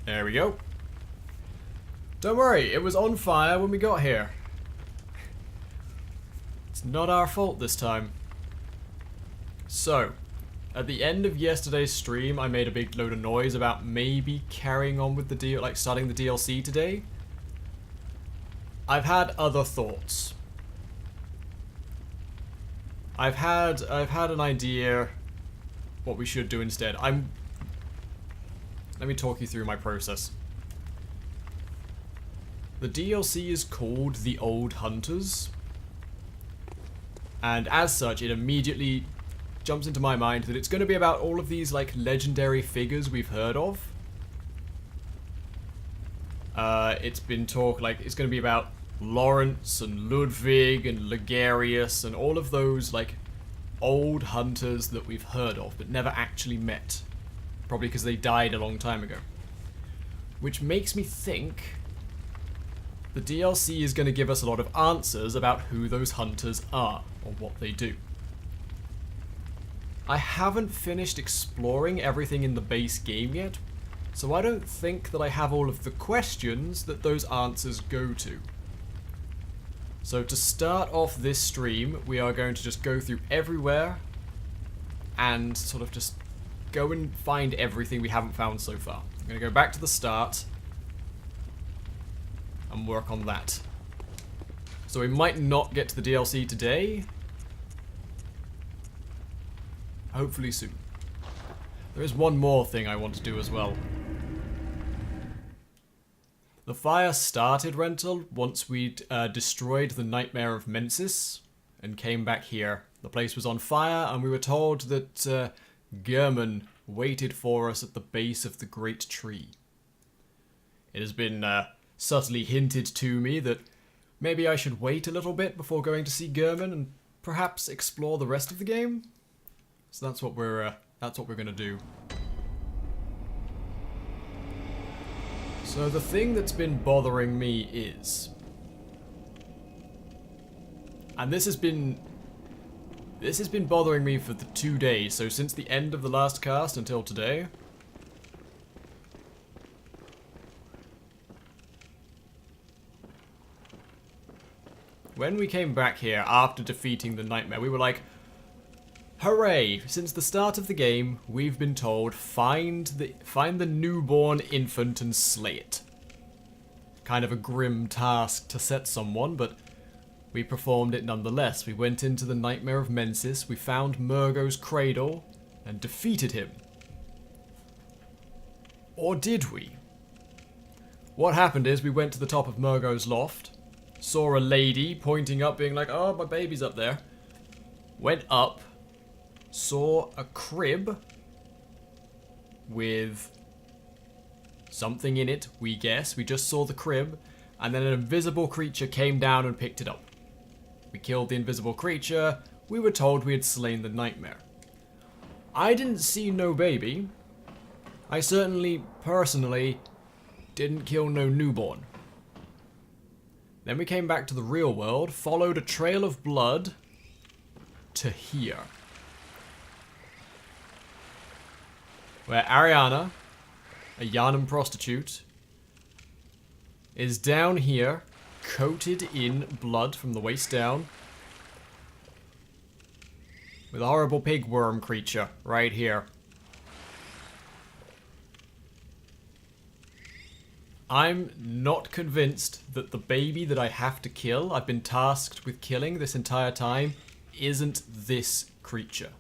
There we go. Don't worry, it was on fire when we got here. It's not our fault this time. So, at the end of yesterday's stream, I made a big load of noise about maybe carrying on with the deal, like starting the DLC today. I've had other thoughts. I've had an idea what we should do instead. Let me talk you through my process. The DLC is called The Old Hunters. And as such, it immediately jumps into my mind that it's going to be about all of these like legendary figures we've heard of. It's been talk like it's going to be about Lawrence and Ludwig and Ligarius and all of those like old hunters that we've heard of but never actually met. Probably because they died a long time ago. Which makes me think the DLC is going to give us a lot of answers about who those hunters are or what they do. I haven't finished exploring everything in the base game yet, so I don't think that I have all of the questions that those answers go to. So to start off this stream, we are going to just go through everywhere and sort of just go and find everything we haven't found so far. I'm going to go back to the start and work on that. So we might not get to the DLC today. Hopefully soon. There is one more thing I want to do as well. The fire started, Rental, once we'd destroyed the Nightmare of Mensis and came back here. The place was on fire and we were told that Gehrman waited for us at the base of the great tree. It has been subtly hinted to me that maybe I should wait a little bit before going to see Gehrman and perhaps explore the rest of the game. So that's what we're gonna do. So the thing that's been bothering me is, and this has been bothering me for the 2 days, so since the end of the last cast until today. When we came back here after defeating the Nightmare, we were like, hooray! Since the start of the game, we've been told, find the newborn infant and slay it. Kind of a grim task to set someone, but we performed it nonetheless. We went into the Nightmare of Mensis, we found Murgo's cradle, and defeated him. Or did we? What happened is we went to the top of Murgo's loft, saw a lady pointing up being like, oh, my baby's up there. Went up, saw a crib with something in it, we guess. We just saw the crib, and then an invisible creature came down and picked it up. We killed the invisible creature. We were told we had slain the Nightmare. I didn't see no baby. I certainly, personally, didn't kill no newborn. Then we came back to the real world, followed a trail of blood to here. Where Ariana, a Yharnam prostitute, is down here, coated in blood from the waist down, with a horrible pig worm creature right here. I'm not convinced that the baby that I have to kill, I've been tasked with killing this entire time, isn't this creature.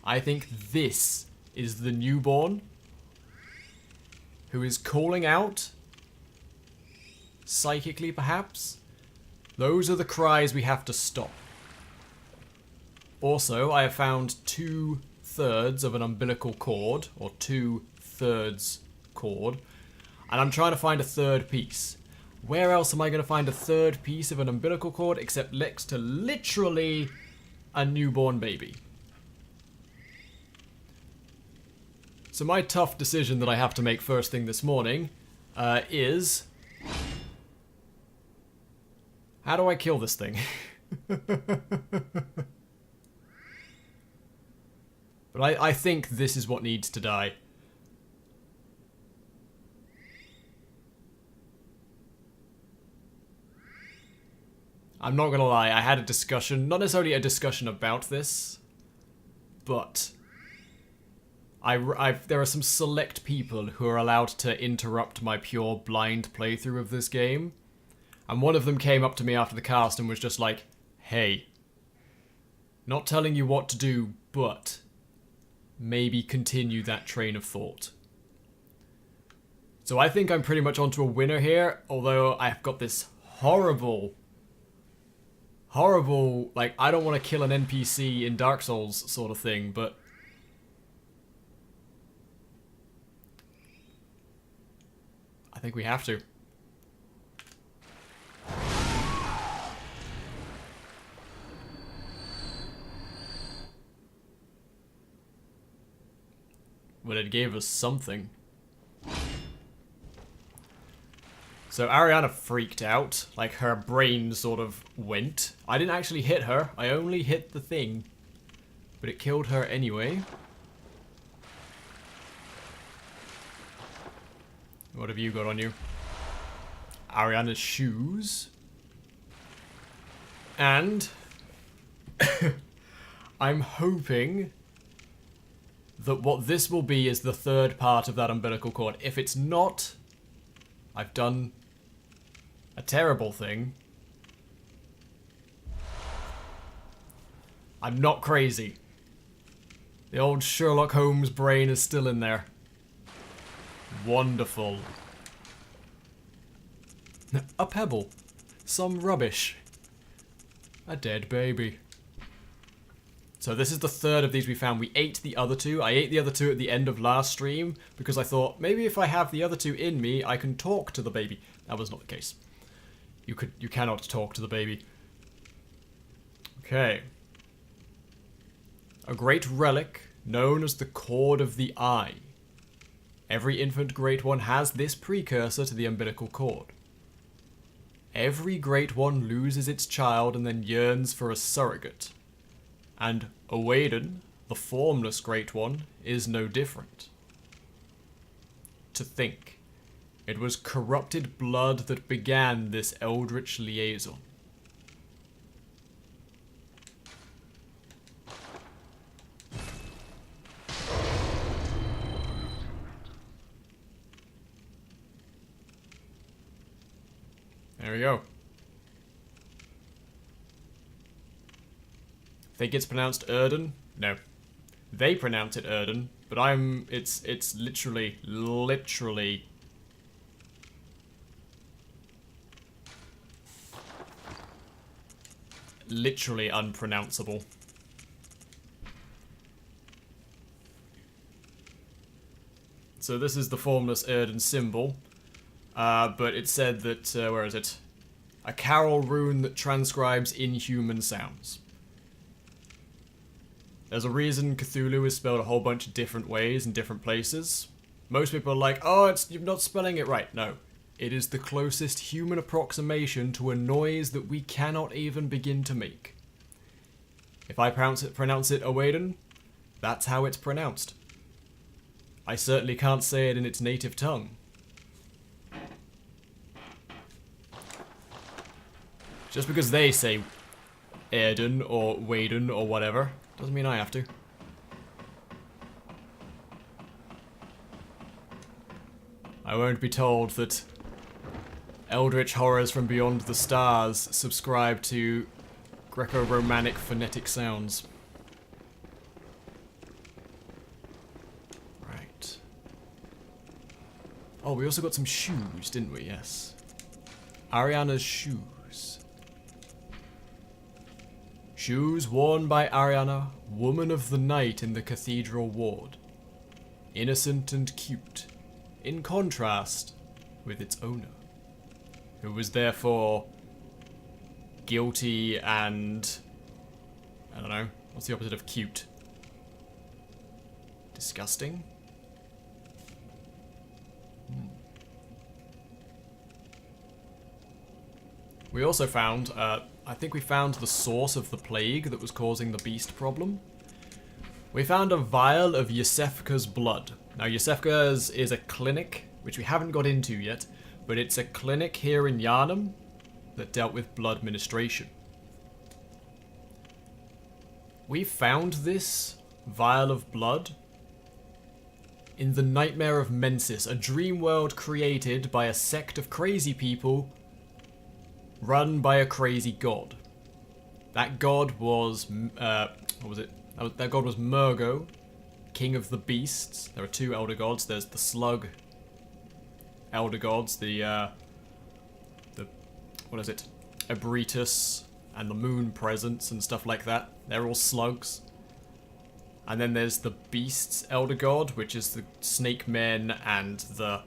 I think this is the newborn who is calling out, psychically perhaps. Those are the cries we have to stop. Also, I have found 2/3 of an umbilical cord, or 2/3 cord, and I'm trying to find a third piece. Where else am I going to find a third piece of an umbilical cord except next to literally a newborn baby? So my tough decision that I have to make first thing this morning is, how do I kill this thing? But I think this is what needs to die. I'm not gonna lie, I had a discussion, not necessarily a discussion about this, but there are some select people who are allowed to interrupt my pure blind playthrough of this game, and one of them came up to me after the cast and was just like, hey, not telling you what to do, but maybe continue that train of thought. So I think I'm pretty much onto a winner here, although I've got this horrible, like, I don't want to kill an NPC in Dark Souls sort of thing, but I think we have to. But it gave us something. So Ariana freaked out, like her brain sort of went. I didn't actually hit her, I only hit the thing. But it killed her anyway. What have you got on you? Ariana's shoes. And I'm hoping that what this will be is the third part of that umbilical cord. If it's not, I've done a terrible thing. I'm not crazy. The old Sherlock Holmes brain is still in there. Wonderful. A pebble. Some rubbish. A dead baby. So this is the third of these we found. We ate the other two. I ate the other two at the end of last stream because I thought maybe if I have the other two in me, I can talk to the baby. That was not the case. You cannot talk to the baby. Okay. A great relic known as the Cord of the Eye. Every infant Great One has this precursor to the umbilical cord. Every Great One loses its child and then yearns for a surrogate. And Owaden, the formless Great One, is no different. To think, it was corrupted blood that began this eldritch liaison. There we go. Think it's pronounced Erden? No. They pronounce it Erden, but it's literally unpronounceable. So this is the formless Erden symbol, but it said that, where is it? A carol rune that transcribes inhuman sounds. There's a reason Cthulhu is spelled a whole bunch of different ways in different places. Most people are like, oh, you're not spelling it right. No. It is the closest human approximation to a noise that we cannot even begin to make. If I pronounce it Owaden, that's how it's pronounced. I certainly can't say it in its native tongue. Just because they say Erden or Waden or whatever, doesn't mean I have to. I won't be told that eldritch horrors from beyond the stars subscribe to Greco-Romantic phonetic sounds. Right. Oh, we also got some shoes, didn't we? Yes. Ariana's shoes. Shoes worn by Ariana, woman of the night in the cathedral ward. Innocent and cute, in contrast with its owner, who was therefore guilty and, I don't know, what's the opposite of cute? Disgusting? We also found, I think we found the source of the plague that was causing the beast problem. We found a vial of Yosefka's blood. Now, Yosefka's is a clinic, which we haven't got into yet, but it's a clinic here in Yharnam that dealt with blood ministration. We found this vial of blood in the Nightmare of Mensis, a dream world created by a sect of crazy people run by a crazy god. That god was, what was it? That god was Murgo, king of the beasts. There are two elder gods. There's the slug elder gods, the what is it? Ebritus and the moon presence and stuff like that. They're all slugs. And then there's the beasts elder god, which is the snake men and the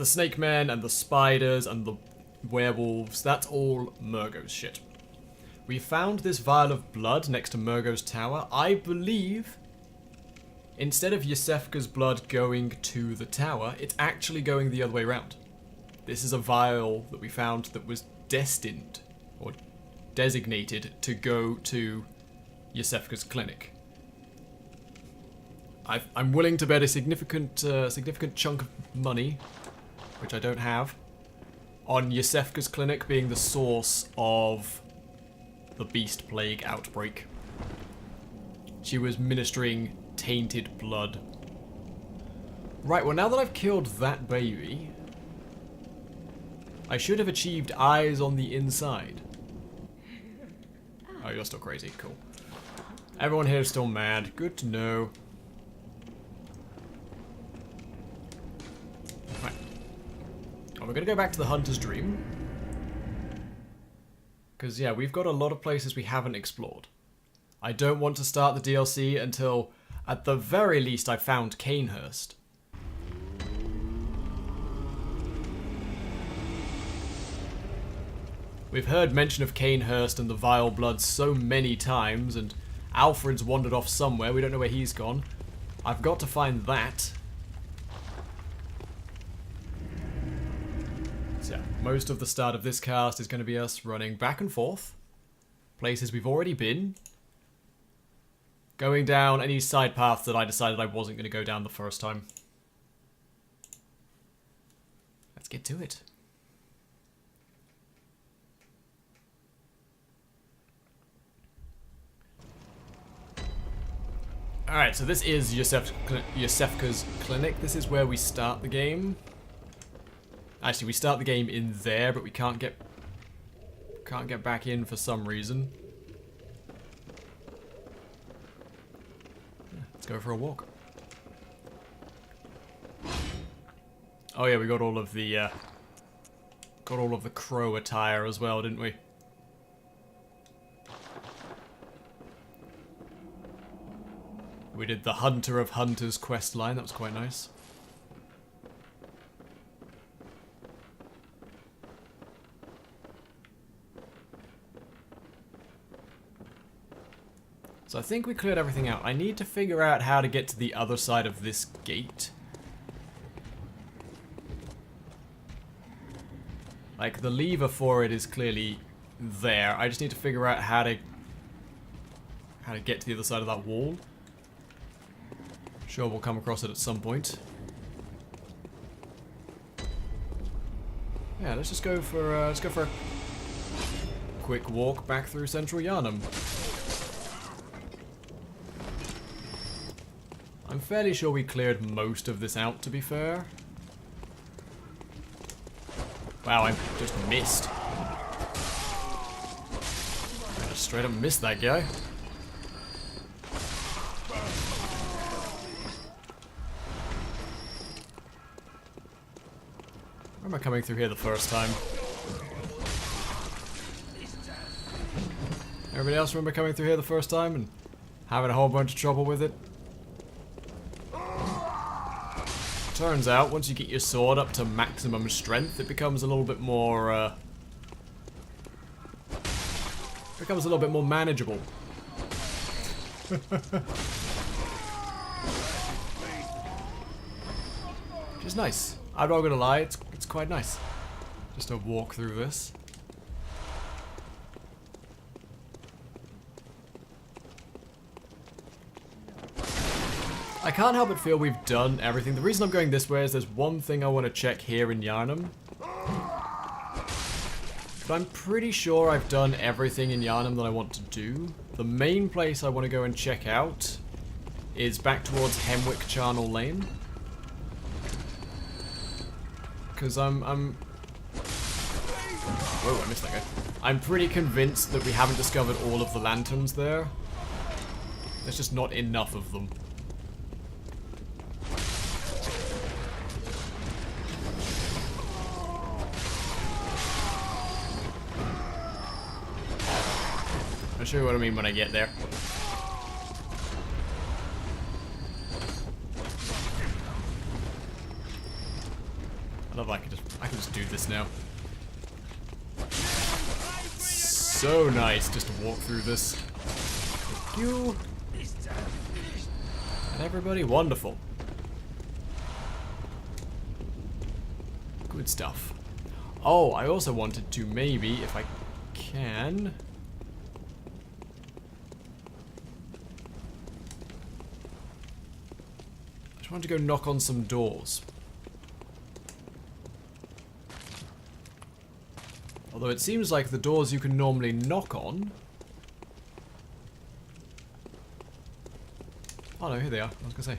snake men and the spiders and the werewolves. That's all Murgo's shit. We found this vial of blood next to Murgo's tower. I believe instead of Yosefka's blood going to the tower, it's actually going the other way around. This is a vial that we found that was destined or designated to go to Yosefka's clinic. I'm willing to bet a significant chunk of money, which I don't have, on Yosefka's clinic being the source of the beast plague outbreak. She was ministering tainted blood. Right, well now that I've killed that baby, I should have achieved eyes on the inside. Oh, you're still crazy. Cool. Everyone here is still mad. Good to know. Right. Well, we're going to go back to the Hunter's Dream. Because, yeah, we've got a lot of places we haven't explored. I don't want to start the DLC until, at the very least, I've found Canehurst. We've heard mention of Canehurst and the Vile Blood so many times, and Alfred's wandered off somewhere. We don't know where he's gone. I've got to find that. So yeah, most of the start of this cast is going to be us running back and forth. Places we've already been. Going down any side paths that I decided I wasn't going to go down the first time. Let's get to it. Alright, so this is Yosefka's clinic. This is where we start the game. Actually, we start the game in there, but we can't get back in for some reason. Let's go for a walk. Oh yeah, we got all of the crow attire as well, didn't we? We did the Hunter of Hunters quest line. That was quite nice. So I think we cleared everything out. I need to figure out how to get to the other side of this gate. Like, the lever for it is clearly there. I just need to figure out how to get to the other side of that wall. Sure, we'll come across it at some point. Yeah, let's just go for a quick walk back through central Yharnam. I'm fairly sure we cleared most of this out, to be fair. Wow, I just missed. I just straight up missed that guy. Where am I coming through here the first time? Everybody else remember coming through here the first time and having a whole bunch of trouble with it? Turns out, once you get your sword up to maximum strength, it becomes a little bit more, manageable. Which is nice. I'm not gonna lie, it's quite nice. Just to walk through this. I can't help but feel we've done everything. The reason I'm going this way is there's one thing I want to check here in Yharnam. But I'm pretty sure I've done everything in Yharnam that I want to do. The main place I want to go and check out is back towards Hemwick Charnel Lane. Because I'm... Whoa, I missed that guy. I'm pretty convinced that we haven't discovered all of the lanterns there. There's just not enough of them. I'll show you what I mean when I get there. I love I can just do this now. So nice just to walk through this. Thank you. And everybody, wonderful. Good stuff. Oh, I also wanted to maybe, if I can... I just wanted to go knock on some doors. Although it seems like the doors you can normally knock on... Oh no, here they are. I was gonna say.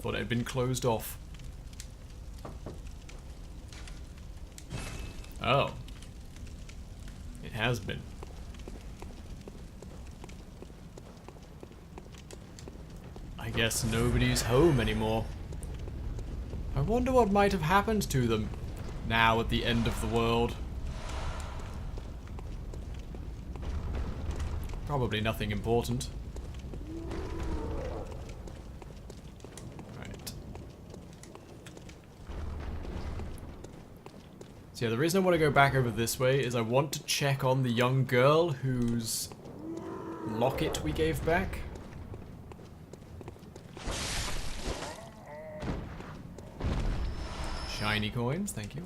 Thought it had been closed off. Oh. It has been. I guess nobody's home anymore. I wonder what might have happened to them now at the end of the world. Probably nothing important. Right. So yeah, the reason I want to go back over this way is I want to check on the young girl whose locket we gave back. Shiny coins, thank you.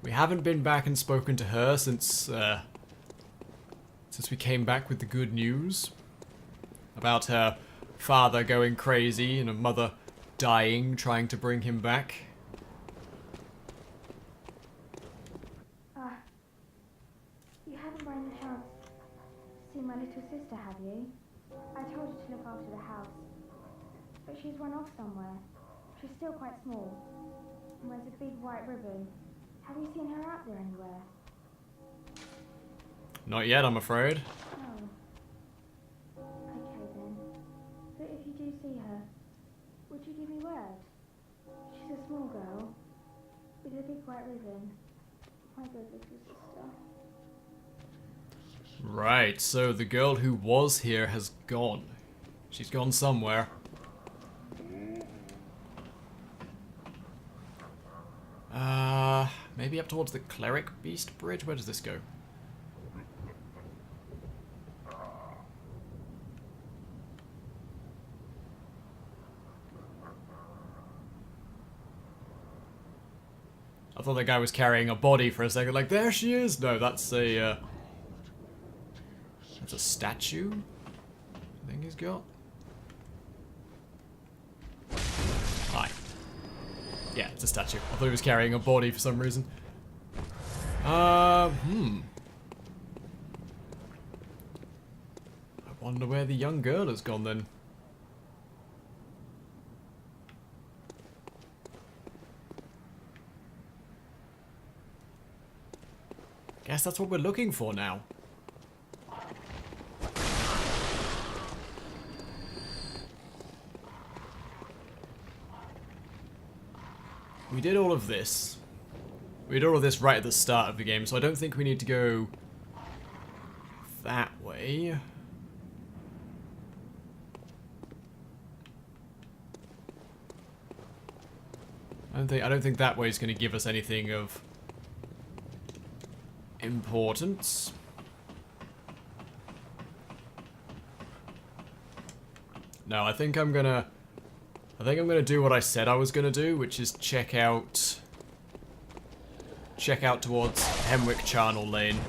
We haven't been back and spoken to her since we came back with the good news about her father going crazy and her mother dying trying to bring him back. You haven't by any chance seen my little sister, have you? I told her to look after the house, but she's run off somewhere. She's still quite small and wears a big white ribbon. Have you seen her out there anywhere? Not yet, I'm afraid. No. Okay then. But if you do see her, would you give me word? She's a small girl with a big white ribbon. My good little sister. Right, so the girl who was here has gone. She's gone somewhere. Maybe up towards the Cleric Beast Bridge? Where does this go? I thought that guy was carrying a body for a second, like, there she is! No, that's a statue, I think he's got. Hi. Yeah, it's a statue. I thought he was carrying a body for some reason. I wonder where the young girl has gone then. Guess that's what we're looking for now. We did all of this. We did all of this right at the start of the game, so I don't think we need to go that way. I don't think that way is going to give us anything of importance. No, I think I'm gonna do what I said I was gonna do, which is check out towards Hemwick Charnel Lane.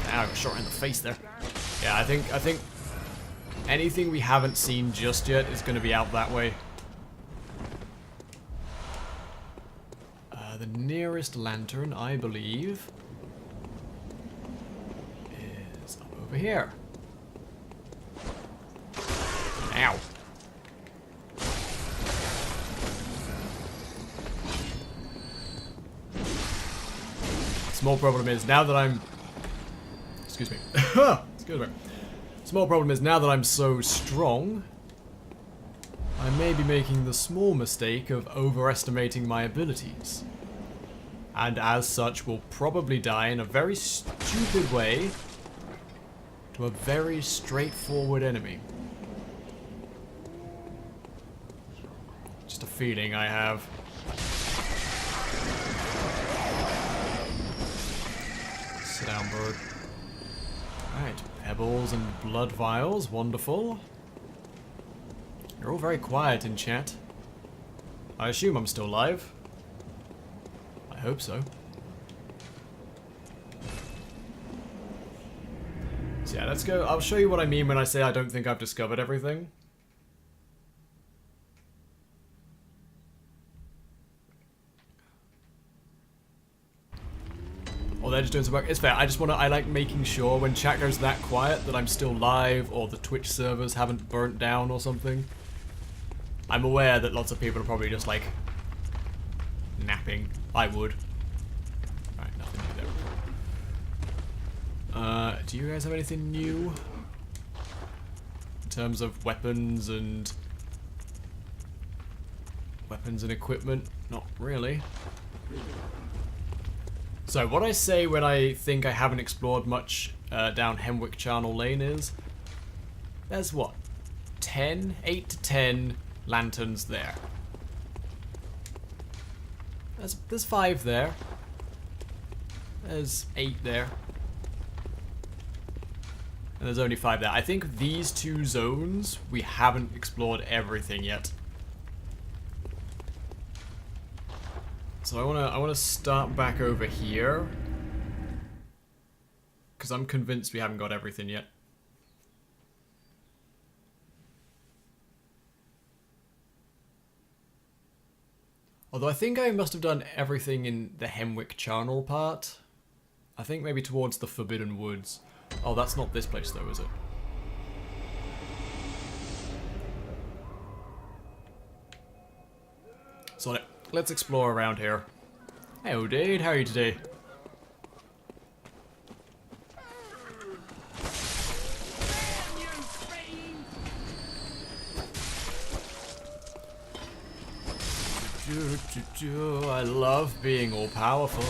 Ow, I got shot in the face there. Yeah, I think anything we haven't seen just yet is going to be out that way. The nearest lantern, I believe, is up over here. Ow. Small problem is now that I'm... Excuse me. Excuse me. Small problem is now that I'm so strong, I may be making the small mistake of overestimating my abilities. And as such will probably die in a very stupid way to a very straightforward enemy. Just a feeling I have. Sit down, bird. Alright, pebbles and blood vials, wonderful. You're all very quiet in chat. I assume I'm still live. I hope so. So yeah, let's go. I'll show you what I mean when I say I don't think I've discovered everything. Or they're just doing some work. It's fair. I like making sure when chat goes that quiet that I'm still live or the Twitch servers haven't burnt down or something. I'm aware that lots of people are probably just like napping. I would. Alright, nothing new there. Do you guys have anything new? In terms of weapons and equipment? Not really. So what I say when I think I haven't explored much down Hemwick Charnel Lane is there's what? 8 to 10 lanterns there. There's 5 there. There's 8 there. And there's only 5 there. I think these 2 zones, we haven't explored everything yet. So I wanna start back over here. Because I'm convinced we haven't got everything yet. Although I think I must have done everything in the Hemwick Charnel part. I think maybe towards the Forbidden Woods. Oh, that's not this place though, is it? So let's explore around here. Hey O'Dade, how are you today? I love being all powerful.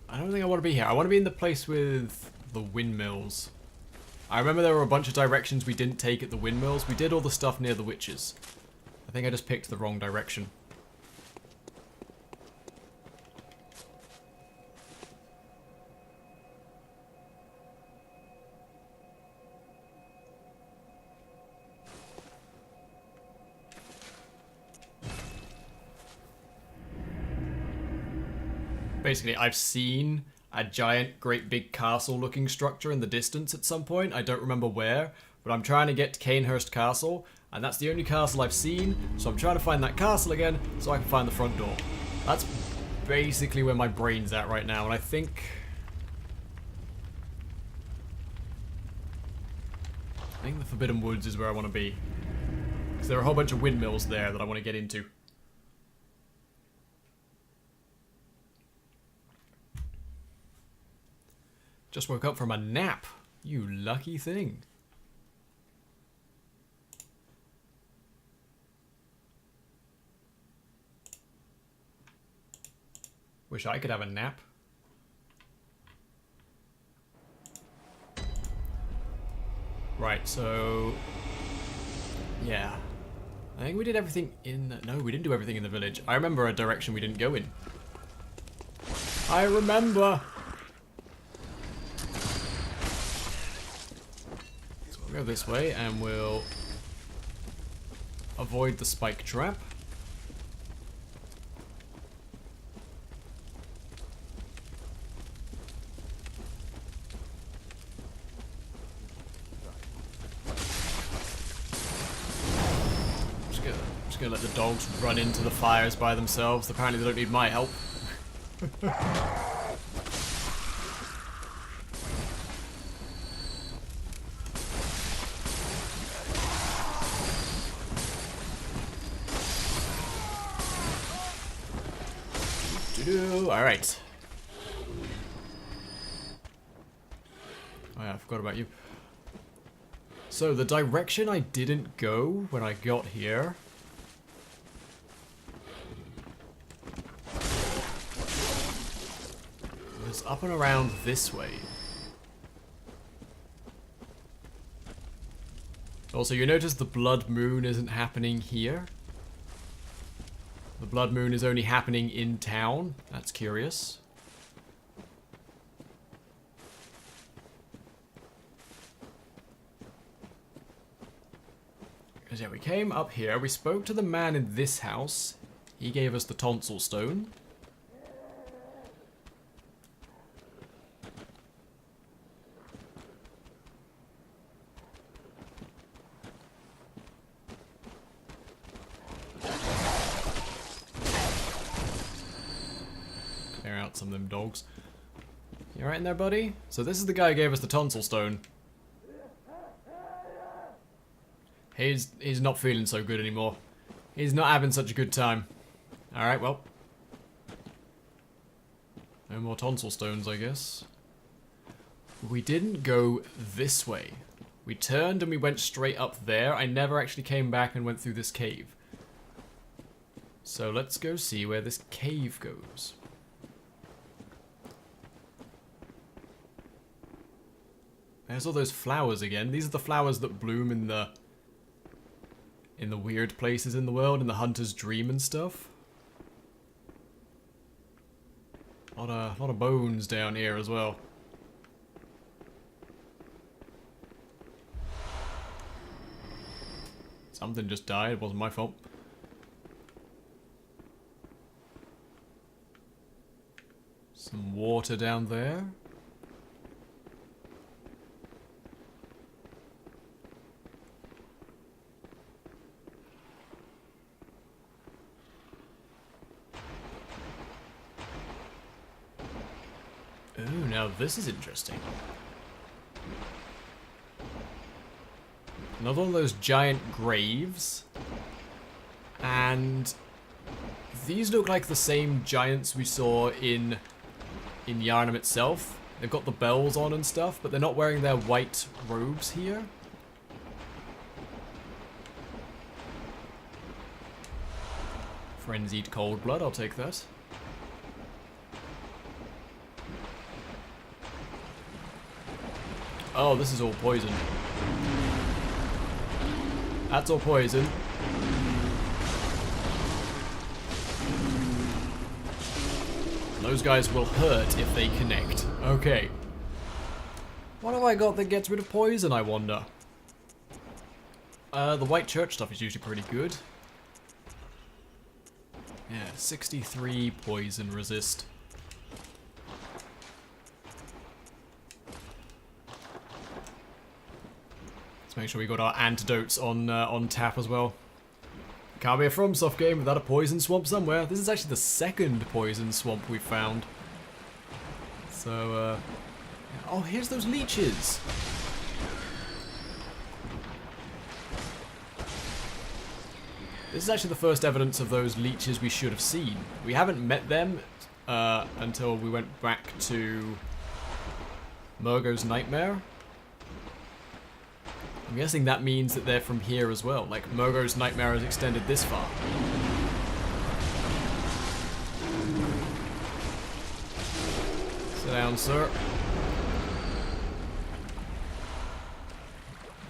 I don't think I want to be here. I want to be in the place with the windmills. I remember there were a bunch of directions we didn't take at the windmills. We did all the stuff near the witches. I think I just picked the wrong direction. Basically, I've seen a giant, great big castle-looking structure in the distance at some point. I don't remember where, but I'm trying to get to Canehurst Castle, and that's the only castle I've seen, so I'm trying to find that castle again so I can find the front door. That's basically where my brain's at right now, and I think the Forbidden Woods is where I want to be. Because there are a whole bunch of windmills there that I want to get into. Just woke up from a nap. You lucky thing. Wish I could have a nap. Right, so... yeah. I think we did everything in the... no, we didn't do everything in the village. I remember a direction we didn't go in. I remember! We'll go this way and we'll avoid the spike trap. gonna let the dogs run into the fires by themselves. Apparently they don't need my help. Alright. Oh yeah, I forgot about you. So the direction I didn't go when I got here was up and around this way. Also, you notice the blood moon isn't happening here. The blood moon is only happening in town. That's curious. Because yeah, we came up here, we spoke to the man in this house. He gave us the tonsil stone. Clear out some of them dogs. You alright in there, buddy? So this is the guy who gave us the tonsil stone. He's not feeling so good anymore. He's not having such a good time. Alright, well. No more tonsil stones, I guess. We didn't go this way. We turned and we went straight up there. I never actually came back and went through this cave. So let's go see where this cave goes. There's all those flowers again. These are the flowers that bloom in the weird places in the world, in the hunter's dream and stuff. A lot of bones down here as well. Something just died, it wasn't my fault. Some water down there. Ooh, now this is interesting. Another one of those giant graves. And these look like the same giants we saw in Yharnam itself. They've got the bells on and stuff, but they're not wearing their white robes here. Frenzied cold blood, I'll take that. Oh, this is all poison. That's all poison. Those guys will hurt if they connect. Okay. What have I got that gets rid of poison, I wonder? The white church stuff is usually pretty good. Yeah, 63 poison resist. Let's make sure we got our antidotes on tap as well. Can't be a FromSoft game without a poison swamp somewhere. This is actually the second poison swamp we've found. So, oh, here's those leeches. This is actually the first evidence of those leeches we should have seen. We haven't met them until we went back to Murgo's Nightmare. I'm guessing that means that they're from here as well. Like, Murgo's Nightmare has extended this far. Sit down, sir.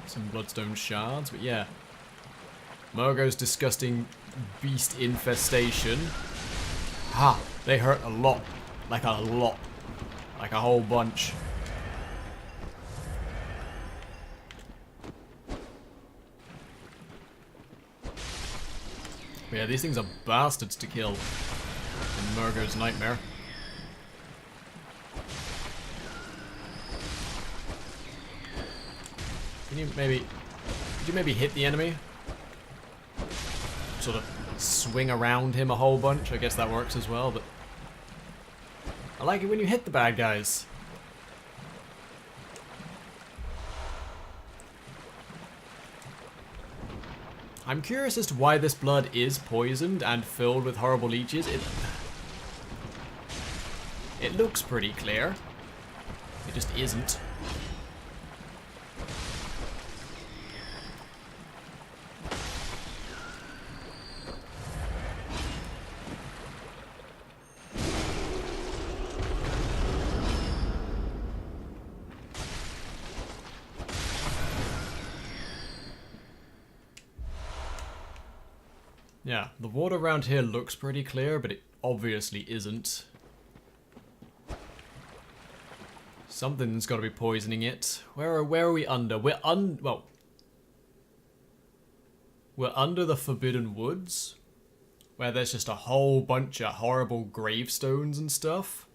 Some bloodstone shards, but yeah. Murgo's disgusting beast infestation. Ha! They hurt a lot. Like a lot. Like a whole bunch. But yeah, these things are bastards to kill in Murgo's Nightmare. Could you maybe hit the enemy? sort of swing around him a whole bunch. I guess that works as well, but I like it when you hit the bad guys. I'm curious as to why this blood is poisoned and filled with horrible leeches. It looks pretty clear. It just isn't. Yeah, the water around here looks pretty clear, but it obviously isn't. Something's got to be poisoning it. Where are we under? We're under the Forbidden Woods, where there's just a whole bunch of horrible gravestones and stuff.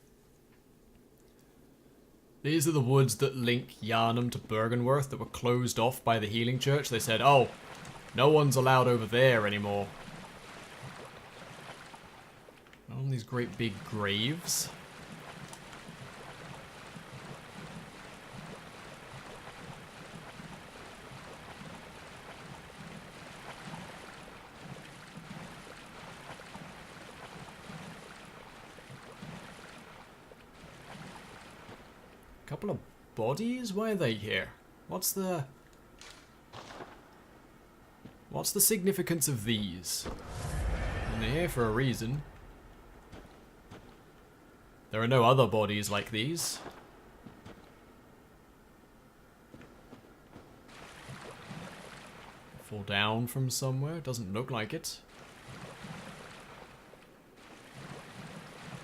These are the woods that link Yharnam to Byrgenwerth that were closed off by the Healing Church. They said, oh, no one's allowed over there anymore. All these great big graves. Couple of bodies? Why are they here? What's the significance of these? And they're here for a reason. There are no other bodies like these. Fall down from somewhere? Doesn't look like it.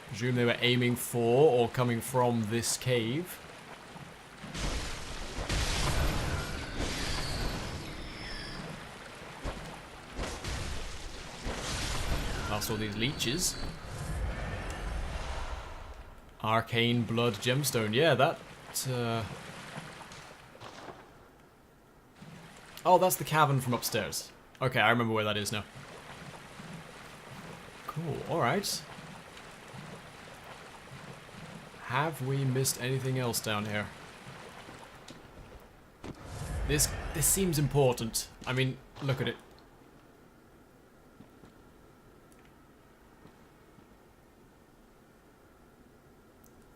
Presume they were aiming for or coming from this cave. Past all these leeches. Arcane Blood Gemstone. Yeah, that... Oh, that's the cavern from upstairs. Okay, I remember where that is now. Cool, alright. Have we missed anything else down here? This seems important. I mean, look at it.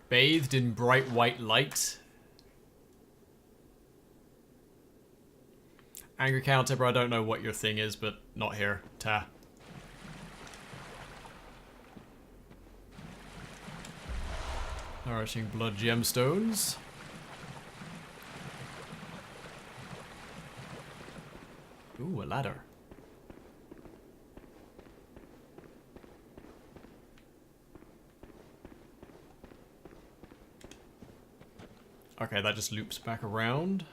Bathed in bright white light. Angry Countertipper, I don't know what your thing is, but not here. Ta. Nourishing blood gemstones. Ooh, a ladder. Okay, that just loops back around.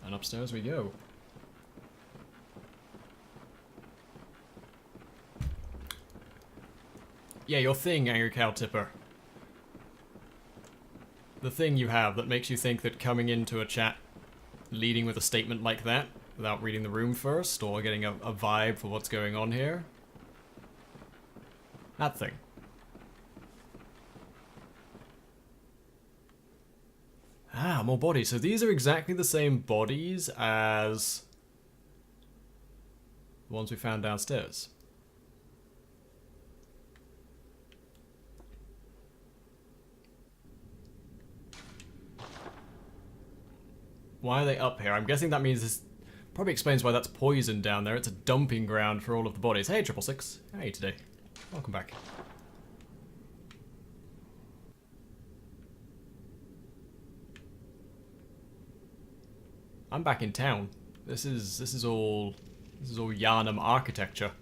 And upstairs we go. Yeah, your thing, Angry Cow Tipper. The thing you have that makes you think that coming into a chat leading with a statement like that, without reading the room first, or getting a vibe for what's going on here. That thing. Ah, more bodies. So these are exactly the same bodies as the ones we found downstairs. Why are they up here? I'm guessing that means this probably explains why that's poison down there. It's a dumping ground for all of the bodies. Hey, 666. How are you today? Welcome back. I'm back in town. This is all Yharnam architecture.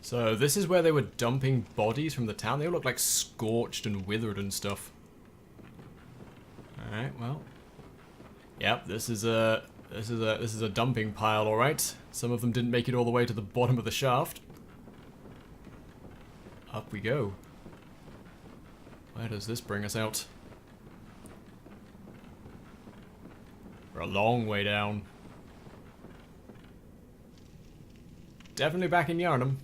So this is where they were dumping bodies from the town. They all look like scorched and withered and stuff. Alright, well. Yep, this is This is a dumping pile, all right. Some of them didn't make it all the way to the bottom of the shaft. Up we go. Where does this bring us out? We're a long way down. Definitely back in Yharnam.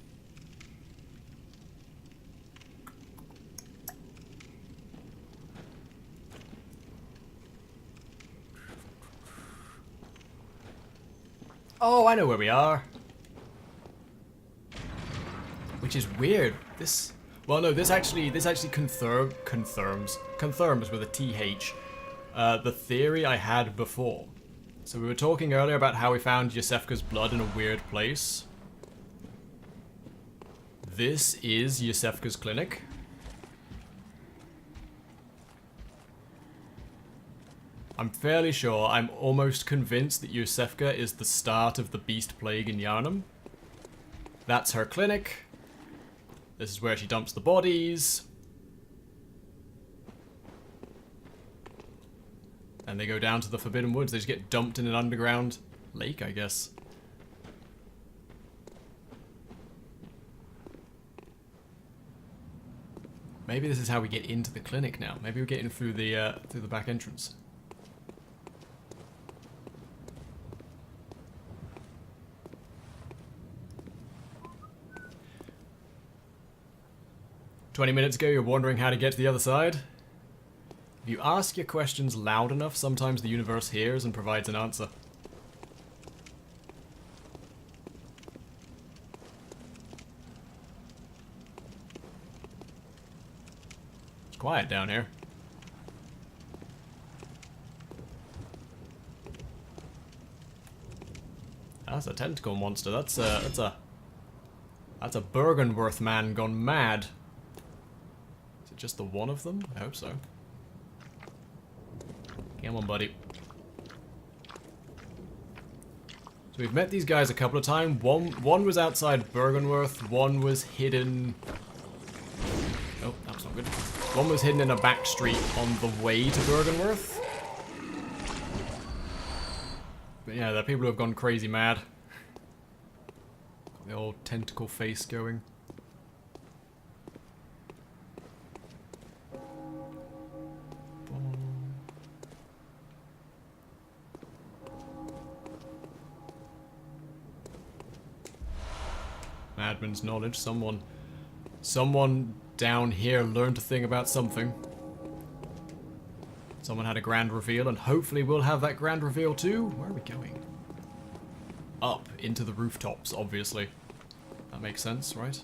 Oh, I know where we are. Which is weird. This, well, no, this actually confirms with a TH the theory I had before. So we were talking earlier about how we found Yosefka's blood in a weird place. This is Yosefka's clinic. I'm fairly sure, I'm almost convinced that Yosefka is the start of the beast plague in Yharnam. That's her clinic. This is where she dumps the bodies. And they go down to the Forbidden Woods. They just get dumped in an underground lake, I guess. Maybe this is how we get into the clinic now. Maybe we're getting through the back entrance. "20 minutes ago, you're wondering how to get to the other side? If you ask your questions loud enough, sometimes the universe hears and provides an answer." It's quiet down here. That's a tentacle monster. That's a Bergenworth man gone mad. Is it just the one of them? I hope so. Come on, buddy. So we've met these guys a couple of times. One was outside Bergenworth. One was hidden. Oh, that's not good. One was hidden in a back street on the way to Bergenworth. But yeah, there are people who have gone crazy mad. Got the old tentacle face going. Madman's knowledge. Someone down here learned a thing about something. Someone had a grand reveal, and hopefully we'll have that grand reveal too. Where are we going? Up into the rooftops, obviously. That makes sense, right?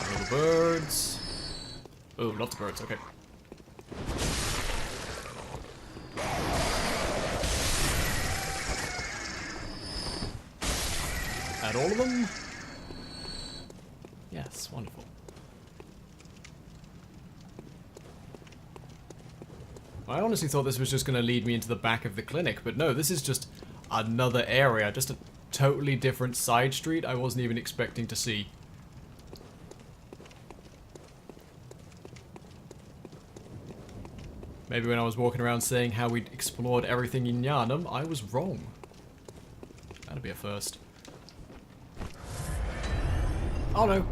Little birds. Oh, lots of birds. Okay. Add all of them? Yes, wonderful. I honestly thought this was just going to lead me into the back of the clinic, but no, this is just another area, just a totally different side street I wasn't even expecting to see. Maybe when I was walking around saying how we'd explored everything in Yharnam, I was wrong. That'd be a first. Oh no!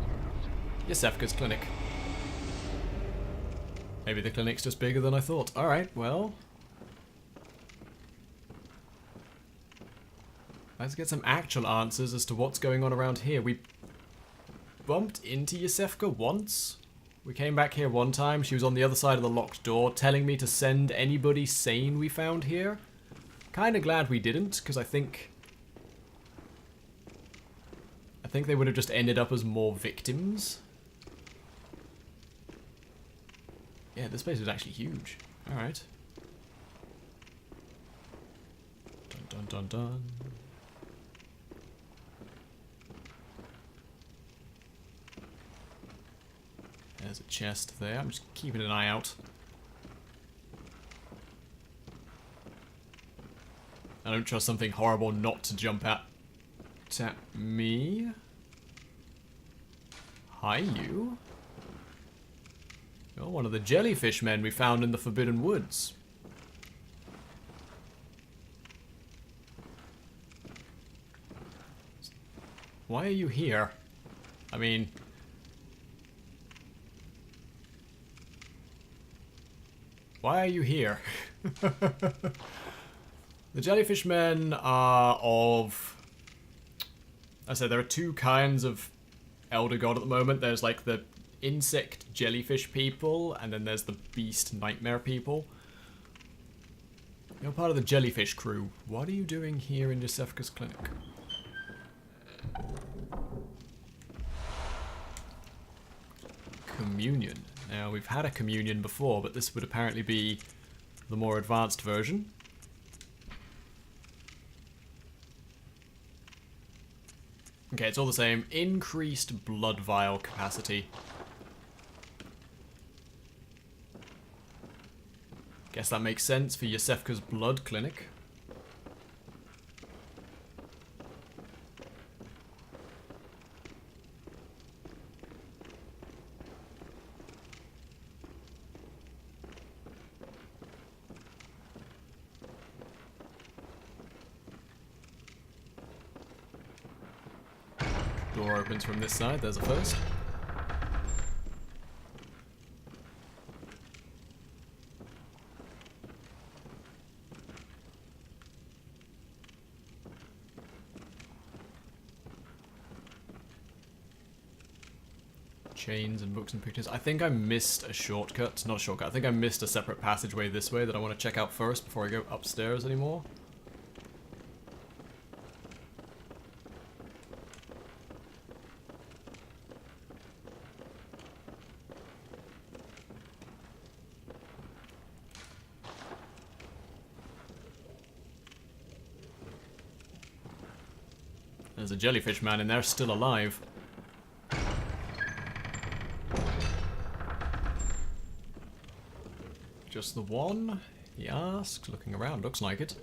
Yosefka's clinic. Maybe the clinic's just bigger than I thought. Alright, well. Let's get some actual answers as to what's going on around here. We bumped into Yosefka once. We came back here one time. She was on the other side of the locked door, telling me to send anybody sane we found here. Kinda glad we didn't, because I think they would have just ended up as more victims. Yeah, this place is actually huge. Alright. Dun dun dun dun. There's a chest there. I'm just keeping an eye out. I don't trust something horrible not to jump at me. Hi, you. You're one of the jellyfish men we found in the Forbidden Woods. Why are you here? I mean... why are you here? The jellyfish men are of... I said there are two kinds of Elder God at the moment. There's like the insect jellyfish people, and then there's the beast nightmare people. You're part of the jellyfish crew. What are you doing here in Yosefka's clinic? Communion. Now, we've had a communion before, but this would apparently be the more advanced version. Okay, it's all the same. Increased blood vial capacity. Guess that makes sense for Yosefka's blood clinic. Door opens from this side, there's a first. Chains and books and pictures. I think I missed a shortcut. Not a shortcut, I think I missed a separate passageway this way that I want to check out first before I go upstairs anymore. There's a jellyfish man in there, still alive. Just the one? He asks, looking around, looks like it.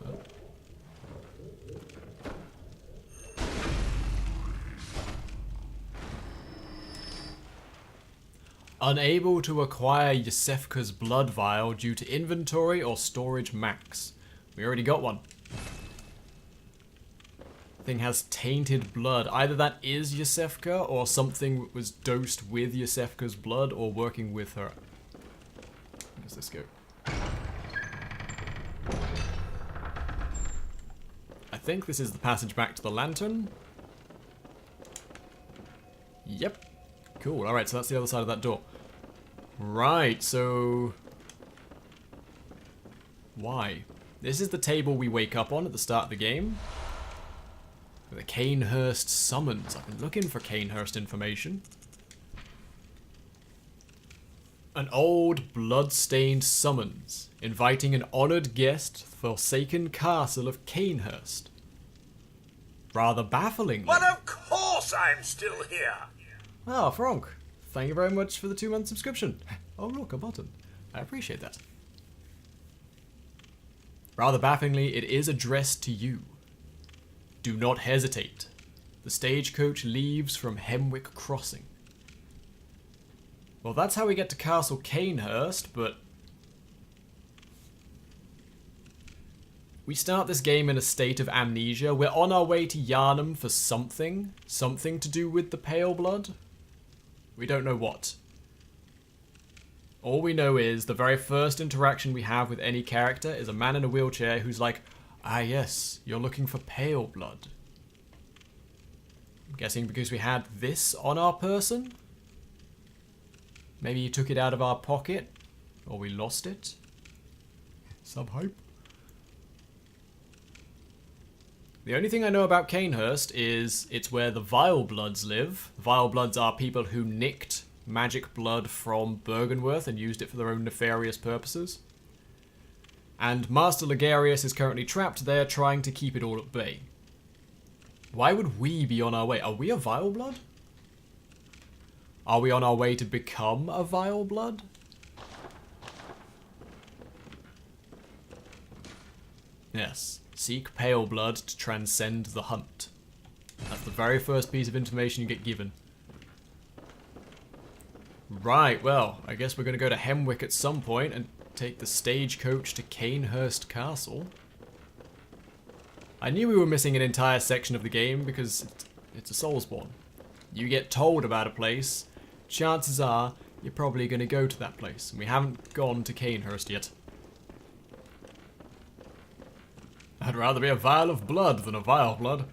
Oh. Unable to acquire Yosefka's blood vial due to inventory or storage max. We already got one. Thing has tainted blood. Either that is Yosefka or something was dosed with Yosefka's blood or working with her. Where does this go? I think this is the passage back to the lantern. Yep. Cool. Alright, so that's the other side of that door. Right, so... why? This is the table we wake up on at the start of the game. The Canehurst summons. I've been looking for Canehurst information. An old blood-stained summons, inviting an honoured guest to the forsaken castle of Canehurst. Rather bafflingly. Well, of course I'm still here. Ah, Frank. Thank you very much for the 2-month subscription. Oh, look, a button. I appreciate that. Rather bafflingly, it is addressed to you. Do not hesitate. The stagecoach leaves from Hemwick Crossing. Well, that's how we get to Castle Canehurst, but... we start this game in a state of amnesia. We're on our way to Yharnam for something. Something to do with the Paleblood. We don't know what. All we know is the very first interaction we have with any character is a man in a wheelchair who's like, ah yes, you're looking for Paleblood. I'm guessing because we had this on our person? Maybe you took it out of our pocket? Or we lost it? Some hope. The only thing I know about Canehurst is it's where the Vilebloods live. Vilebloods are people who nicked magic blood from Byrgenwerth and used it for their own nefarious purposes. And Master Ligarius is currently trapped there trying to keep it all at bay. Why would we be on our way? Are we a Vileblood? Are we on our way to become a Vileblood? Yes. Seek Paleblood to transcend the hunt. That's the very first piece of information you get given. Right, well, I guess we're going to go to Hemwick at some point and take the stagecoach to Canehurst Castle. I knew we were missing an entire section of the game because it's a Soulsborne. You get told about a place, chances are you're probably going to go to that place, and we haven't gone to Canehurst yet. I'd rather be a vial of blood than a vial of blood.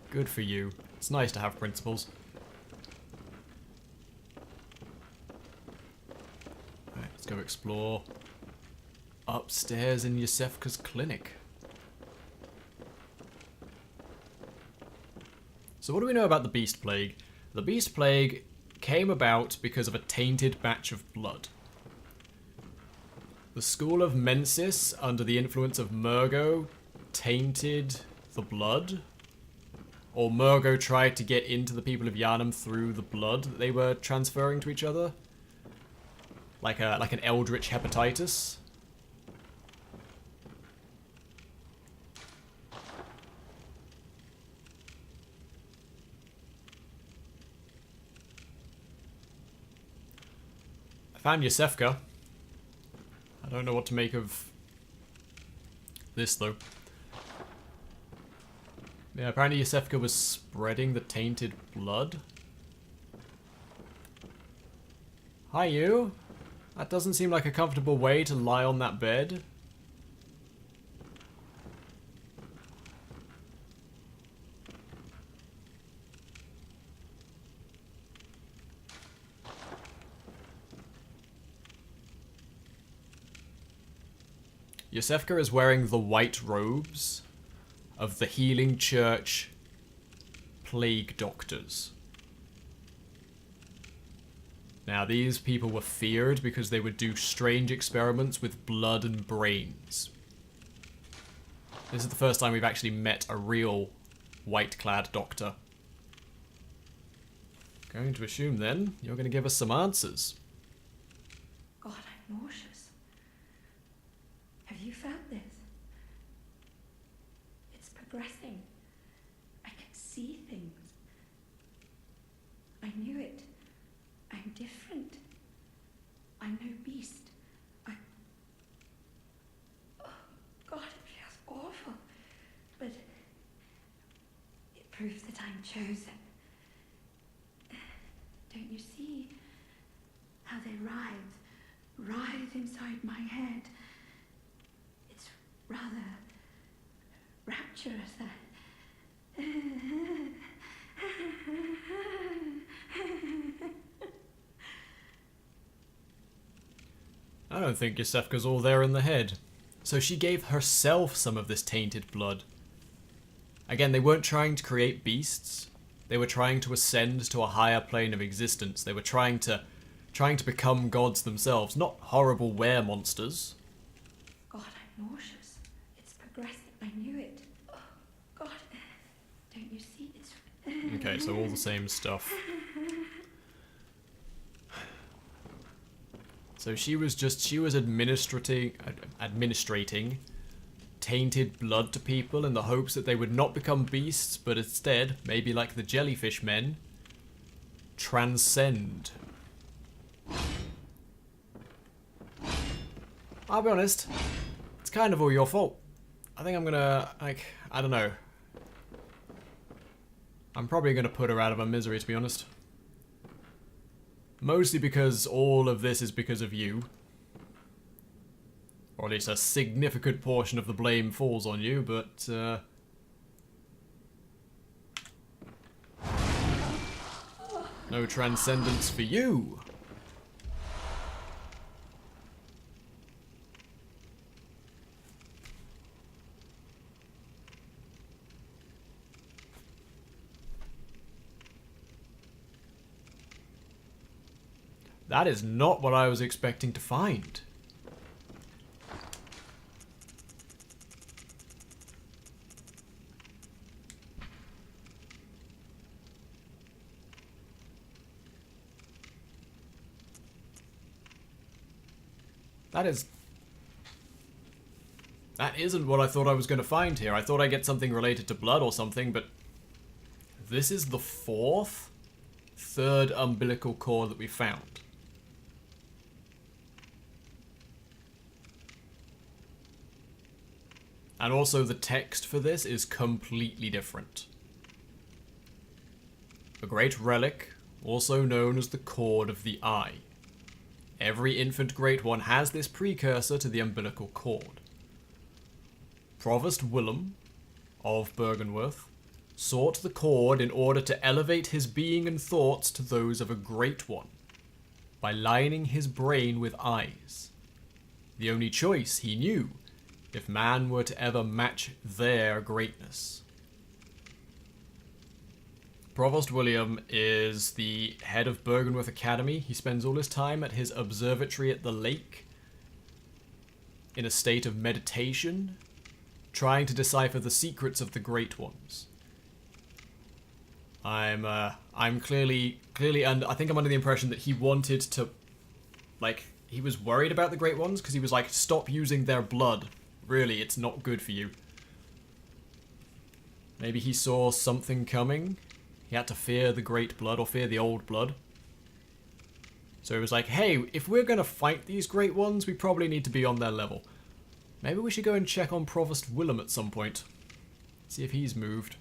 Good for you. It's nice to have principles. Alright, let's go explore upstairs in Yosefka's clinic. So what do we know about the Beast Plague? The Beast Plague came about because of a tainted batch of blood. The school of Mensis, under the influence of Murgo, tainted the blood. Or Murgo tried to get into the people of Yharnam through the blood that they were transferring to each other. Like an eldritch hepatitis. I found Yosefka. I don't know what to make of this, though. Yeah, apparently Yosefka was spreading the tainted blood. Hi, you. That doesn't seem like a comfortable way to lie on that bed. Yosefka is wearing the white robes of the Healing Church Plague Doctors. Now, these people were feared because they would do strange experiments with blood and brains. This is the first time we've actually met a real white-clad doctor. Going to assume, then, you're going to give us some answers. God, I'm nauseous. Have you found this? It's progressing. I can see things. I knew it. I'm different. I'm no beast. Oh, God, it feels awful. But it proves that I'm chosen. Don't you see how they writhe inside my head? It's rather rapturous. I don't think Yosefka's all there in the head. So she gave herself some of this tainted blood. Again, they weren't trying to create beasts. They were trying to ascend to a higher plane of existence. They were trying to become gods themselves, not horrible were-monsters. God, I'm nauseous. It's progressing. I knew it. Oh, God. Don't you see? It's... Okay, so all the same stuff. So she was administrating tainted blood to people in the hopes that they would not become beasts, but instead, maybe like the jellyfish men, transcend. I'll be honest, it's kind of all your fault. I think I'm gonna, I don't know. I'm probably gonna put her out of her misery, to be honest. Mostly because all of this is because of you. Or at least a significant portion of the blame falls on you, but, no transcendence for you! That is not what I was expecting to find. That is... That isn't what I thought I was going to find here. I thought I'd get something related to blood or something, but this is the third umbilical cord that we found. And also the text for this is completely different. A great relic, also known as the Cord of the Eye. Every infant Great One has this precursor to the umbilical cord. Provost Willem of Bergenworth sought the cord in order to elevate his being and thoughts to those of a Great One, by lining his brain with eyes. The only choice he knew, if man were to ever match their greatness. Provost William is the head of Bergenworth Academy. He spends all his time at his observatory at the lake, in a state of meditation, trying to decipher the secrets of the Great Ones. I'm clearly, and I think I'm under the impression that he wanted to, like, he was worried about the Great Ones, because he was like, stop using their blood. Really, it's not good for you. Maybe he saw something coming. He had to fear the Great Blood, or fear the Old Blood. So he was like, hey, if we're going to fight these Great Ones, we probably need to be on their level. Maybe we should go and check on Provost Willem at some point. See if he's moved.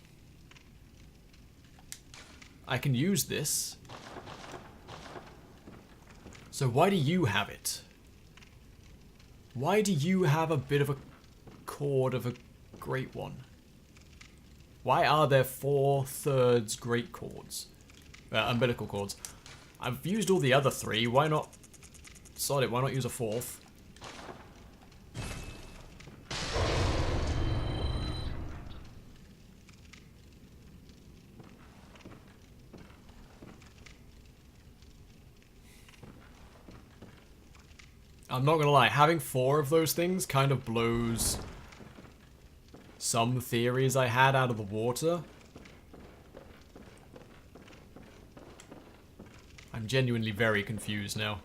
I can use this. So why do you have it? Why do you have a bit of a cord of a Great One? Why are there 4/3 great cords? Umbilical cords. I've used all the other 3. Why not? Sod it, why not use a 4th? I'm not gonna lie, having 4 of those things kind of blows some theories I had out of the water. I'm genuinely very confused now.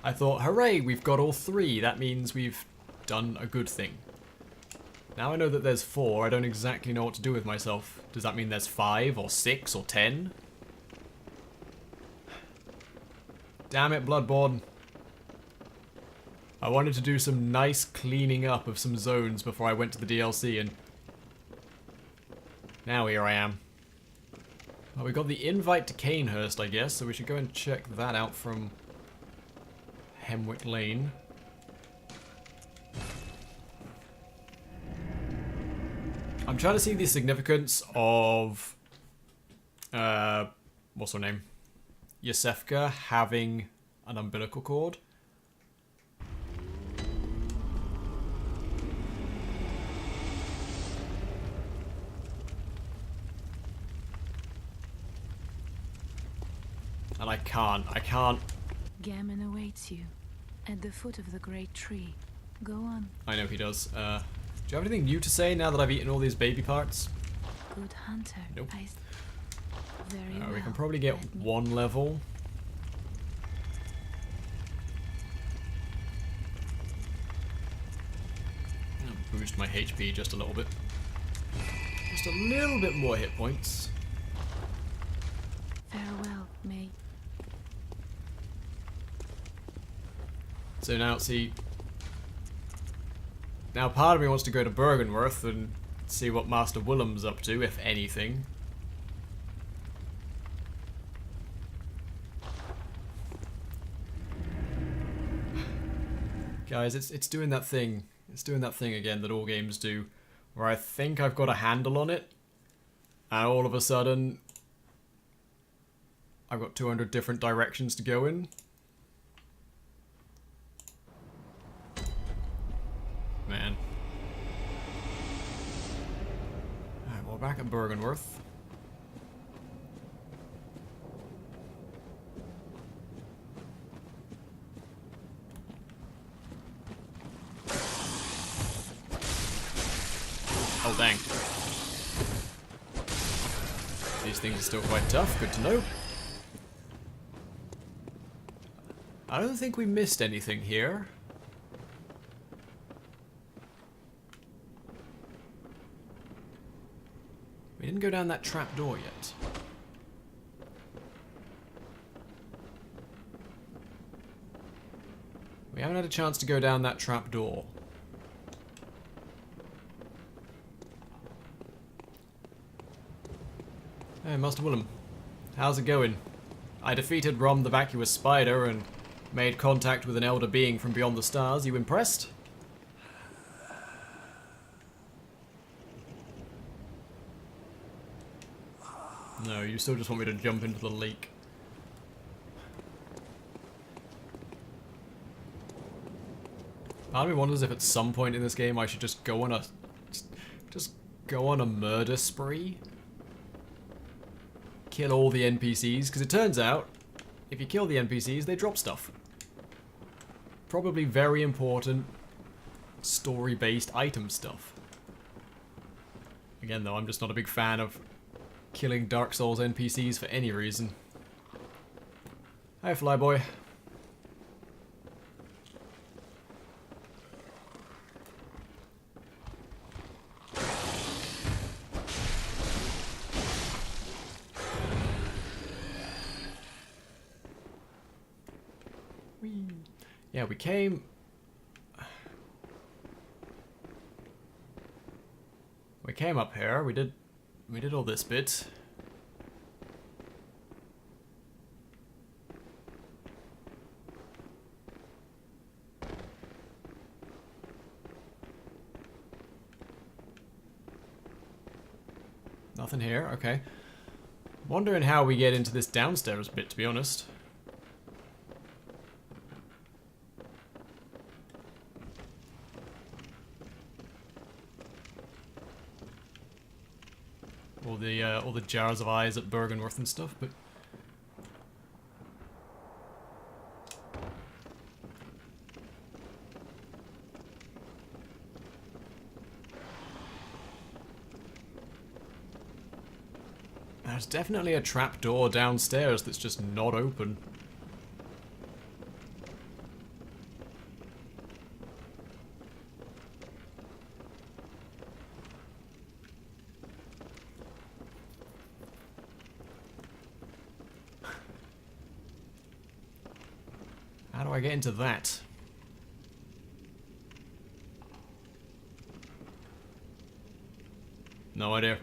I thought, hooray, we've got all 3. That means we've done a good thing. Now I know that there's 4, I don't exactly know what to do with myself. Does that mean there's 5 or 6 or 10? Damn it, Bloodborne. I wanted to do some nice cleaning up of some zones before I went to the DLC, and now here I am. Well, we got the invite to Canehurst, I guess, so we should go and check that out from Hemwick Lane. I'm trying to see the significance of what's her name? Yosefka having an umbilical cord. And I can't. Gammon awaits you at the foot of the great tree. Go on. I know he does. Do you have anything new to say now that I've eaten all these baby parts? Good hunter. Nope. Very well. We can probably get 1 level. I'll boost my HP just a little bit. Just a little bit more hit points. Farewell, mate. So now, see... Now part of me wants to go to Bergenworth and see what Master Willem's up to, if anything. Guys, it's doing that thing. It's doing that thing again that all games do, where I think I've got a handle on it, and all of a sudden I've got 200 different directions to go in. Man. Alright, well, back at Bergenworth. Oh, dang. These things are still quite tough, good to know. I don't think we missed anything here. We didn't go down that trap door yet. We haven't had a chance to go down that trap door. Hey, Master Willem. How's it going? I defeated Rom the vacuous spider and made contact with an elder being from beyond the stars. You impressed? No, you still just want me to jump into the lake. Part of me wonders if at some point in this game I should just go on a... just go on a murder spree. Kill all the NPCs, because it turns out, if you kill the NPCs, they drop stuff. Probably very important, story-based item stuff. Again though, I'm just not a big fan of killing Dark Souls NPCs for any reason. Hi, Flyboy. Yeah, we came... We came up here, we did all this bit. Nothing here, okay. Wondering how we get into this downstairs bit, to be honest. All the jars of eyes at Bergenworth and stuff, but there's definitely a trap door downstairs that's just not open. How do I get into that? No idea.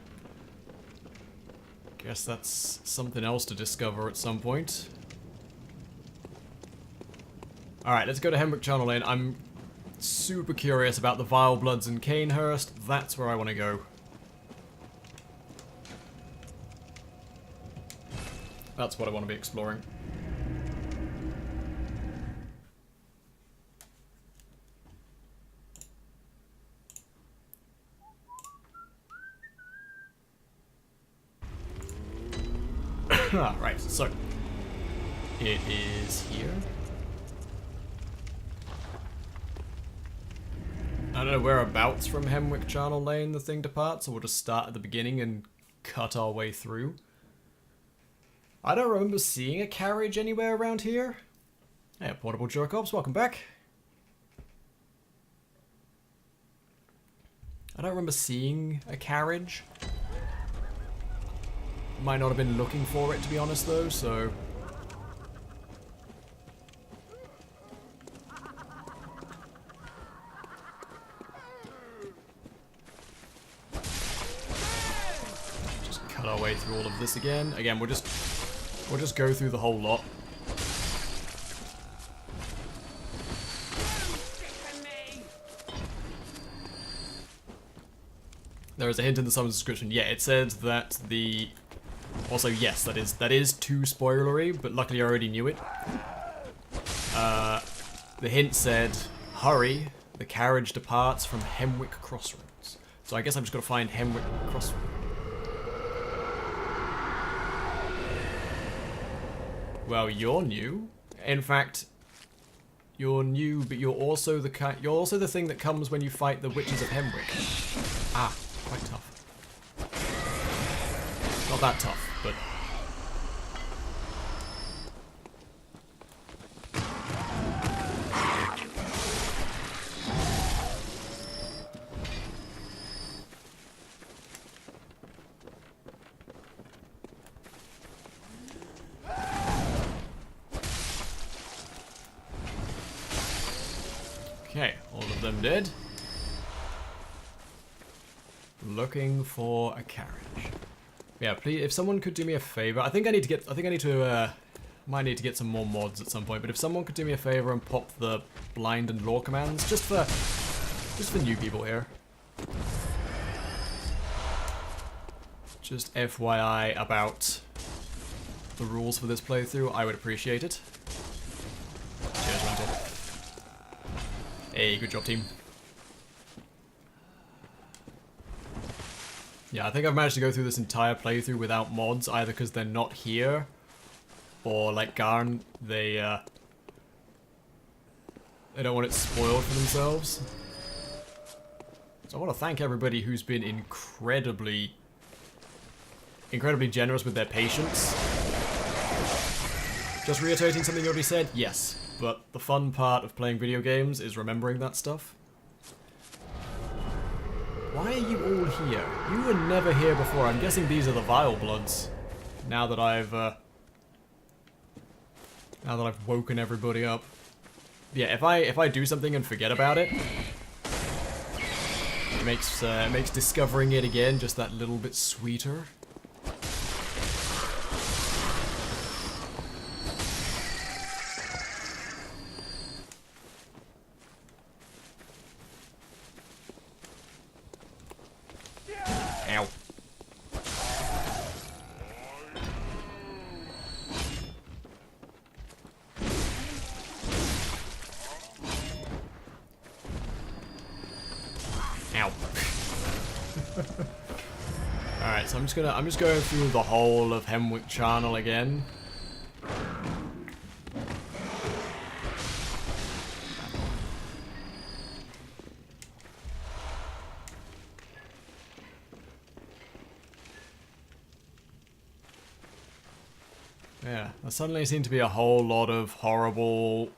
Guess that's something else to discover at some point. Alright, let's go to Hemwick Channel Lane. I'm super curious about the Vile Bloods in Canehurst. That's where I want to go. That's what I want to be exploring. Right, so it is here. I don't know whereabouts from Hemwick Charnel Lane the thing departs, so we'll just start at the beginning and cut our way through. I don't remember seeing a carriage anywhere around here. Hey, Portable Jerkops, welcome back. I don't remember seeing a carriage. Might not have been looking for it, to be honest, though, so... Just cut our way through all of this again. Again, we'll just go through the whole lot. There is a hint in the summon's description. Yeah, it said that the... Also, yes, that is too spoilery, but luckily I already knew it. The hint said, hurry, the carriage departs from Hemwick Crossroads. So I guess I've just got to find Hemwick Crossroads. Well, you're new. In fact, you're new, but you're also the thing that comes when you fight the Witches of Hemwick. Ah, quite tough. Not that tough, but... Okay, all of them dead. Looking for a carriage. Yeah, please, if someone could do me a favor, I think I need to might need to get some more mods at some point, but if someone could do me a favor and pop the blind and lore commands, just for new people here. Just FYI about the rules for this playthrough, I would appreciate it. Cheers, Rental. Hey, good job, team. Yeah, I think I've managed to go through this entire playthrough without mods, either because they're not here, or like Garn, they don't want it spoiled for themselves. So I want to thank everybody who's been incredibly generous with their patience. Just reiterating something you already said? Yes, but the fun part of playing video games is remembering that stuff. Why are you all here? You were never here before. I'm guessing these are the Vile Bloods. Now that I've woken everybody up. Yeah, if I do something and forget about it, it makes discovering it again just that little bit sweeter. Ow. Ow. Alright, so I'm just going through the whole of Hemwick Charnel again. Yeah, there suddenly seem to be a whole lot of horrible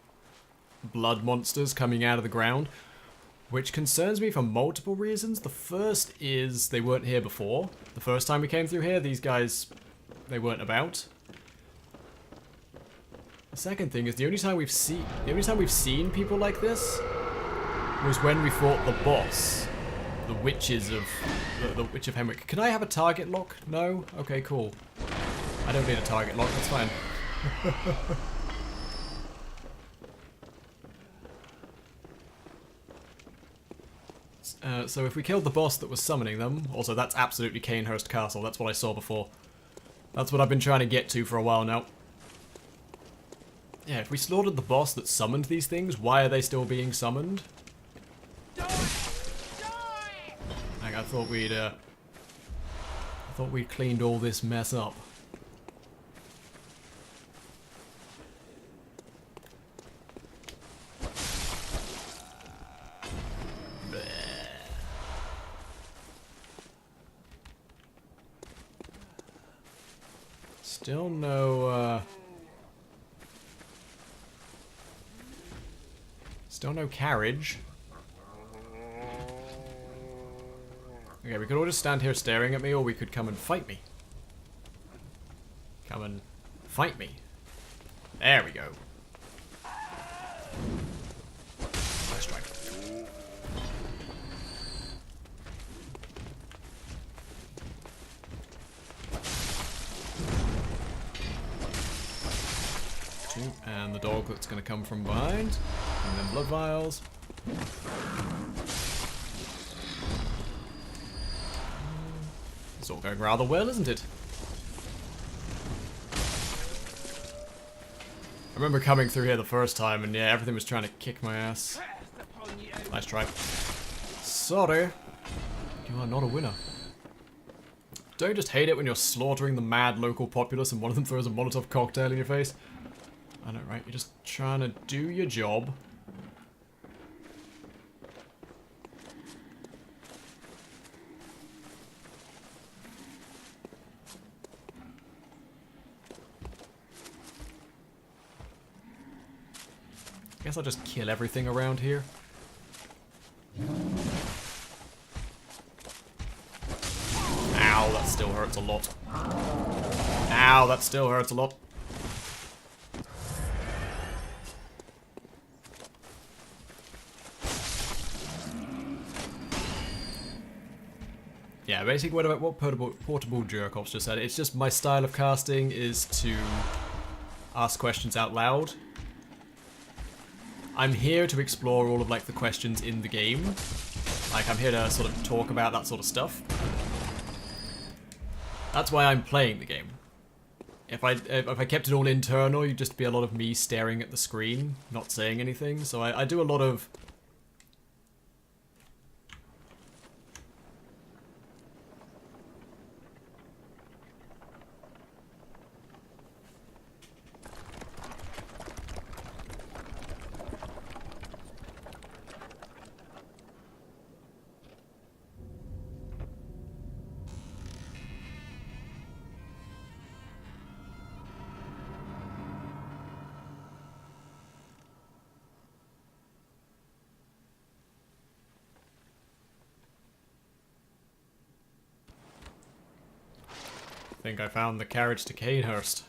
blood monsters coming out of the ground, which concerns me for multiple reasons. The first is they weren't here before. The first time we came through here, these guys, they weren't about. The second thing is the only time we've seen people like this was when we fought the boss, the witches of the Witch of Hemwick. Can I have a target lock? No? Okay, cool. I don't need a target lock, that's fine. So if we killed the boss that was summoning them, also that's absolutely Canehurst Castle, that's what I saw before. That's what I've been trying to get to for a while now. Yeah, if we slaughtered the boss that summoned these things, why are they still being summoned? Like, I thought we'd cleaned all this mess up. Still no carriage. Okay, we could all just stand here staring at me, or we could come and fight me. Come and fight me. There we go. Nice strike. And the dog that's going to come from behind. And then blood vials. It's all going rather well, isn't it? I remember coming through here the first time and yeah, everything was trying to kick my ass. Nice try. Sorry. You are not a winner. Don't you just hate it when you're slaughtering the mad local populace and one of them throws a Molotov cocktail in your face? I know, right? You're just trying to do your job. I guess I'll just kill everything around here. Ow, that still hurts a lot. Ow, that still hurts a lot. yeah, basically what portable jerk-offs just said. It's just my style of casting is to ask questions out loud. I'm here to explore all of like the questions in the game. Like I'm here to sort of talk about that sort of stuff. That's why I'm playing the game. If I kept it all internal, you'd just be a lot of me staring at the screen, not saying anything. So I do a lot of... I think I found the carriage to Canehurst.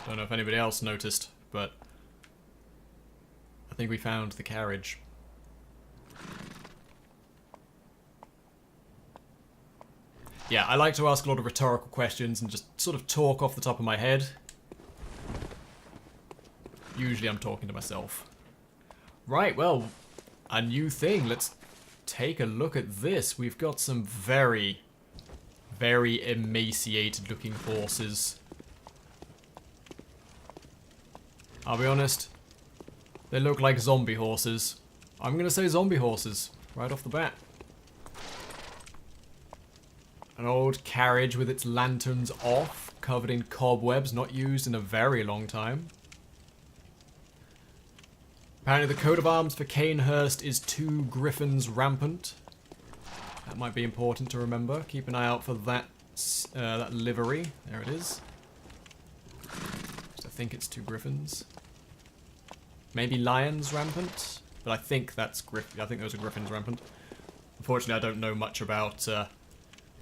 Don't know if anybody else noticed, but I think we found the carriage. Yeah, I like to ask a lot of rhetorical questions and just sort of talk off the top of my head. Usually I'm talking to myself. Right, well, a new thing. Let's take a look at this. We've got some very emaciated looking horses. I'll be honest, they look like zombie horses. I'm gonna say zombie horses right off the bat. An old carriage with its lanterns off, covered in cobwebs, not used in a very long time. Apparently the coat of arms for Canehurst is 2 griffins rampant. That might be important to remember. Keep an eye out for that that livery. There it is. So I think it's 2 griffins. Maybe lions rampant, but I think that's I think those are griffins rampant. Unfortunately, I don't know much about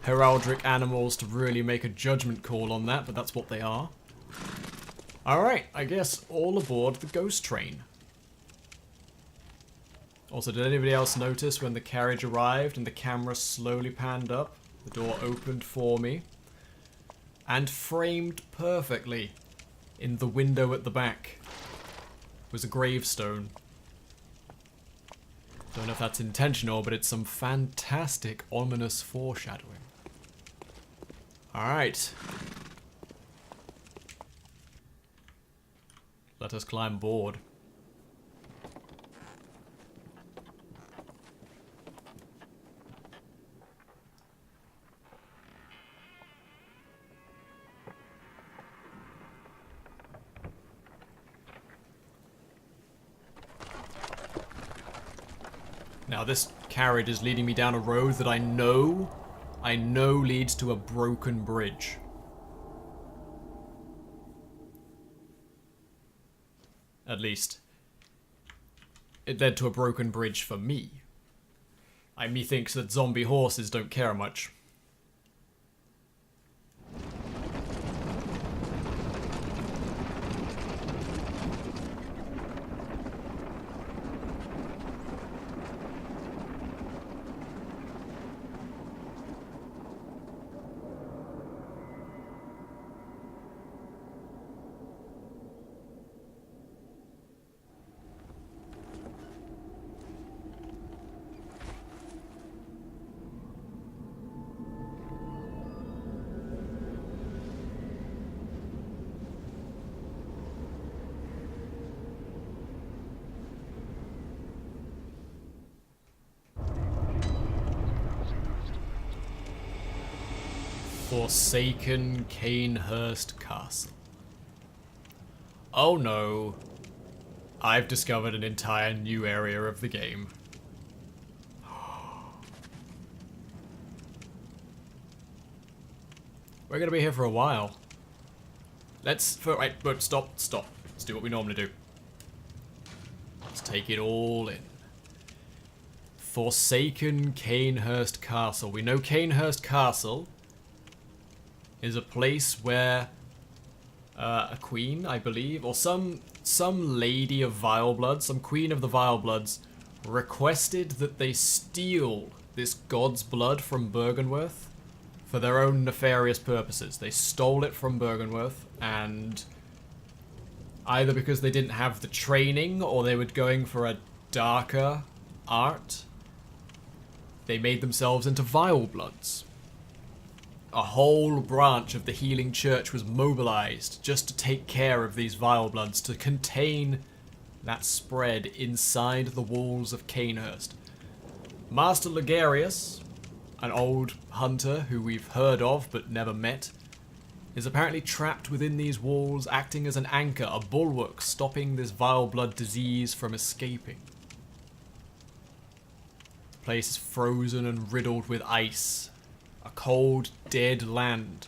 heraldic animals to really make a judgment call on that, but that's what they are. Alright, I guess all aboard the ghost train. Also, did anybody else notice when the carriage arrived and the camera slowly panned up, the door opened for me, and framed perfectly in the window at the back was a gravestone. Don't know if that's intentional, but it's some fantastic ominous foreshadowing. Alright. Let us climb board. Now this carriage is leading me down a road that I know leads to a broken bridge. At least, it led to a broken bridge for me. Methinks that zombie horses don't care much. Forsaken Canehurst Castle. Oh no. I've discovered an entire new area of the game. We're gonna be here for a while. Wait, stop. Let's do what we normally do. Let's take it all in. Forsaken Canehurst Castle. We know Canehurst Castle is a place where a queen, I believe, or some lady of Vilebloods, some queen of the Vilebloods, requested that they steal this god's blood from Byrgenwerth for their own nefarious purposes. They stole it from Byrgenwerth, and either because they didn't have the training or they were going for a darker art, they made themselves into vile bloods. A whole branch of the healing church was mobilized just to take care of these vile bloods, to contain that spread inside the walls of Canehurst. Master Ligarius, an old hunter who we've heard of but never met, is apparently trapped within these walls, acting as an anchor, a bulwark, stopping this vile blood disease from escaping. The place is frozen and riddled with ice. A cold, dead land.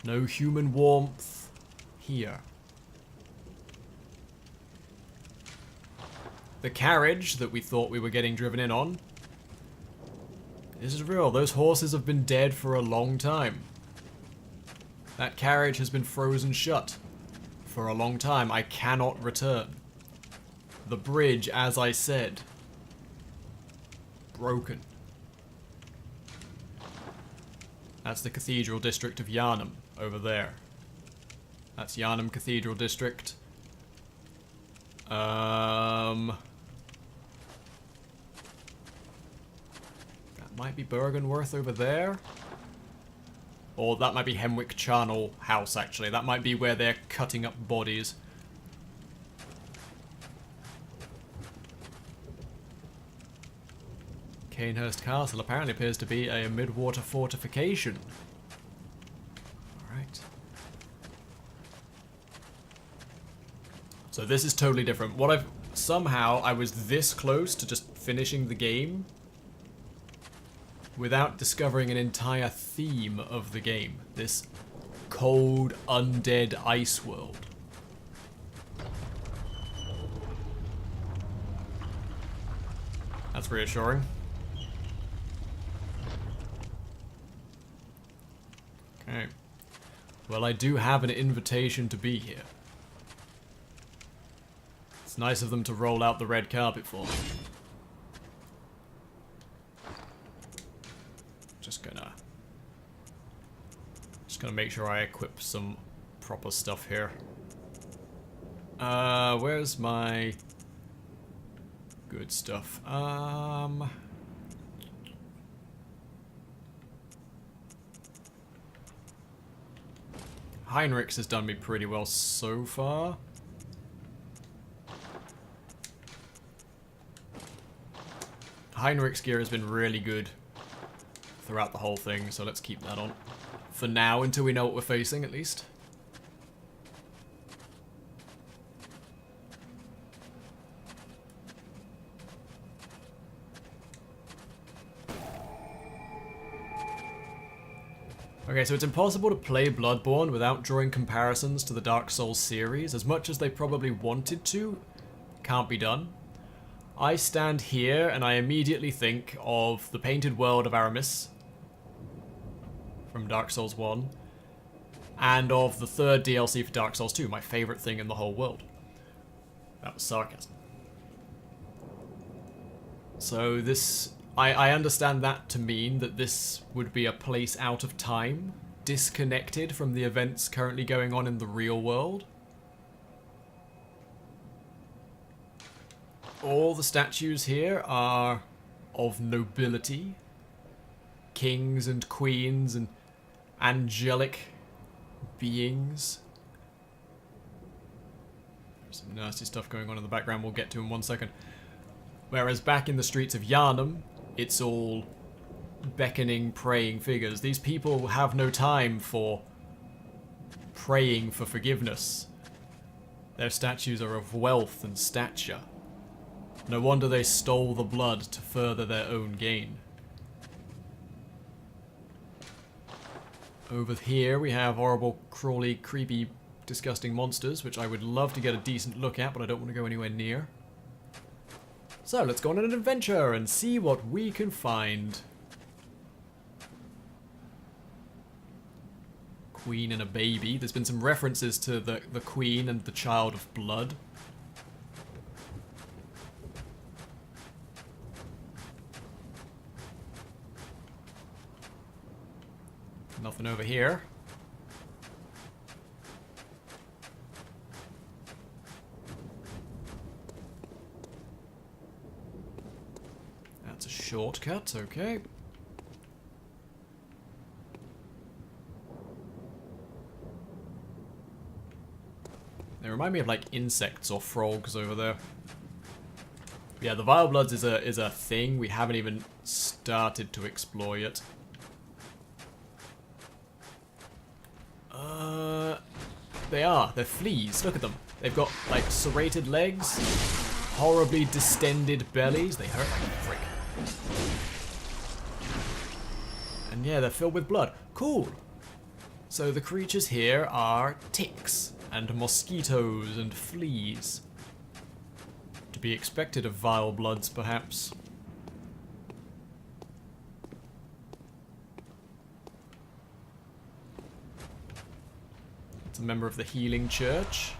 No human warmth here. The carriage that we thought we were getting driven in on, this is real. Those horses have been dead for a long time. That carriage has been frozen shut for a long time. I cannot return. The bridge, as I said, broken. That's the Cathedral District of Yharnam over there. That's Yharnam Cathedral District. That might be Byrgenwerth over there. Or that might be Hemwick Charnel House, actually. That might be where they're cutting up bodies. Canehurst Castle apparently appears to be a mid-water fortification. Alright. So this is totally different. Somehow I was this close to just finishing the game without discovering an entire theme of the game. This cold, undead ice world. That's reassuring. Okay. Well, I do have an invitation to be here. It's nice of them to roll out the red carpet for me. Just gonna make sure I equip some proper stuff here. Where's my good stuff? Heinrichs has done me pretty well so far. Heinrich's gear has been really good throughout the whole thing, so let's keep that on. For now, until we know what we're facing, at least. Okay, so it's impossible to play Bloodborne without drawing comparisons to the Dark Souls series. As much as they probably wanted to, can't be done. I stand here and I immediately think of the Painted World of Aramis from Dark Souls 1 and of the third DLC for Dark Souls 2, my favourite thing in the whole world. That was sarcasm. So this... I understand that to mean that this would be a place out of time, disconnected from the events currently going on in the real world. All the statues here are of nobility, kings and queens and angelic beings. There's some nasty stuff going on in the background we'll get to in 1 second. Whereas back in the streets of Yharnam, it's all beckoning, praying figures. These people have no time for praying for forgiveness. Their statues are of wealth and stature. No wonder they stole the blood to further their own gain. Over here we have horrible, crawly, creepy, disgusting monsters, which I would love to get a decent look at, but I don't want to go anywhere near. So let's go on an adventure and see what we can find. Queen and a baby. There's been some references to the Queen and the Child of Blood. Nothing over here. That's a shortcut, okay. They remind me of like insects or frogs over there. Yeah, the Vile Bloods is a thing we haven't even started to explore yet. They're fleas. Look at them. They've got like serrated legs, horribly distended bellies. They hurt like a frick. And yeah, they're filled with blood. Cool. So the creatures here are ticks and mosquitoes and fleas. To be expected of Vile Bloods, perhaps. It's a member of the Healing Church.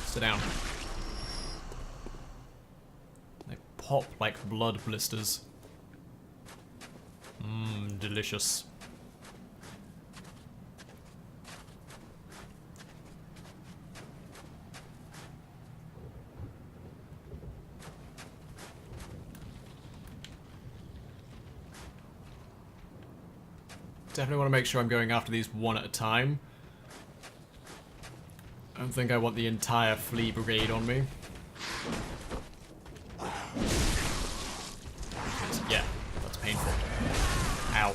Sit down. They pop like blood blisters. Mmm, delicious. Definitely want to make sure I'm going after these one at a time. I don't think I want the entire flea brigade on me. Yeah, that's painful. Ow.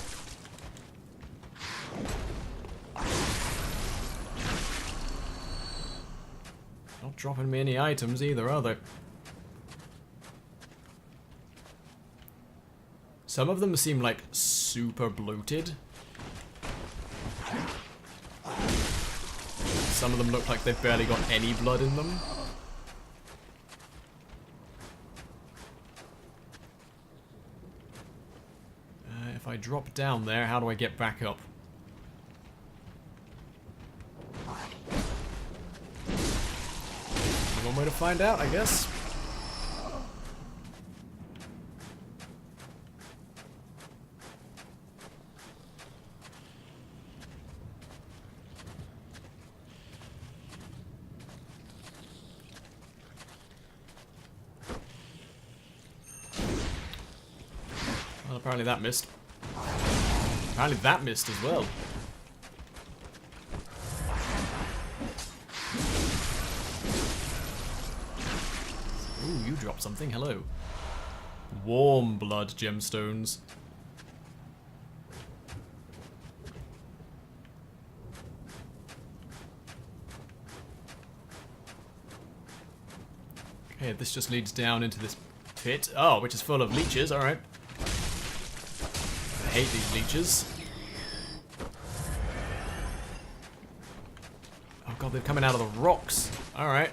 Not dropping me any items either, are they? Some of them seem like super bloated. Some of them look like they've barely got any blood in them. If I drop down there, how do I get back up? One way to find out, I guess. Well, apparently that missed. Apparently that missed as well. Ooh, you dropped something. Hello. Warm blood gemstones. Okay, this just leads down into this pit. Oh, which is full of leeches. Alright. I hate these leeches. Oh god, they're coming out of the rocks. Alright.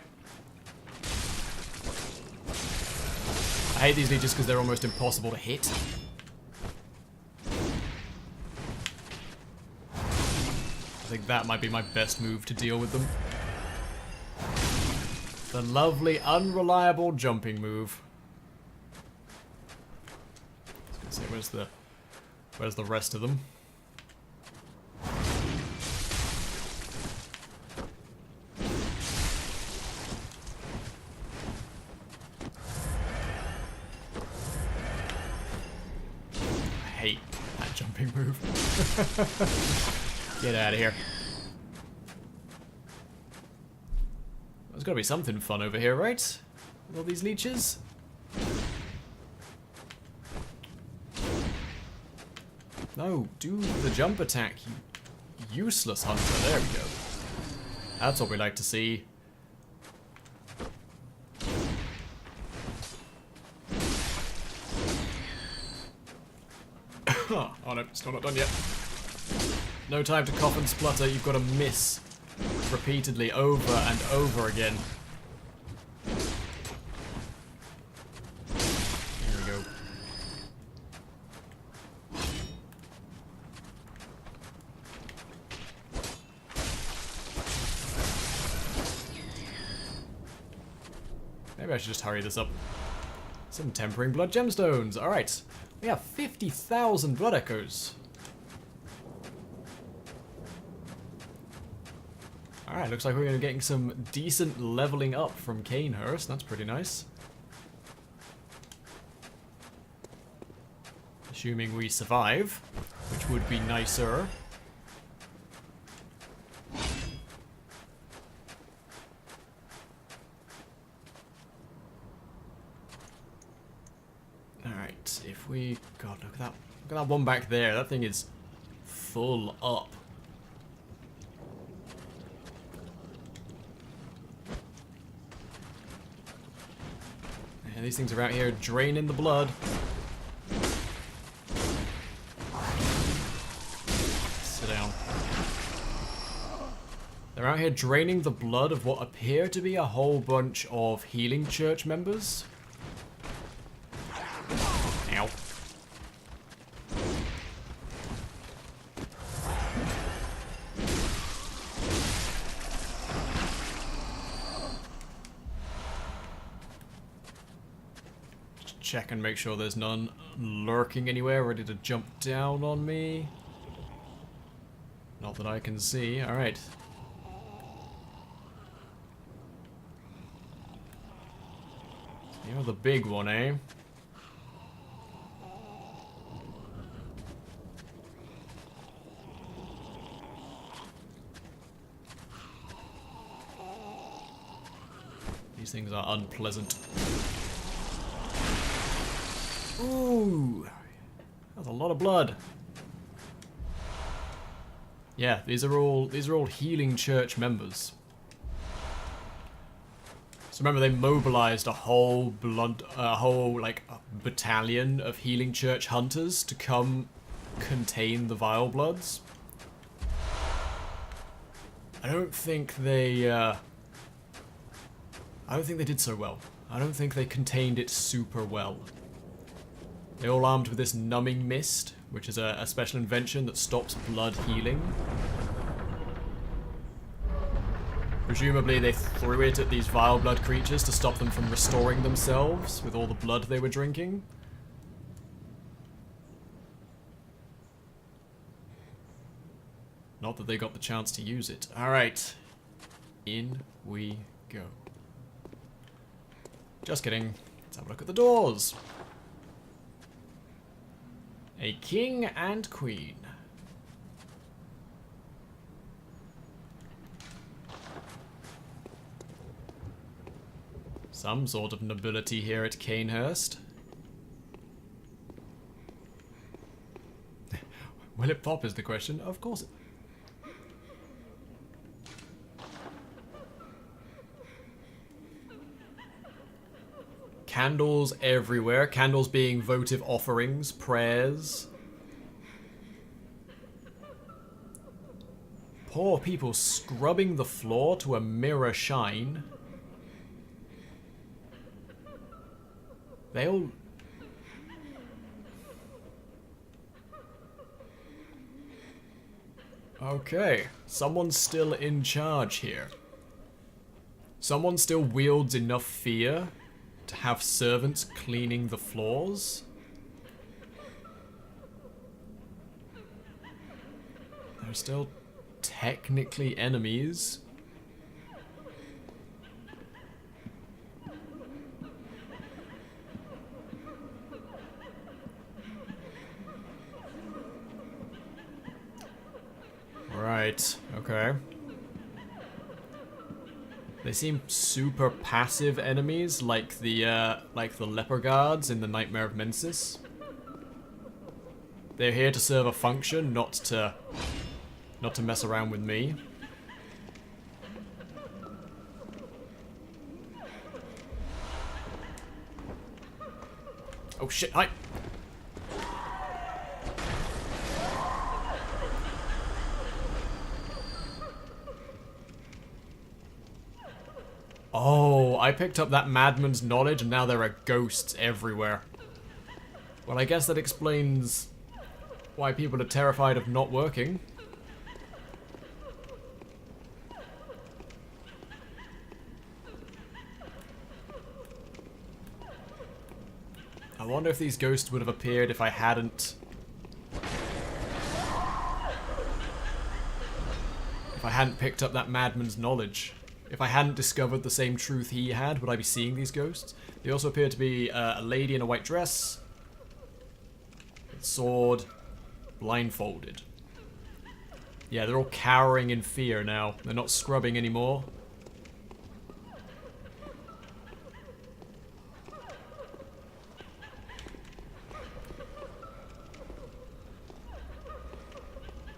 I hate these leeches because they're almost impossible to hit. I think that might be my best move to deal with them. The lovely, unreliable jumping move. I was gonna say, where's the rest of them? I hate that jumping move. Get out of here. There's gotta be something fun over here, right? With all these leeches? No, do the jump attack, you useless hunter. There we go. That's what we like to see. Oh no, still not done yet. No time to cough and splutter, you've got to miss repeatedly over and over again. There we go. Maybe I should just hurry this up. Some tempering blood gemstones. Alright. We have 50,000 blood echoes. Alright, looks like we're going to be getting some decent leveling up from Canehurst. That's pretty nice. Assuming we survive, which would be nicer. Alright, if we... God, look at that one back there. That thing is full up. Yeah, these things are out here draining the blood. Sit down. They're out here draining the blood of what appear to be a whole bunch of healing church members. Ow. Just check and make sure there's none lurking anywhere, ready to jump down on me. Not that I can see. Alright. You're the big one, eh? These things are unpleasant. Ooh! That's a lot of blood. Yeah, these are all healing church members. So remember, they mobilized a whole battalion of healing church hunters to come contain the Vile Bloods. I don't think they did so well. I don't think they contained it super well. They're all armed with this numbing mist, which is a special invention that stops blood healing. Presumably they threw it at these vile blood creatures to stop them from restoring themselves with all the blood they were drinking. Not that they got the chance to use it. Alright. In we go. Just kidding. Let's have a look at the doors. A king and queen. Some sort of nobility here at Canehurst. Will it pop is the question. Of course it... Candles everywhere. Candles being votive offerings, prayers. Poor people scrubbing the floor to a mirror shine. They all... Okay, someone's still in charge here. Someone still wields enough fear to have servants cleaning the floors. They're still technically enemies. Right, okay. They seem super passive enemies, like the leper guards in the Nightmare of Mensis. They're here to serve a function, not to mess around with me. Oh shit, hi! Oh, I picked up that madman's knowledge and now there are ghosts everywhere. Well, I guess that explains why people are terrified of not working. wonder if these ghosts would have appeared if I hadn't... If I hadn't picked up that madman's knowledge. If I hadn't discovered the same truth he had, would I be seeing these ghosts? They also appear to be a lady in a white dress. With sword. Blindfolded. Yeah, they're all cowering in fear now. They're not scrubbing anymore.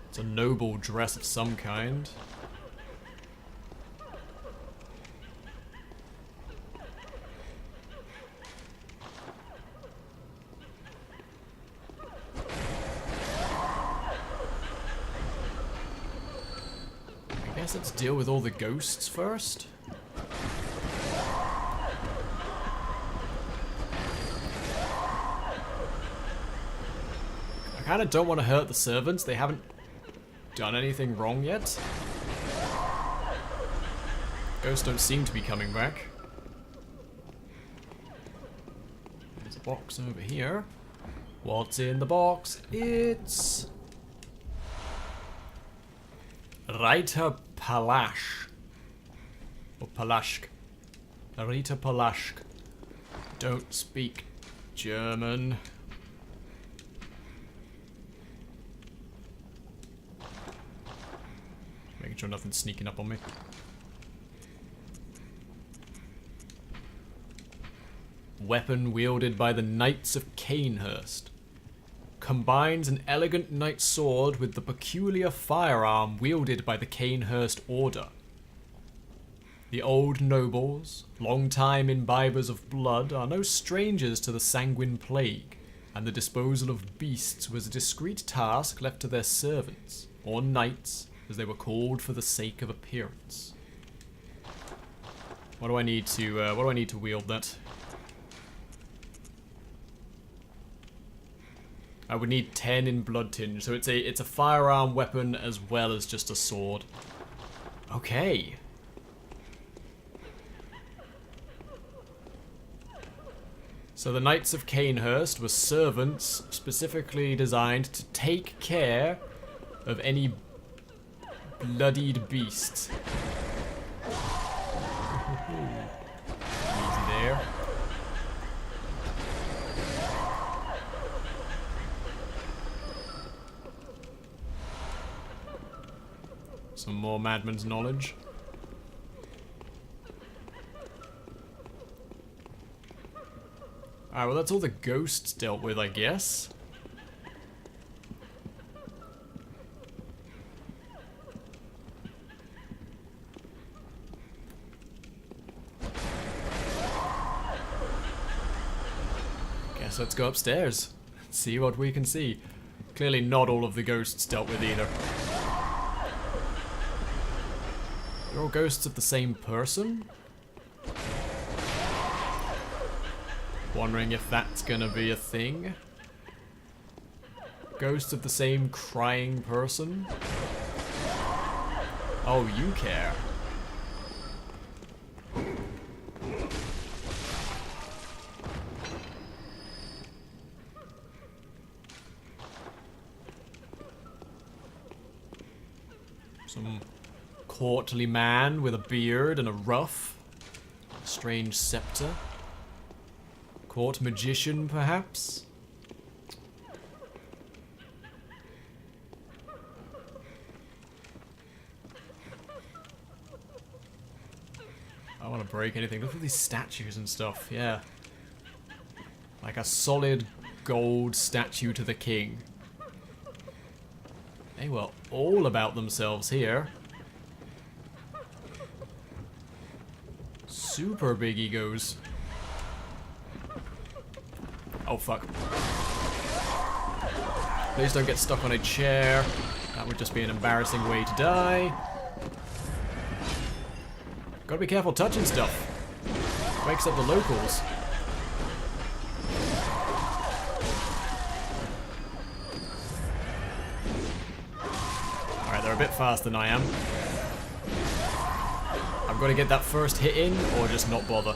It's a noble dress of some kind. I guess let's deal with all the ghosts first. I kind of don't want to hurt the servants. They haven't done anything wrong yet. Ghosts don't seem to be coming back. There's a box over here. What's in the box? It's... Rita Palash. Or Palashk. Rita Palashk. Don't speak German. Making sure nothing's sneaking up on me. Weapon wielded by the Knights of Canehurst. Combines an elegant knight sword with the peculiar firearm wielded by the Canehurst Order. The old nobles, long-time imbibers of blood, are no strangers to the sanguine plague, and the disposal of beasts was a discreet task left to their servants, or knights, as they were called for the sake of appearance. What do I need to wield that? I would need 10 in blood tinge, so it's a firearm weapon as well as just a sword. Okay. So the Knights of Canehurst were servants specifically designed to take care of any bloodied beast. Easy there. Some more Madman's knowledge. Alright, well that's all the ghosts dealt with, I guess. Guess let's go upstairs. See what we can see. Clearly not all of the ghosts dealt with either. They're all ghosts of the same person? Wondering if that's gonna be a thing. Ghosts of the same crying person? Oh, you care. Some courtly man with a beard and a ruff. A strange scepter. Court magician, perhaps? I don't want to break anything. Look at these statues and stuff, yeah. Like a solid gold statue to the king. They were all about themselves here. Super big egos. Oh fuck. Please don't get stuck on a chair. That would just be an embarrassing way to die. Gotta be careful touching stuff. Wakes up the locals. Alright, they're a bit faster than I am. I've got to get that first hit in, or just not bother.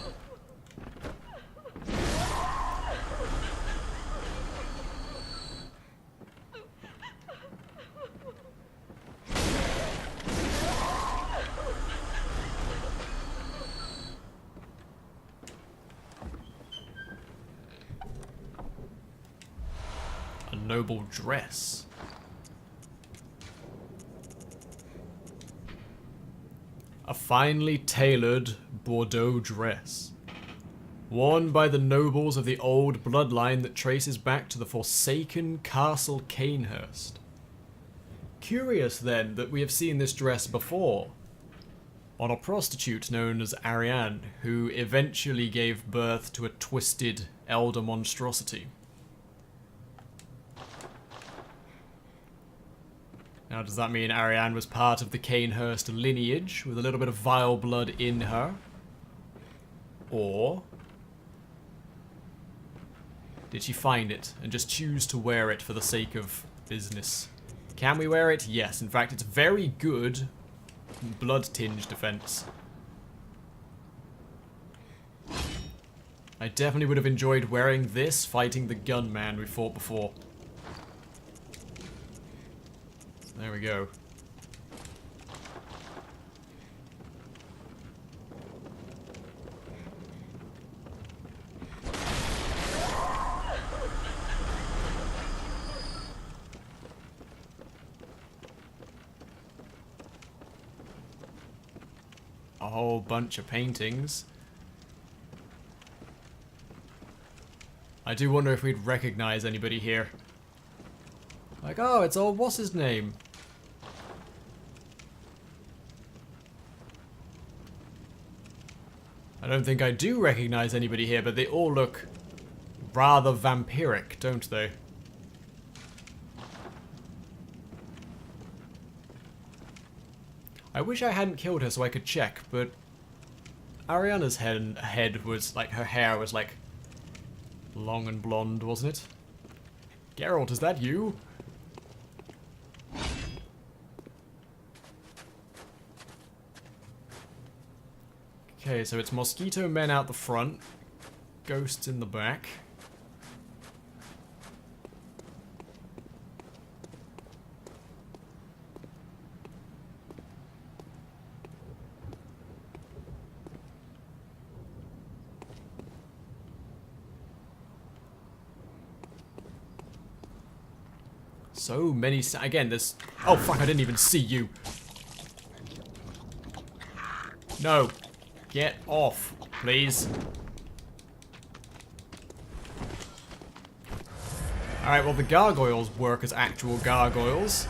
noble dress. A finely tailored Bordeaux dress, worn by the nobles of the old bloodline that traces back to the forsaken Castle Canehurst. Curious then that we have seen this dress before, on a prostitute known as Ariane, who eventually gave birth to a twisted elder monstrosity. Now, does that mean Ariane was part of the Canehurst lineage with a little bit of vile blood in her? Or did she find it and just choose to wear it for the sake of business? Can we wear it? Yes. In fact, it's very good blood-tinged defense. I definitely would have enjoyed wearing this fighting the gunman we fought before. There we go. A whole bunch of paintings. I do wonder if we'd recognize anybody here. Like, oh, it's old what's his name? I don't think I do recognize anybody here, but they all look rather vampiric, don't they? I wish I hadn't killed her so I could check, but Ariana's head was like, her hair was like long and blonde, wasn't it? Geralt, is that you? Okay, so it's mosquito men out the front, ghosts in the back. So many... Again, there's... Oh, fuck, I didn't even see you. No. Get off, please. Alright, well, the gargoyles work as actual gargoyles.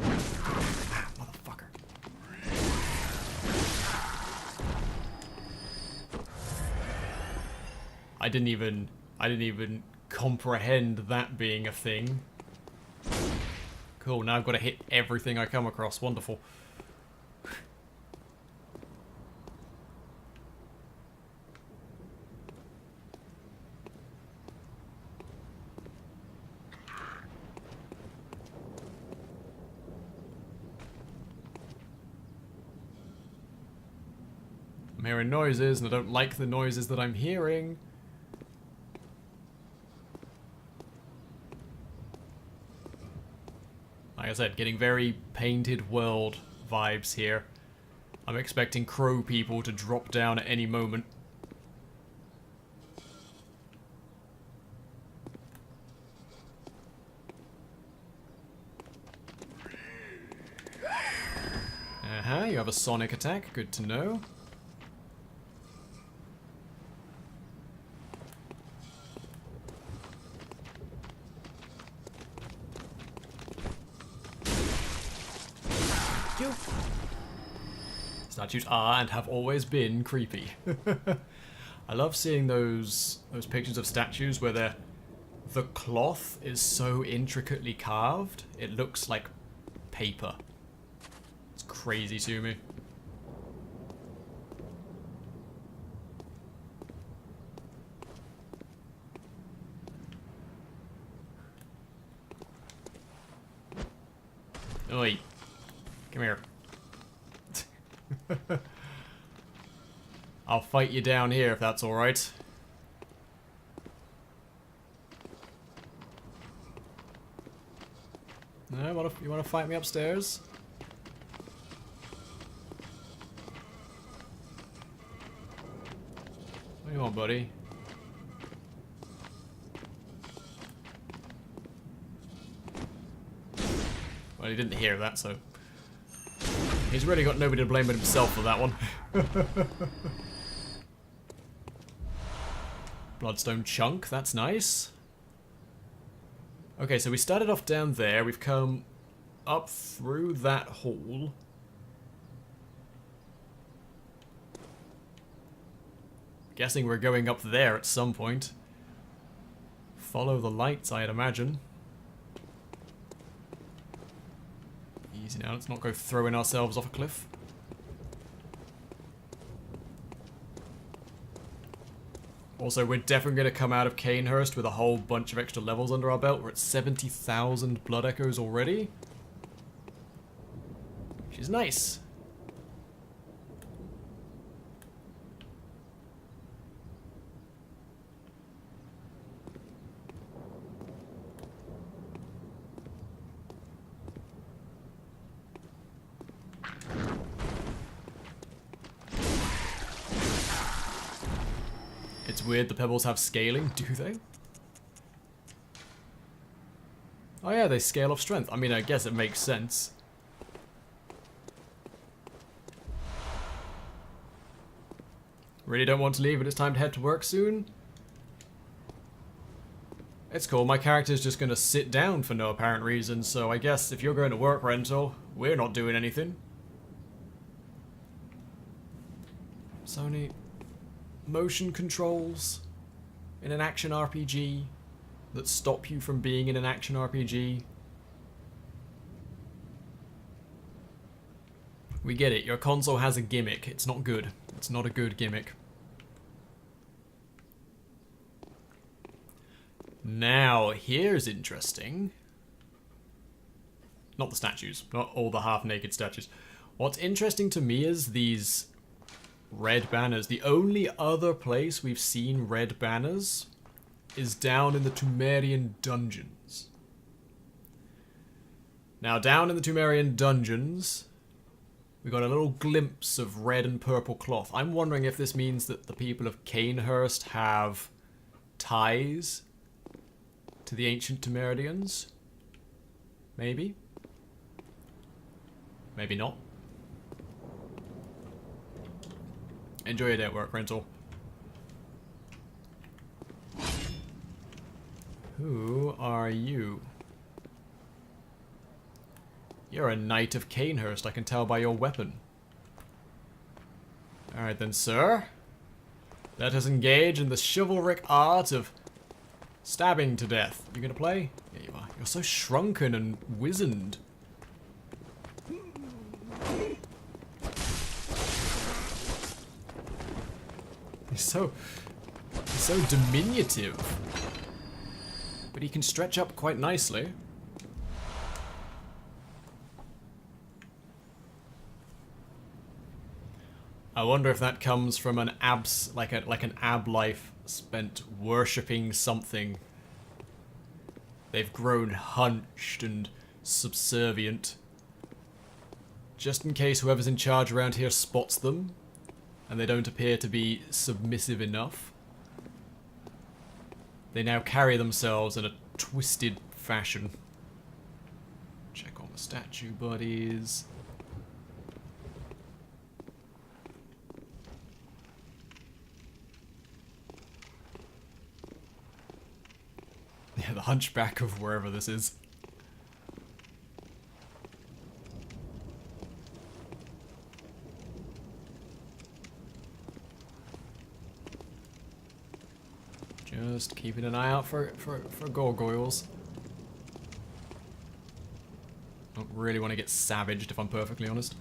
Ah, motherfucker. I didn't even comprehend that being a thing. Cool, now I've got to hit everything I come across. Wonderful. I'm hearing noises, and I don't like the noises that I'm hearing. Like I said, getting very Painted World vibes here. I'm expecting crow people to drop down at any moment. You have a sonic attack, good to know. Statues are and have always been creepy. I love seeing those pictures of statues where the cloth is so intricately carved, it looks like paper. It's crazy to me. Oi. Come here. I'll fight you down here if that's alright. No, you wanna fight me upstairs? What do you want, buddy? Well, he didn't hear that, so... He's really got nobody to blame but himself for that one. Bloodstone chunk, that's nice. Okay, so we started off down there. We've come up through that hall. Guessing we're going up there at some point. Follow the lights, I'd imagine. Easy now, let's not go throwing ourselves off a cliff. Also, we're definitely going to come out of Canehurst with a whole bunch of extra levels under our belt. We're at 70,000 blood echoes already. Which is nice. It's weird the pebbles have scaling, do they? Oh yeah, they scale off strength. I mean, I guess it makes sense. Really don't want to leave, but it's time to head to work soon. It's cool, my character's just gonna sit down for no apparent reason, so I guess if you're going to work, Rental, we're not doing anything. Sony... motion controls in an action RPG that stop you from being in an action RPG. We get it, your console has a gimmick. It's not good. It's not a good gimmick. Now, here's interesting. Not the statues, not all the half-naked statues. What's interesting to me is these red banners. The only other place we've seen red banners is down in the Tumerian dungeons. Now, down in the Tumerian dungeons, we got a little glimpse of red and purple cloth. I'm wondering if this means that the people of Canehurst have ties to the ancient Tumerians. Maybe. Maybe not. Enjoy your day at work, Rental. Who are you? You're a knight of Canehurst, I can tell by your weapon. Alright then, sir. Let us engage in the chivalric art of stabbing to death. You gonna play? Yeah, you are. You're so shrunken and wizened. He's so diminutive. But he can stretch up quite nicely. I wonder if that comes from an an ab life spent worshipping something. They've grown hunched and subservient. Just in case whoever's in charge around here spots them, and they don't appear to be submissive enough, they now carry themselves in a twisted fashion. Check all the statue bodies. Yeah, the hunchback of wherever this is. Just keeping an eye out for gargoyles. Don't really want to get savaged, if I'm perfectly honest.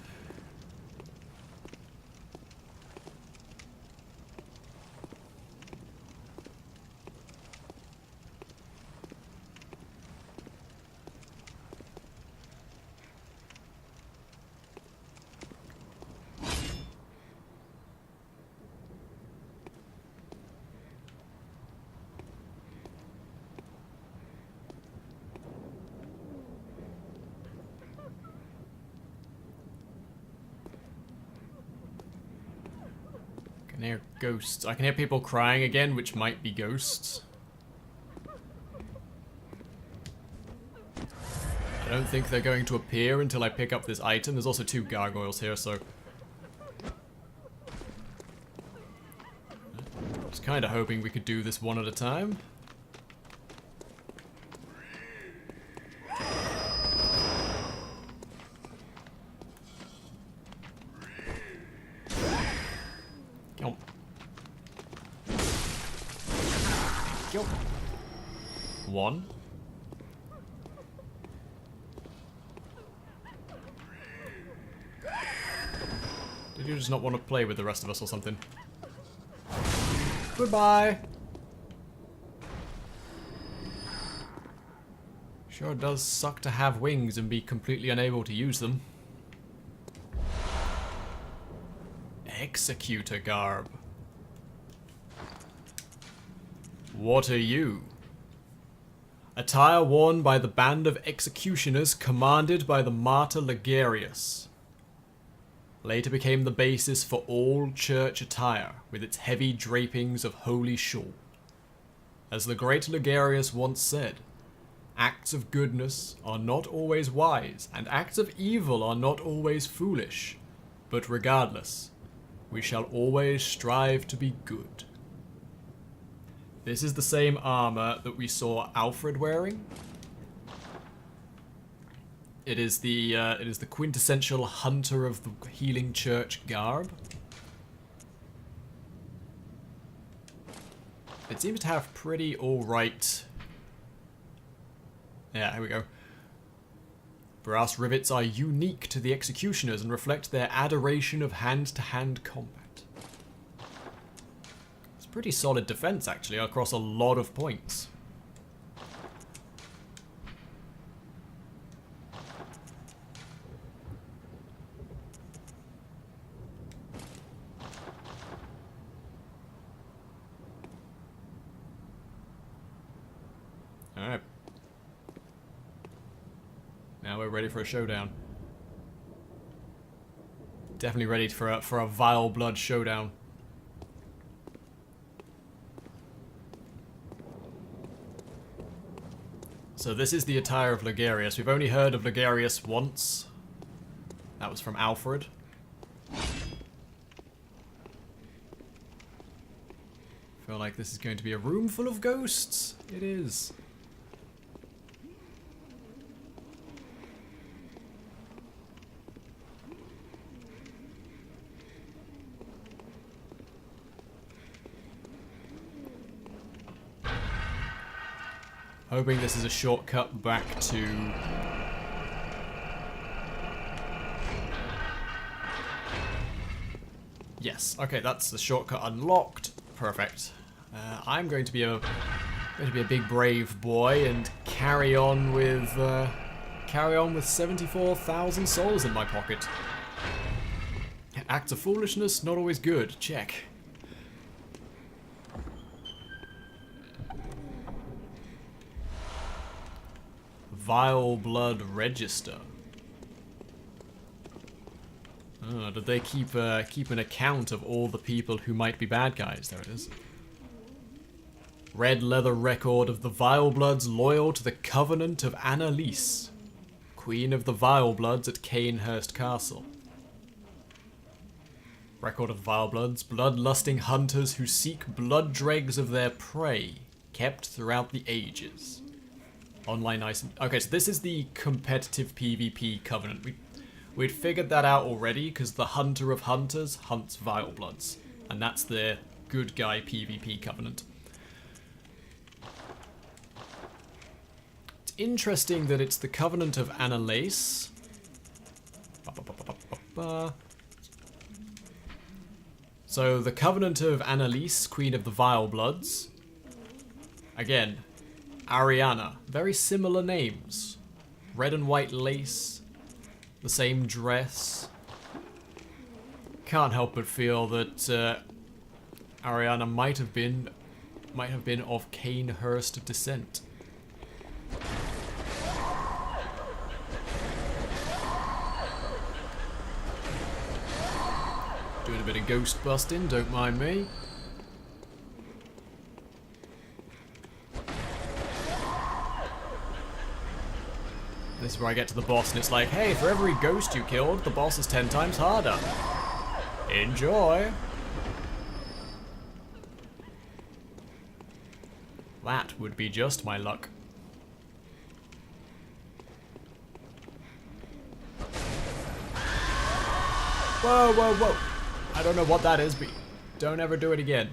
I can hear ghosts. I can hear people crying again, which might be ghosts. I don't think they're going to appear until I pick up this item. There's also 2 gargoyles here, so... I was kind of hoping we could do this one at a time. Go. Go. 1. Did you just not want to play with the rest of us or something? Goodbye! Sure does suck to have wings and be completely unable to use them. Executor garb. What are you? Attire worn by the band of executioners commanded by the martyr Ligarius. Later became the basis for all church attire, with its heavy drapings of holy shawl. As the great Ligarius once said, acts of goodness are not always wise, and acts of evil are not always foolish. But regardless, we shall always strive to be good. This is the same armor that we saw Alfred wearing. It is the quintessential hunter of the healing church garb. It seems to have pretty alright. Yeah, here we go. Brass rivets are unique to the executioners and reflect their adoration of hand-to-hand combat. It's pretty solid defense, actually, across a lot of points. Alright. Now we're ready for a showdown. Definitely ready for a vile blood showdown. So this is the attire of Ligarius. We've only heard of Ligarius once. That was from Alfred. Feel like this is going to be a room full of ghosts. It is. Hoping this is a shortcut back to... Yes, okay, that's the shortcut unlocked. Perfect. I'm going to be a big brave boy and carry on with 74,000 souls in my pocket. Acts of foolishness, not always good. Check. Vile Blood Register. Oh, did they keep an account of all the people who might be bad guys? There it is. Red leather record of the Vile Bloods loyal to the Covenant of Annalise, Queen of the Vile Bloods at Canehurst Castle. Record of Vile Bloods, bloodlusting hunters who seek blood dregs of their prey, kept throughout the ages. Online item. Okay, so this is the competitive PvP Covenant. We'd figured that out already, because the Hunter of Hunters hunts Vile Bloods. And that's the good guy PvP Covenant. It's interesting that it's the Covenant of Annalise. So, the Covenant of Annalise, Queen of the Vile Bloods. Again, Ariana. Very similar names. Red and white lace. The same dress. Can't help but feel that Ariana might have been of Canehurst descent. Doing a bit of ghost busting, don't mind me. This is where I get to the boss and it's like, hey, for every ghost you killed, the boss is 10 times harder. Enjoy! That would be just my luck. Whoa, whoa, whoa! I don't know what that is, but don't ever do it again.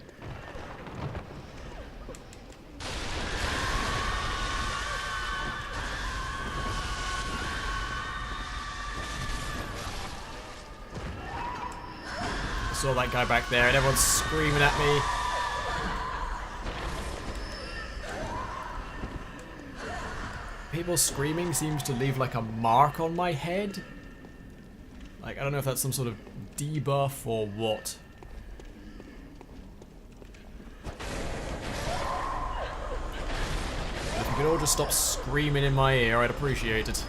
Saw that guy back there and everyone's screaming at me. People screaming seems to leave like a mark on my head. Like, I don't know if that's some sort of debuff or what. If you could all just stop screaming in my ear, I'd appreciate it.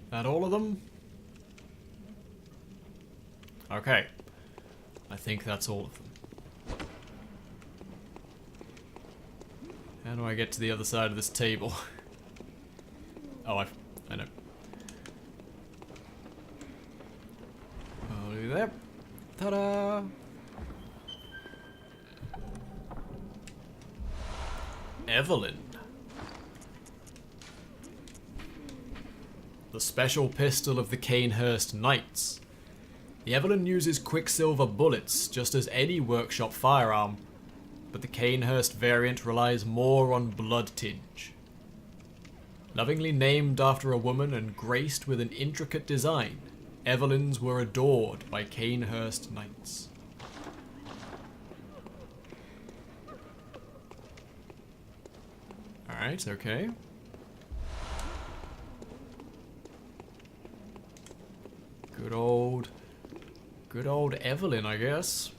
That all of them? Okay. I think that's all of them. How do I get to the other side of this table? Oh, I know. I'll do that. Ta-da! Evelyn. The special pistol of the Canehurst Knights. The Evelyn uses quicksilver bullets, just as any workshop firearm, but the Canehurst variant relies more on blood tinge. Lovingly named after a woman and graced with an intricate design, Evelyns were adored by Canehurst Knights. Alright, okay. Good old Evelyn, I guess.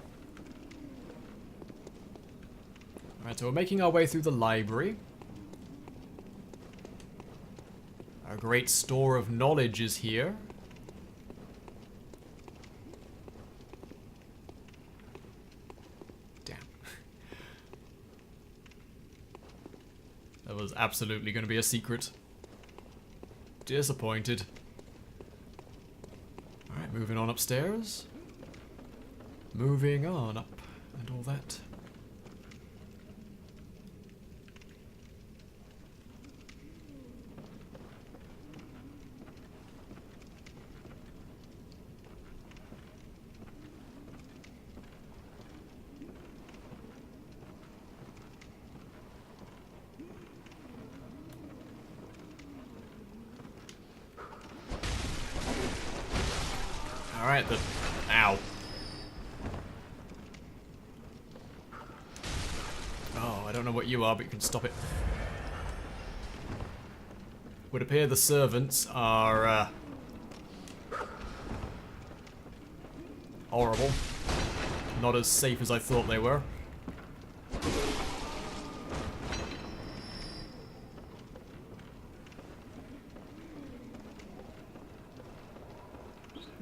Alright, so we're making our way through the library. Our great store of knowledge is here. Damn. That was absolutely going to be a secret. Disappointed. Alright, moving on upstairs. Moving on up and all that. Alright, ow. Oh, I don't know what you are, but you can stop it. Would appear the servants are, horrible. Not as safe as I thought they were.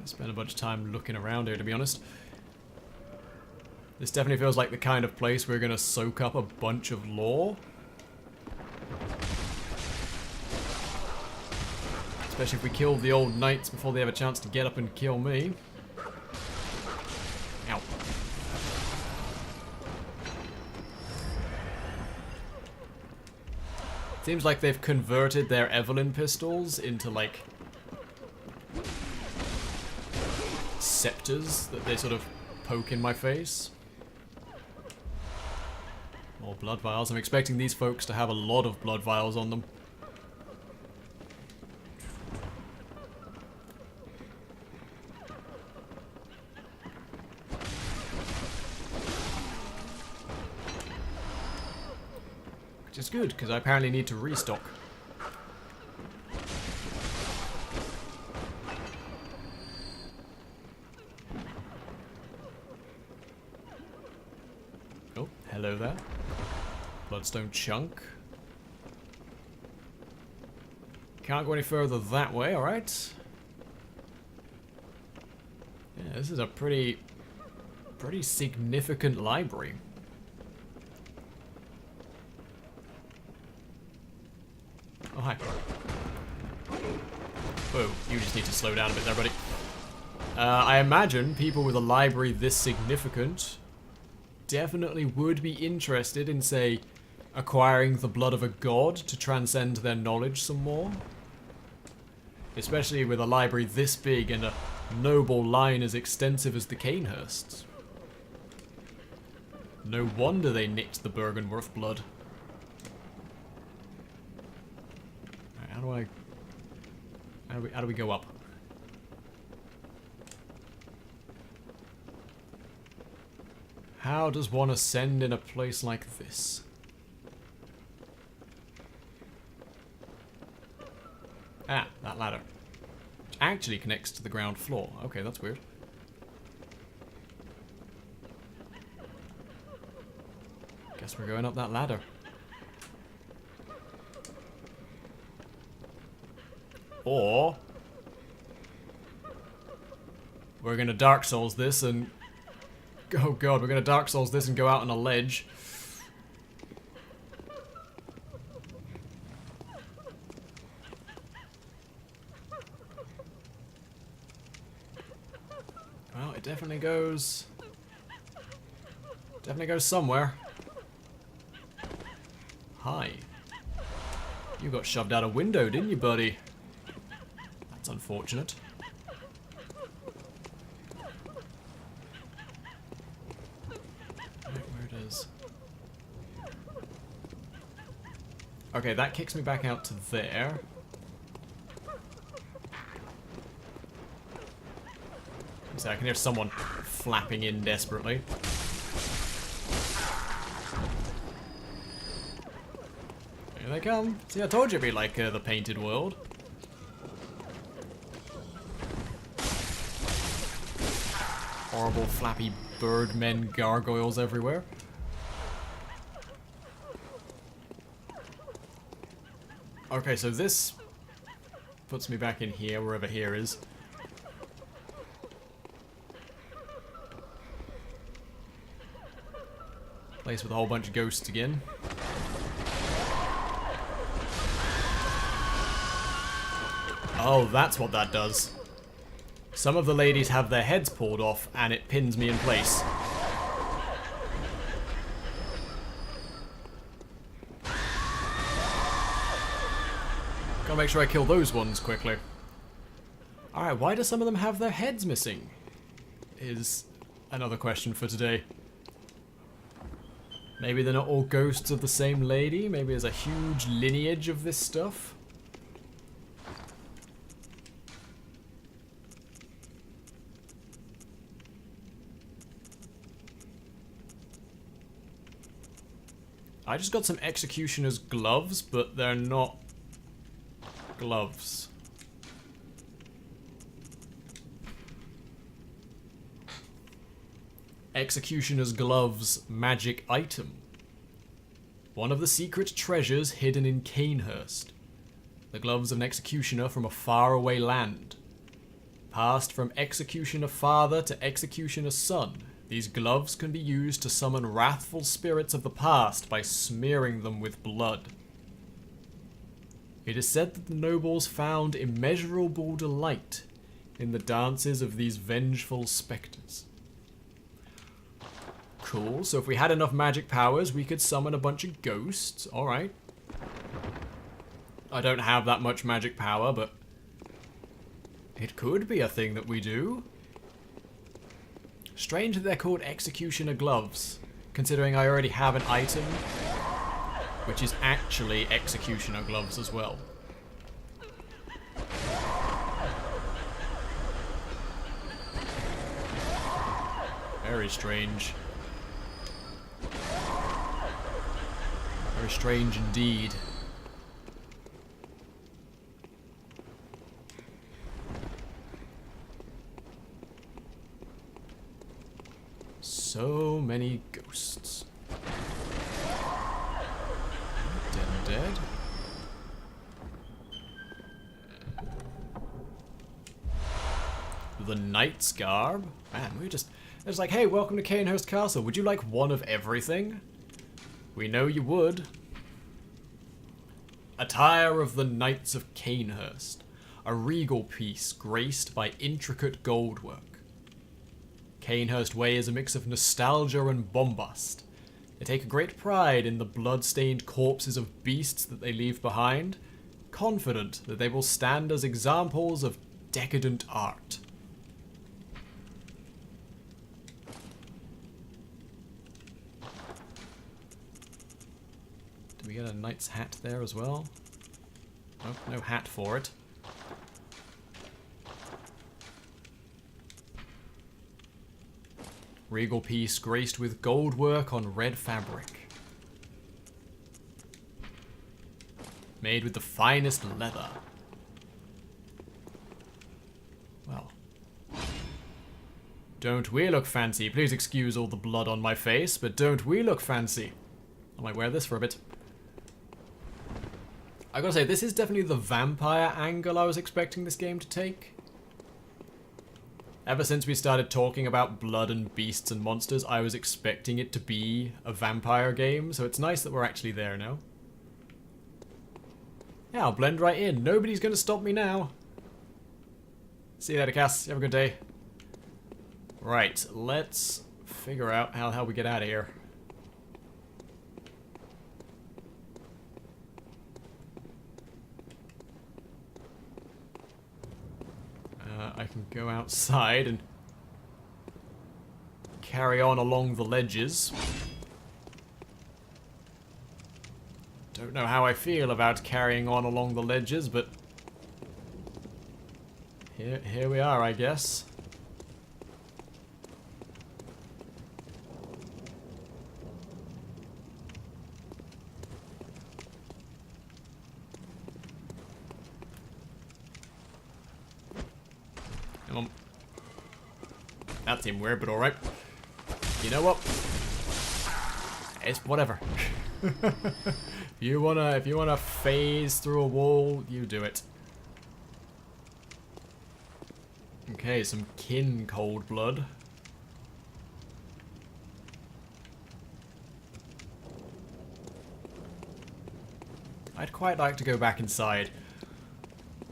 Spent a bunch of time looking around here, to be honest. This definitely feels like the kind of place we're gonna soak up a bunch of lore. Especially if we kill the old knights before they have a chance to get up and kill me. Ow. Seems like they've converted their Evelyn pistols into, like, scepters that they sort of poke in my face. More blood vials. I'm expecting these folks to have a lot of blood vials on them. Which is good, because I apparently need to restock. Oh, hello there. Bloodstone chunk. Can't go any further that way, alright. Yeah, this is a pretty pretty significant library. Oh, hi. Whoa, you just need to slow down a bit there, buddy. I imagine people with a library this significant definitely would be interested in, say, acquiring the blood of a god to transcend their knowledge some more. Especially with a library this big and a noble line as extensive as the Canehursts. No wonder they nicked the Bergenworth blood. Alright, how do we go up? How does one ascend in a place like this? Ah, that ladder. Which actually connects to the ground floor. Okay, that's weird. Guess we're going up that ladder. Or we're gonna Dark Souls this and... Oh god, we're gonna Dark Souls this and go out on a ledge. Well, it definitely goes somewhere. Hi. You got shoved out a window, didn't you, buddy? That's unfortunate. Where it is. Okay, that kicks me back out to there. So I can hear someone flapping in desperately. Here they come. See, I told you it'd be like the Painted World. Horrible flappy birdmen gargoyles everywhere. Okay, so this puts me back in here, wherever here is. Place with a whole bunch of ghosts again. Oh, that's what that does. Some of the ladies have their heads pulled off, and it pins me in place. Gotta make sure I kill those ones quickly. Alright, why do some of them have their heads missing? Is another question for today. Maybe they're not all ghosts of the same lady? Maybe there's a huge lineage of this stuff? I just got some executioner's gloves, but they're not gloves. Executioner's gloves magic item. One of the secret treasures hidden in Canehurst. The gloves of an executioner from a faraway land. Passed from executioner father to executioner son. These gloves can be used to summon wrathful spirits of the past by smearing them with blood. It is said that the nobles found immeasurable delight in the dances of these vengeful spectres. Cool, so if we had enough magic powers, we could summon a bunch of ghosts. Alright. I don't have that much magic power, but it could be a thing that we do. Strange that they're called executioner gloves, considering I already have an item, which is actually executioner gloves as well. Very strange. Very strange indeed. So many ghosts. Dead and dead. The Knight's Garb? Man, we're just It's like, hey, welcome to Canehurst Castle. Would you like one of everything? We know you would. Attire of the Knights of Canehurst. A regal piece graced by intricate goldwork. Canehurst Way is a mix of nostalgia and bombast. They take a great pride in the blood-stained corpses of beasts that they leave behind, confident that they will stand as examples of decadent art. Do we get a knight's hat there as well? Nope, no hat for it. Regal piece graced with gold work on red fabric. Made with the finest leather. Well. Don't we look fancy? Please excuse all the blood on my face, but don't we look fancy? I might wear this for a bit. I gotta say, this is definitely the vampire angle I was expecting this game to take. Ever since we started talking about blood and beasts and monsters, I was expecting it to be a vampire game, so it's nice that we're actually there now. Yeah, I'll blend right in. Nobody's gonna stop me now. See you later, Cass. Have a good day. Right, let's figure out how the hell we get out of here. I can go outside and carry on along the ledges. Don't know how I feel about carrying on along the ledges, but here we are, I guess. Come on. That seemed weird, but alright. You know what? It's whatever. If you wanna phase through a wall, you do it. Okay, some kin cold blood. I'd quite like to go back inside.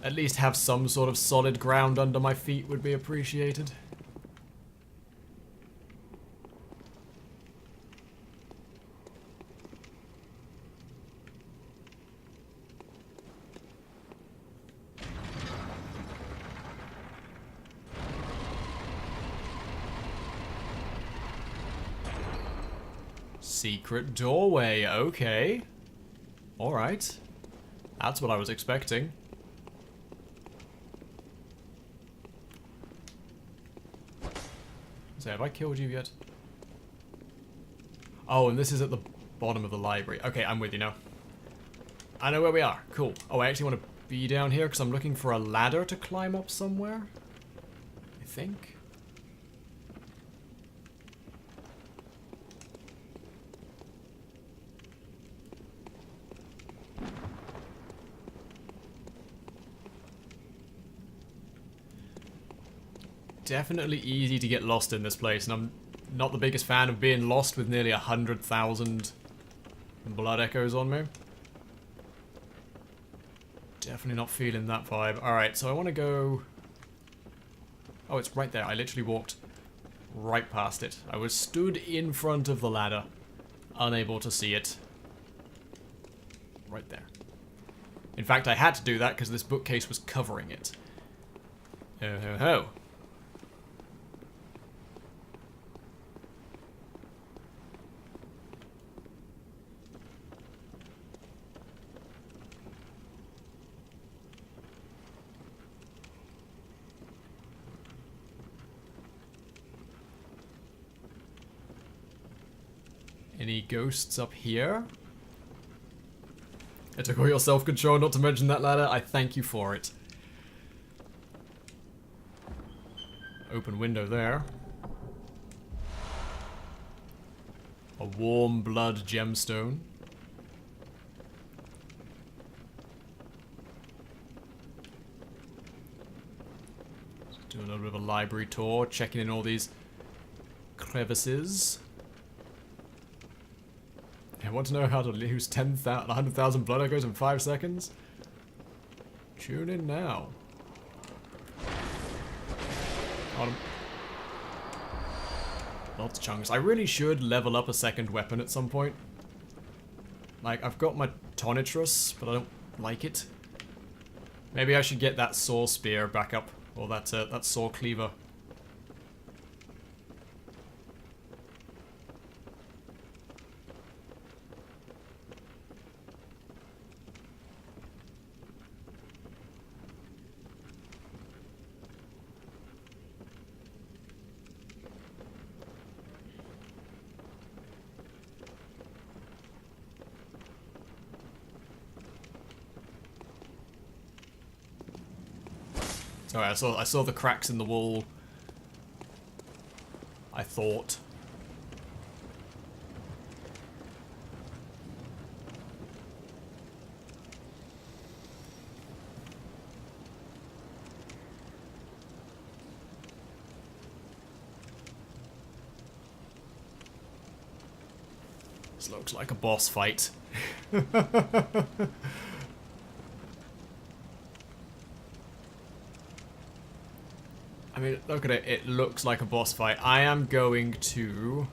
At least have some sort of solid ground under my feet would be appreciated. Secret doorway, okay. Alright. That's what I was expecting. So have I killed you yet? Oh, and this is at the bottom of the library. Okay, I'm with you now. I know where we are. Cool. Oh, I actually want to be down here because I'm looking for a ladder to climb up somewhere. I think. Definitely easy to get lost in this place, and I'm not the biggest fan of being lost with nearly 100,000 blood echoes on me. Definitely not feeling that vibe. Alright, so I want to go... Oh, it's right there. I literally walked right past it. I was stood in front of the ladder, unable to see it. Right there. In fact, I had to do that because this bookcase was covering it. Ho ho ho. Any ghosts up here? It took all your self-control not to mention that ladder. I thank you for it. Open window there. A warm blood gemstone. Just do a little bit of a library tour, checking in all these crevices. I want to know how to lose 100,000 blood echoes in 5 seconds? Tune in now. Got him. Lots of chunks. I really should level up a second weapon at some point. Like, I've got my Tonitrus, but I don't like it. Maybe I should get that saw spear back up, or that saw cleaver. Sorry, I saw the cracks in the wall. I thought. This looks like a boss fight. I mean, look at it. It looks like a boss fight. I am going to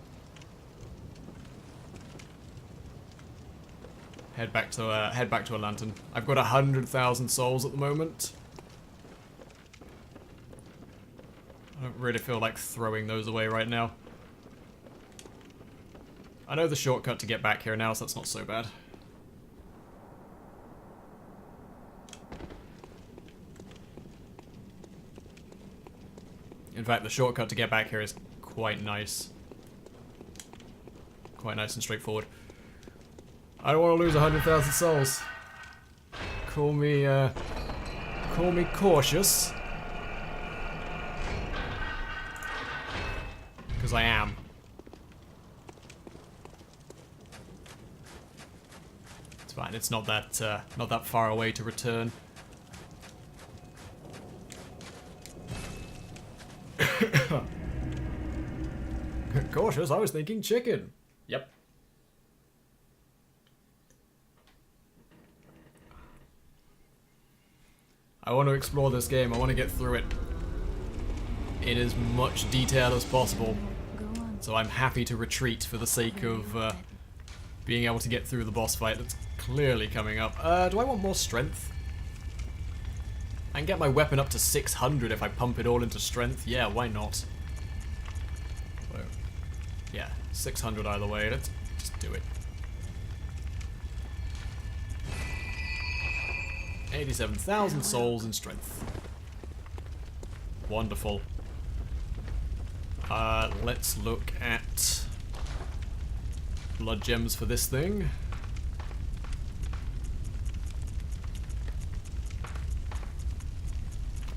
head back to a lantern. I've got 100,000 souls at the moment. I don't really feel like throwing those away right now. I know the shortcut to get back here now, so that's not so bad. In fact, the shortcut to get back here is quite nice. Quite nice and straightforward. I don't want to lose 100,000 souls. Call me cautious. Because I am. It's fine. It's not that far away to return. Cautious, I was thinking chicken. Yep. I want to explore this game. I want to get through it in as much detail as possible. So I'm happy to retreat for the sake of being able to get through the boss fight that's clearly coming up. Do I want more strength? I can get my weapon up to 600 if I pump it all into strength. Yeah, why not? Yeah, 600 either way. Let's just do it. 87,000 souls in strength. Wonderful. Let's look at blood gems for this thing.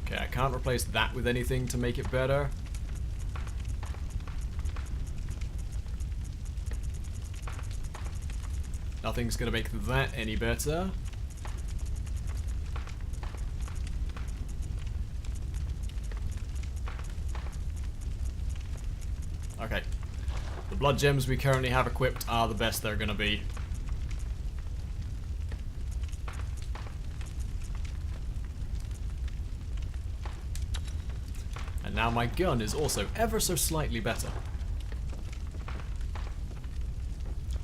Okay, I can't replace that with anything to make it better. Nothing's gonna make that any better. Okay. The blood gems we currently have equipped are the best they're gonna be. And now my gun is also ever so slightly better.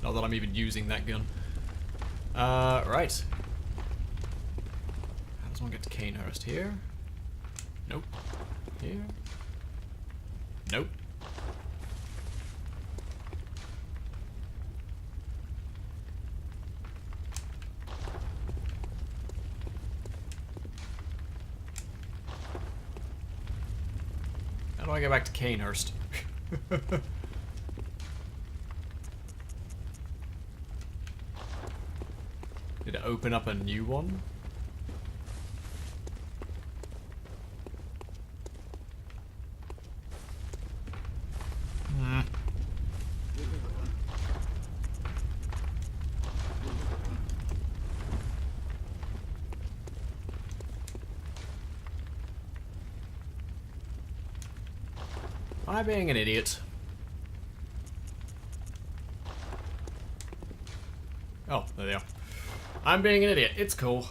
Not that I'm even using that gun. Right. How does one get to Canehurst? Here? Nope. Here? Nope. How do I get back to Canehurst? Did it open up a new one? Am I being an idiot? Oh, there they are. I'm being an idiot. It's cool.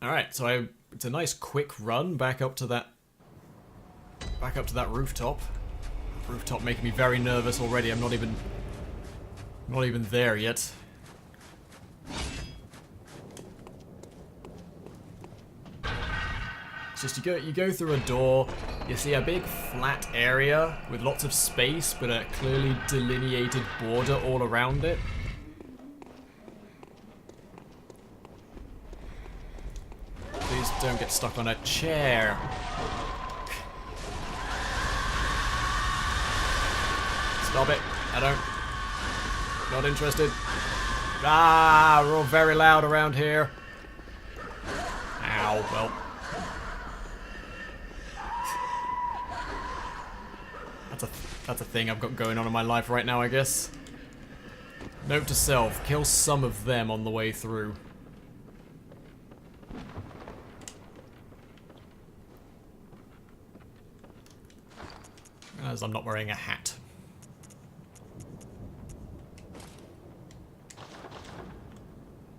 Alright, so it's a nice quick run back up to that rooftop. Rooftop making me very nervous already. I'm not even there yet. It's just you go through a door, you see a big flat area with lots of space but a clearly delineated border all around it. Please don't get stuck on a chair. Stop it. Not interested. Ah, we're all very loud around here. Ow, well. That's a thing I've got going on in my life right now, I guess. Note to self, kill some of them on the way through. As I'm not wearing a hat.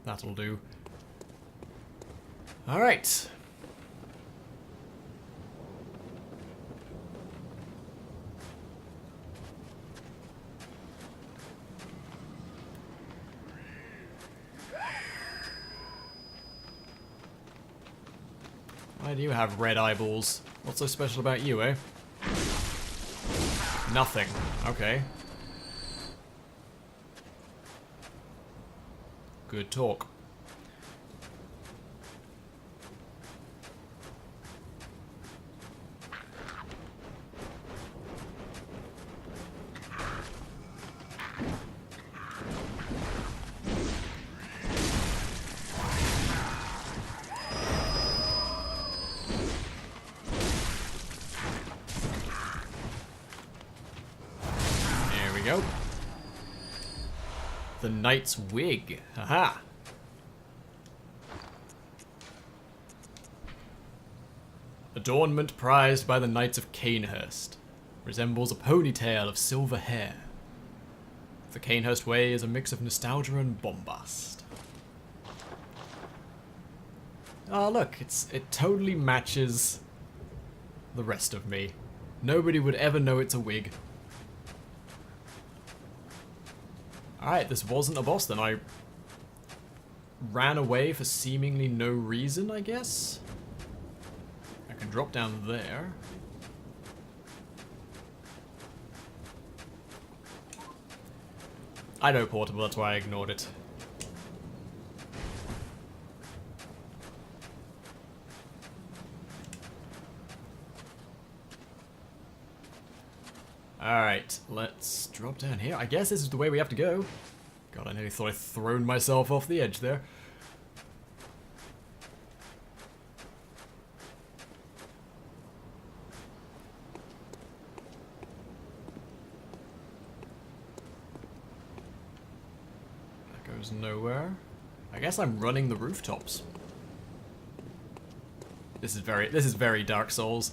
That'll do. Alright. Why do you have red eyeballs? What's so special about you, eh? Nothing. Okay. Good talk. Go. The Knight's Wig. Haha. Adornment prized by the Knights of Canehurst. Resembles a ponytail of silver hair. The Canehurst way is a mix of nostalgia and bombast. Oh look, it totally matches the rest of me. Nobody would ever know it's a wig. Alright, this wasn't a boss then. I ran away for seemingly no reason, I guess? I can drop down there. I know portable, that's why I ignored it. Alright, let's drop down here. I guess this is the way we have to go. God, I nearly thought I'd thrown myself off the edge there. That goes nowhere. I guess I'm running the rooftops. This is very Dark Souls.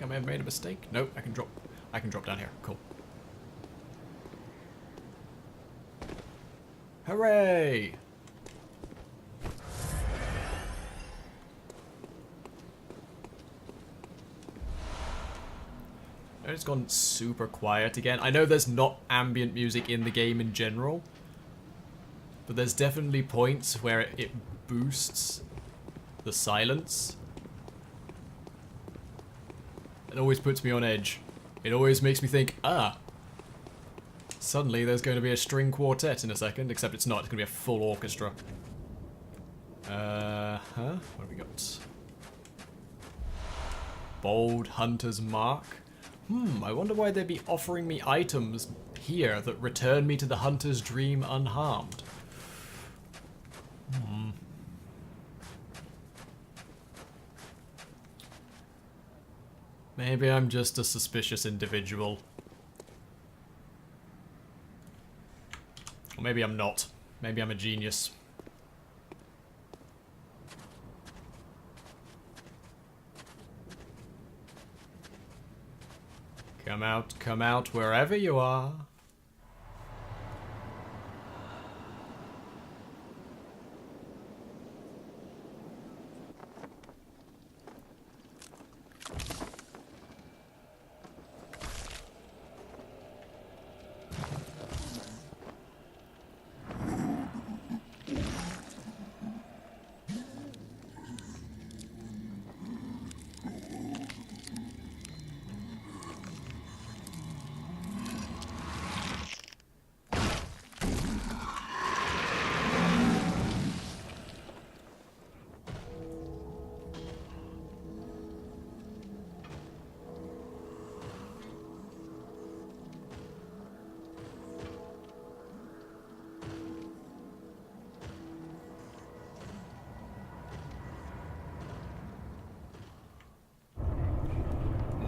I may have made a mistake. Nope, I can drop down here. Cool. Hooray! It's gone super quiet again. I know there's not ambient music in the game in general, but there's definitely points where it boosts the silence. It always puts me on edge. It always makes me think, suddenly there's going to be a string quartet in a second, except it's not, it's going to be a full orchestra. What have we got? Bold Hunter's Mark. I wonder why they'd be offering me items here that return me to the Hunter's Dream unharmed. Maybe I'm just a suspicious individual. maybe I'm not. Maybe I'm a genius. Come out, wherever you are.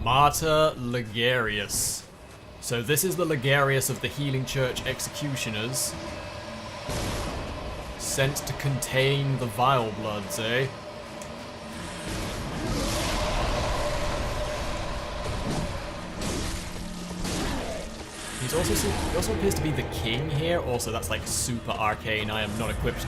Martyr Ligarius. So this is the Ligarius of the Healing Church Executioners. Sent to contain the Vile Bloods, eh? He also appears to be the king here. Also, that's like super arcane. I am not equipped.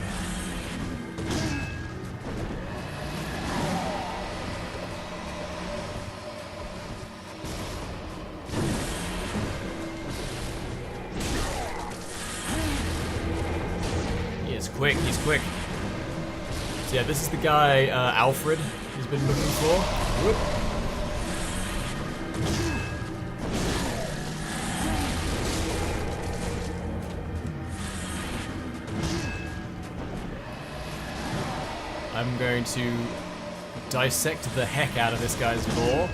He's quick. So yeah, this is the guy, Alfred, he's been looking for. Whoop. I'm going to dissect the heck out of this guy's lore.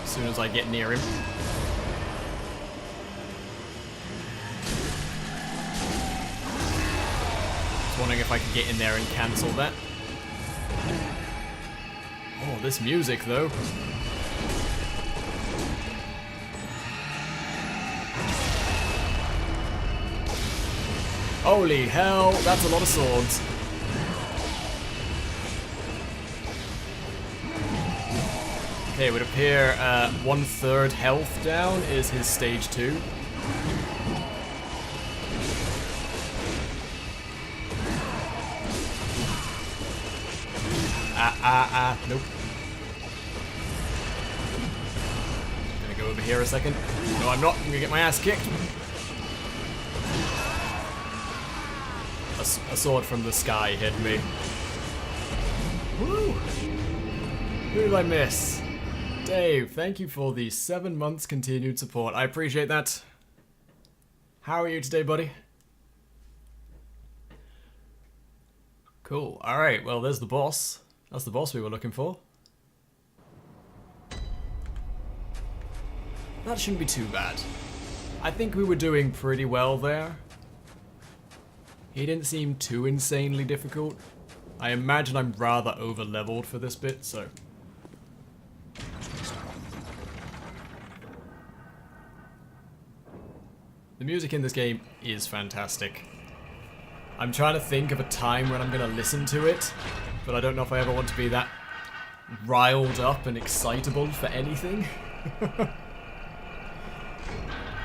As soon as I get near him. Wondering if I could get in there and cancel that. Oh, this music though. Holy hell, that's a lot of swords. Okay, it would appear 1/3 health down is his stage 2. Nope. Gonna go over here a second. No, I'm not. I'm gonna get my ass kicked. A sword from the sky hit me. Woo! Who did I miss? Dave, thank you for the 7 months continued support. I appreciate that. How are you today, buddy? Cool. Alright, well, there's the boss. That's the boss we were looking for. That shouldn't be too bad. I think we were doing pretty well there. He didn't seem too insanely difficult. I imagine I'm rather over-leveled for this bit, so... The music in this game is fantastic. I'm trying to think of a time when I'm going to listen to it, but I don't know if I ever want to be that riled up and excitable for anything.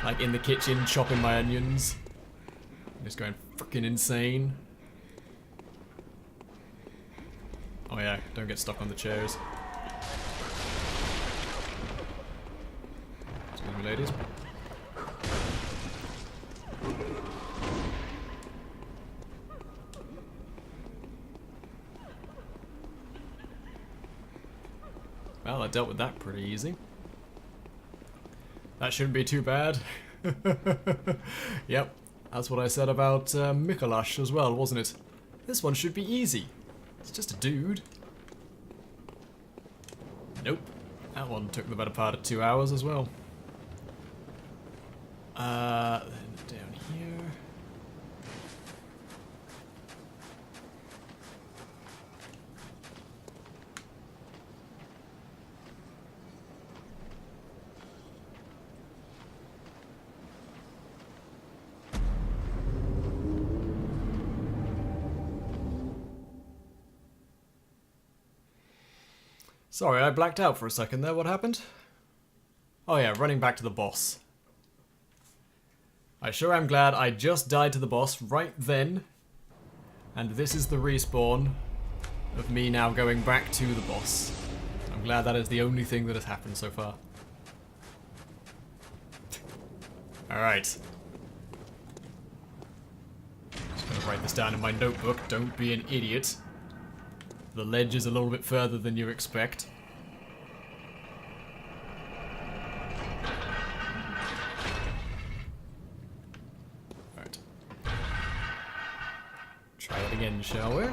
Like in the kitchen chopping my onions. I'm just going freaking insane. Oh yeah, don't get stuck on the chairs. Excuse me, ladies. Well, I dealt with that pretty easy. That shouldn't be too bad. Yep, that's what I said about Mikolash as well, wasn't it? This one should be easy. It's just a dude. Nope. That one took the better part of 2 hours as well. Then down here. Sorry, I blacked out for a second there. What happened? Oh yeah, running back to the boss. I sure am glad I just died to the boss right then. And this is the respawn of me now going back to the boss. I'm glad that is the only thing that has happened so far. Alright. Just gonna write this down in my notebook. Don't be an idiot. The ledge is a little bit further than you expect. Alright. Try that again, shall we?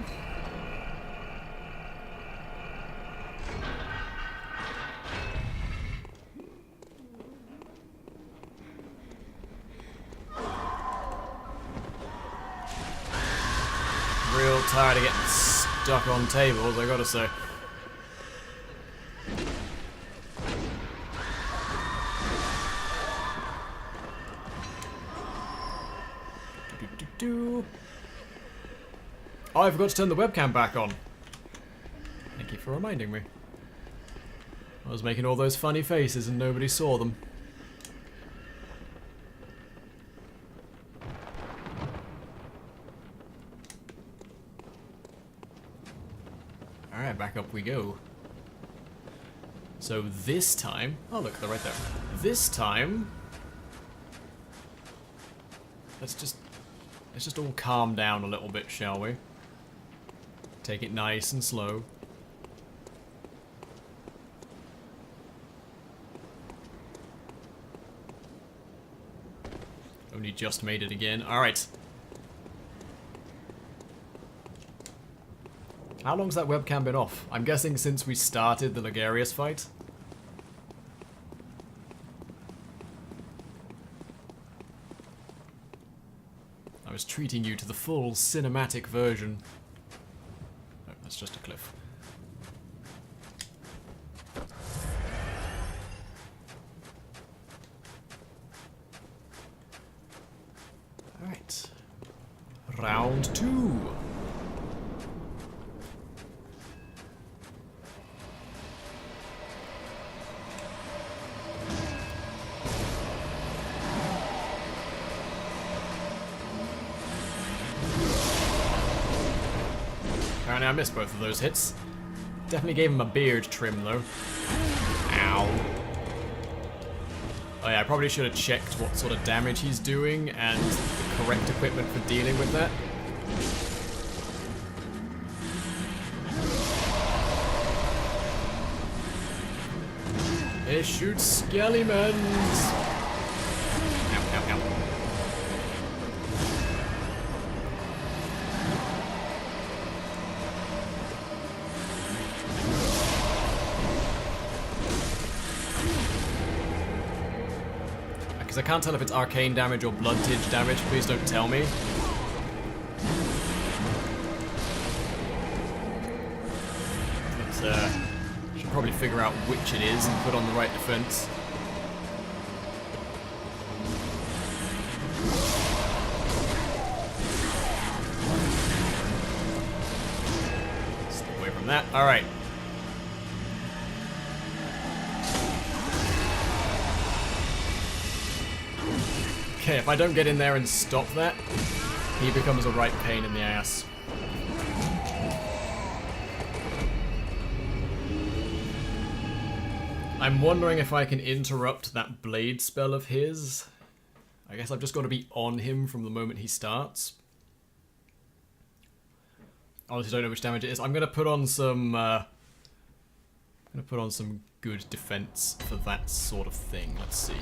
Real tired of getting stuck on tables, I gotta say. Oh, I forgot to turn the webcam back on. Thank you for reminding me. I was making all those funny faces and nobody saw them. Alright, back up we go. So this time... Oh look, they're right there. This time... Let's just all calm down a little bit, shall we? Take it nice and slow. Only just made it again. Alright. How long's that webcam been off? I'm guessing since we started the Ligarius fight. I was treating you to the full cinematic version. No, that's just a cliff. Alright. Round 2. Apparently I missed both of those hits. Definitely gave him a beard trim though. Ow. Oh yeah, I probably should have checked what sort of damage he's doing and the correct equipment for dealing with that. It shoots skellimans! Ow, ow, ow. I can't tell if it's arcane damage or bloodtage damage. Please don't tell me. But, should probably figure out which it is and put on the right defense. Stay away from that. Alright. Okay, if I don't get in there and stop that, he becomes a right pain in the ass. I'm wondering if I can interrupt that blade spell of his. I guess I've just got to be on him from the moment he starts. Honestly, don't know which damage it is. I'm gonna put on some good defense for that sort of thing. Let's see.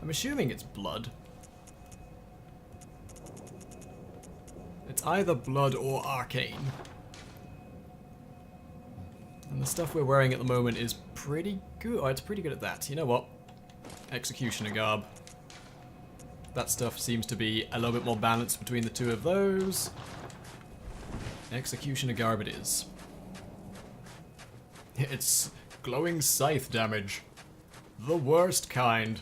I'm assuming it's blood. It's either blood or arcane. And the stuff we're wearing at the moment is pretty good. Oh, it's pretty good at that. You know what? Executioner garb. That stuff seems to be a little bit more balanced between the two of those. Executioner garb it is. It's glowing scythe damage. The worst kind.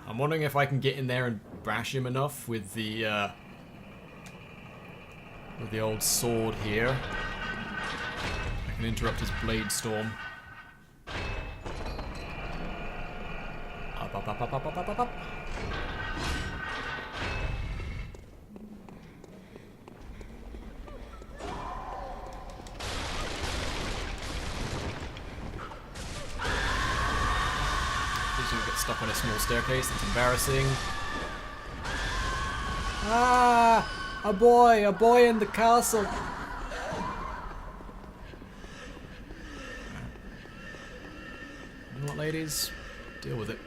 I'm wondering if I can get in there and bash him enough with the old sword here. I can interrupt his blade storm. Up, up, up, up, up, up, up, up, up. Please don't get stuck on a small staircase, that's embarrassing. Ah! A boy in the castle! You know what, ladies? Deal with it.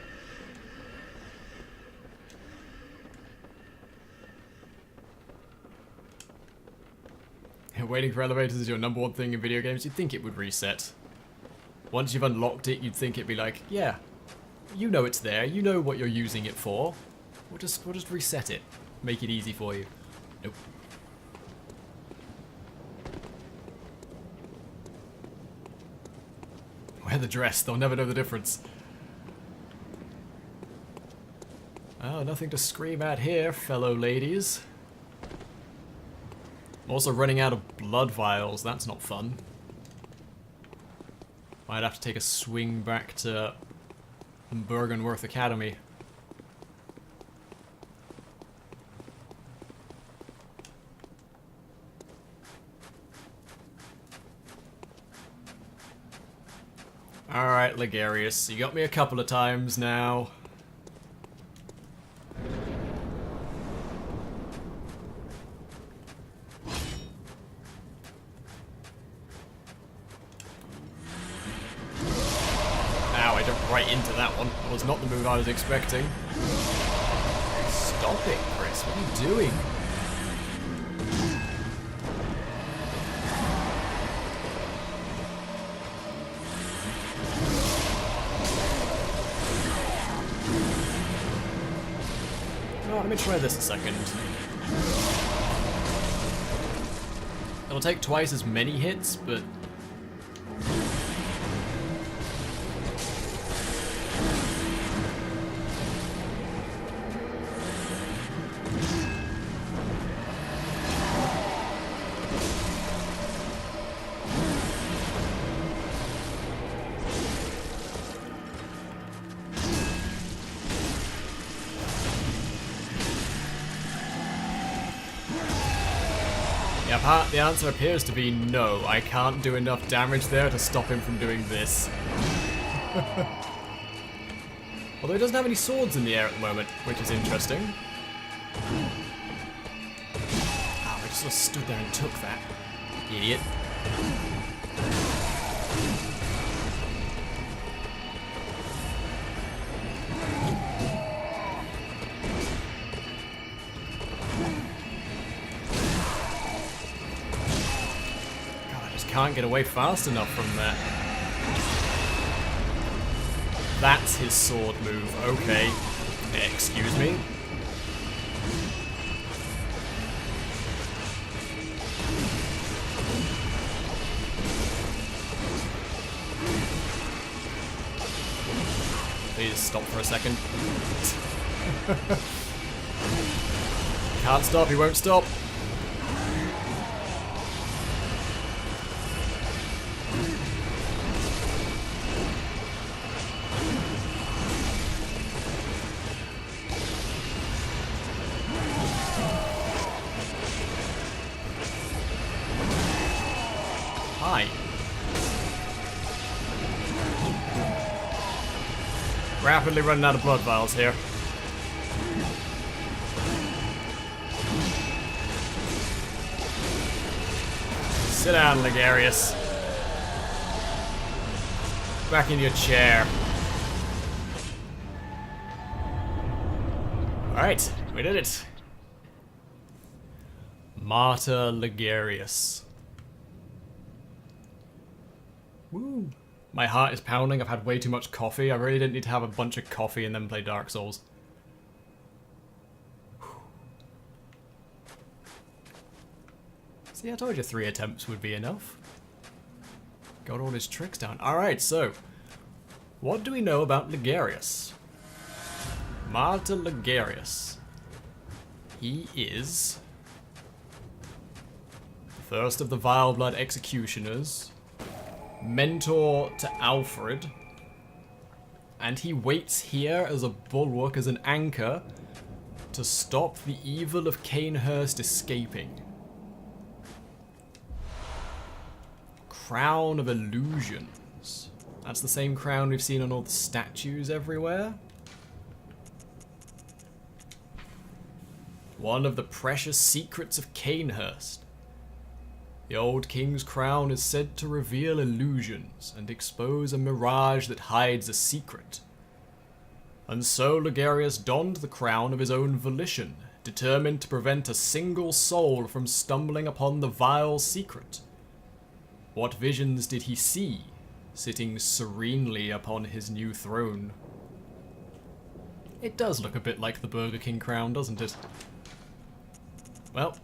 Waiting for elevators is your number one thing in video games. You'd think it would reset. Once you've unlocked it, you'd think it'd be like, yeah, you know it's there, you know what you're using it for. We'll just reset it. Make it easy for you. Nope. Wear the dress, they'll never know the difference. Oh, nothing to scream at here, fellow ladies. I'm also running out of blood vials, that's not fun. Might have to take a swing back to Bergenworth Academy. Alright, Ligarius, you got me a couple of times now. Ow, I jumped right into that one. That was not the move I was expecting. Stop it, Chris, what are you doing? Let me try this a second. It'll take twice as many hits, but... the answer appears to be no. I can't do enough damage there to stop him from doing this. Although he doesn't have any swords in the air at the moment, which is interesting. Oh, I just sort of stood there and took that. Idiot. Can't get away fast enough from that. That's his sword move, okay. Excuse me. Please stop for a second. Can't stop, he won't stop. Hi. Rapidly running out of blood vials here. Sit down, Ligarius. Back in your chair. Alright, we did it. Marta Ligarius. Woo. My heart is pounding. I've had way too much coffee. I really didn't need to have a bunch of coffee and then play Dark Souls. See, I told you 3 attempts would be enough. Got all his tricks down. Alright, so. What do we know about Ligarius? Marta Ligarius. He is the first of the Vileblood executioners, mentor to Alfred, and he waits here as a bulwark, as an anchor, to stop the evil of Cainhurst escaping. Crown of Illusions. That's the same crown we've seen on all the statues everywhere. One of the precious secrets of Cainhurst. The old king's crown is said to reveal illusions and expose a mirage that hides a secret. And so Ligarius donned the crown of his own volition, determined to prevent a single soul from stumbling upon the vile secret. What visions did he see, sitting serenely upon his new throne? It does look a bit like the Burger King crown, doesn't it? Well,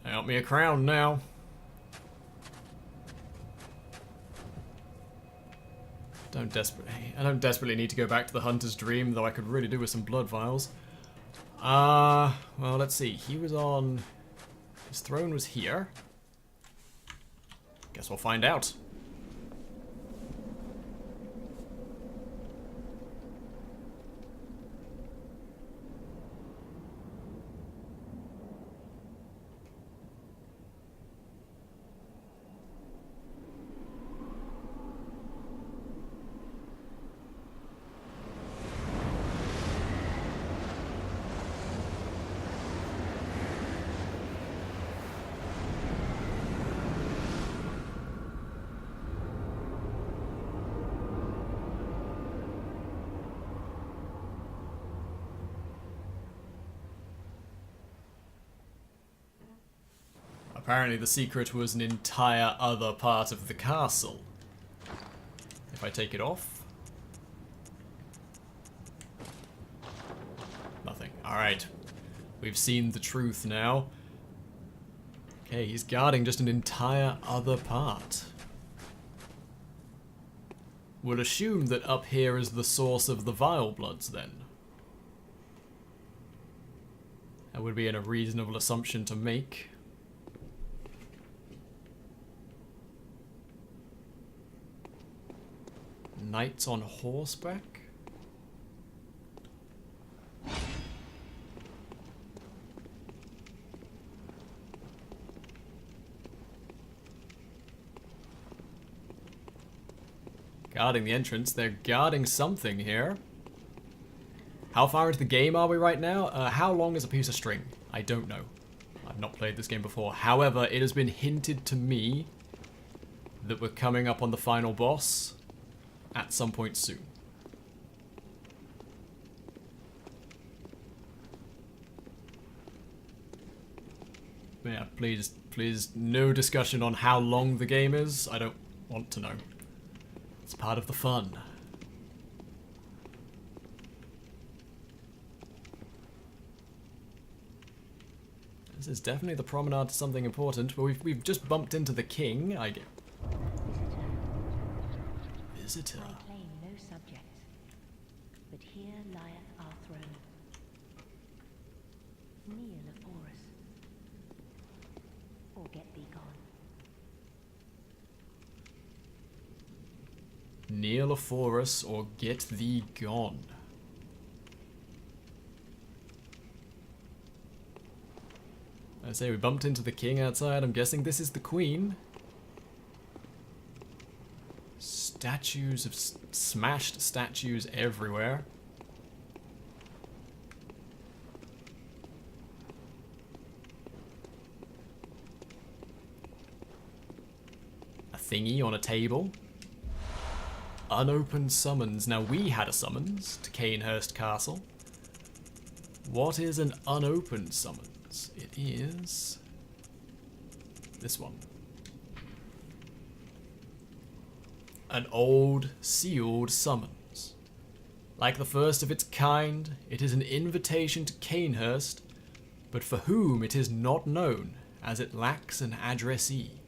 help me a crown now. I don't desperately need to go back to the Hunter's Dream, though I could really do with some blood vials. Well, let's see. He was on... His throne was here. Guess we'll find out. Apparently the secret was an entire other part of the castle. If I take it off... Nothing. Alright. We've seen the truth now. Okay, he's guarding just an entire other part. We'll assume that up here is the source of the Vilebloods then. That would be a reasonable assumption to make. Knights on horseback? Guarding the entrance. They're guarding something here. How far into the game are we right now? How long is a piece of string? I don't know. I've not played this game before. However, it has been hinted to me that we're coming up on the final boss at some point soon. Yeah, please, no discussion on how long the game is. I don't want to know. It's part of the fun. This is definitely the promenade to something important, but we've just bumped into the king. I get visitor. I claim no subject, but here lieth our throne. Kneel afore us, or get thee gone. Kneel afore us, or get thee gone. I say we bumped into the king outside. I'm guessing this is the queen. Statues of smashed statues everywhere. A thingy on a table. Unopened summons. Now we had a summons to Cainhurst Castle. What is an unopened summons? It is this one. An old, sealed summons. Like the first of its kind, it is an invitation to Cainhurst, but for whom it is not known, as it lacks an addressee.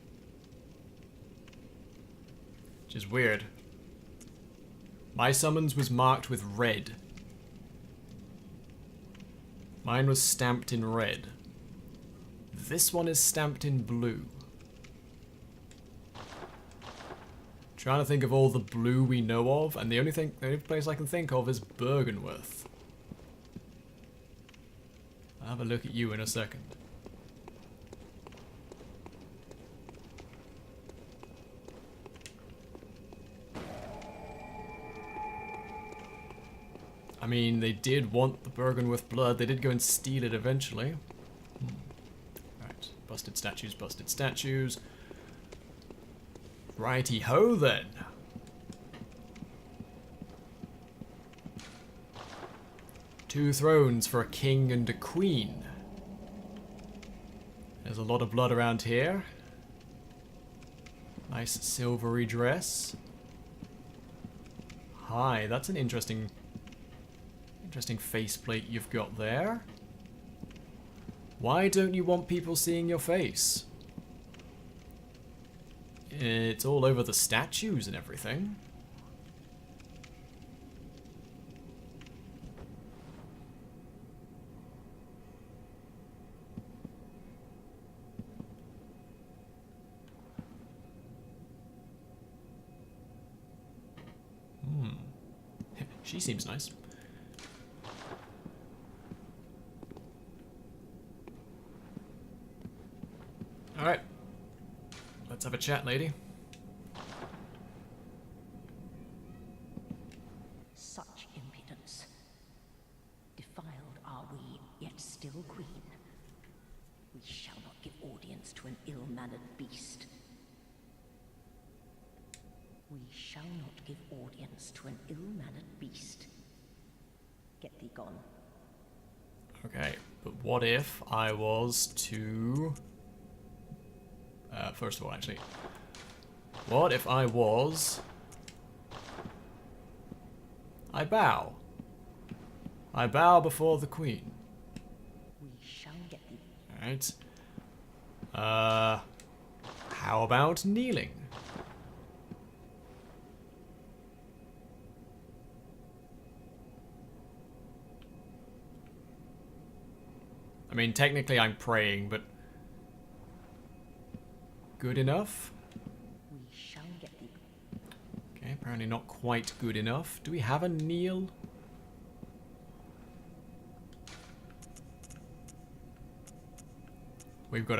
Which is weird. My summons was marked with red. Mine was stamped in red. This one is stamped in blue. Trying to think of all the blue we know of, and the only place I can think of is Bergenworth. I'll have a look at you in a second. I mean, they did want the Bergenworth blood. They did go and steal it eventually. Right, busted statues, busted statues. Righty-ho then. Two thrones for a king and a queen. There's a lot of blood around here. Nice silvery dress. Hi, that's an interesting faceplate you've got there. Why don't you want people seeing your face? It's all over the statues and everything. She seems nice. Alright. Let's have a chat, lady. Such impudence. Defiled are we, yet still queen. We shall not give audience to an ill-mannered beast. We shall not give audience to an ill-mannered beast. Get thee gone. Okay, but what if I was to... first of all, actually, what if I was... I bow. I bow before the queen. We shall get thee. Alright. How about kneeling? I mean, technically I'm praying, but... good enough? We shall get thee. Okay, apparently not quite good enough. Do we have a kneel? We've got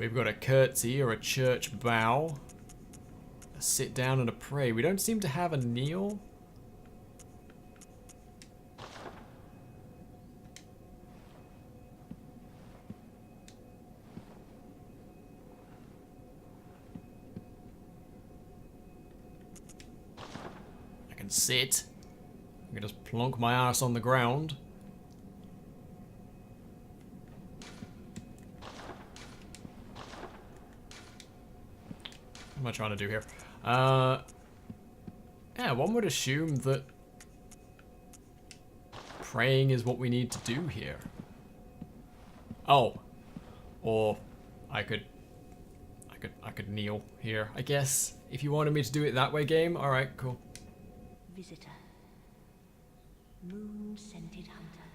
a curtsy or a church bow, a sit down and a pray. We don't seem to have a kneel. I can sit. I can just plonk my ass on the ground. What am I trying to do here? Yeah, one would assume that praying is what we need to do here. Oh, or I could kneel here, I guess. If you wanted me to do it that way, game. All right, cool. Visitor. Moon-scented hunter.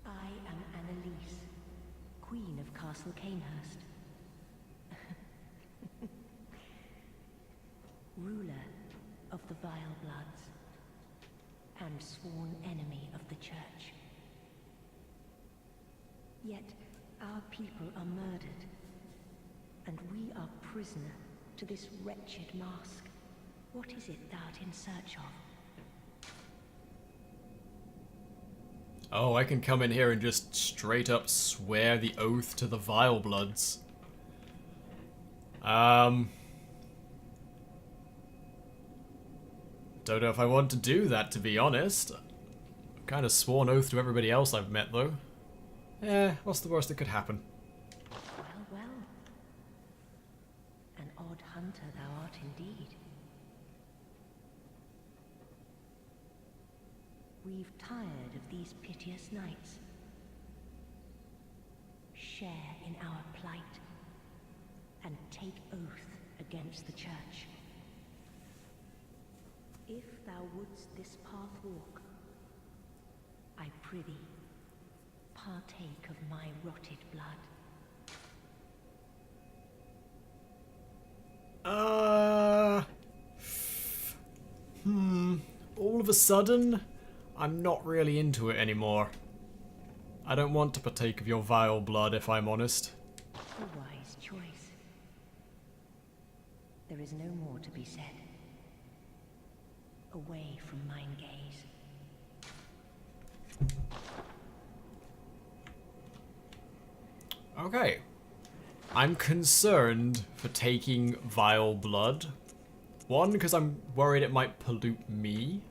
I am Annalise, Queen of Castle Canehurst. Ruler of the Vile Bloods, and sworn enemy of the Church. Yet our people are murdered, and we are prisoner to this wretched mask. What is it thou art in search of? Oh, I can come in here and just straight up swear the oath to the Vile Bloods. Don't know if I want to do that, to be honest. I've kind of sworn oath to everybody else I've met, though. What's the worst that could happen? Well, well. An odd hunter thou art indeed. We've tired of these piteous nights. Share in our plight, and take oath against the Church. If thou wouldst this path walk, I prithee, partake of my rotted blood. All of a sudden, I'm not really into it anymore. I don't want to partake of your vile blood, if I'm honest. A wise choice. There is no more to be said. Away from mine gaze. Okay. I'm concerned for taking vile blood. One, because I'm worried it might pollute me.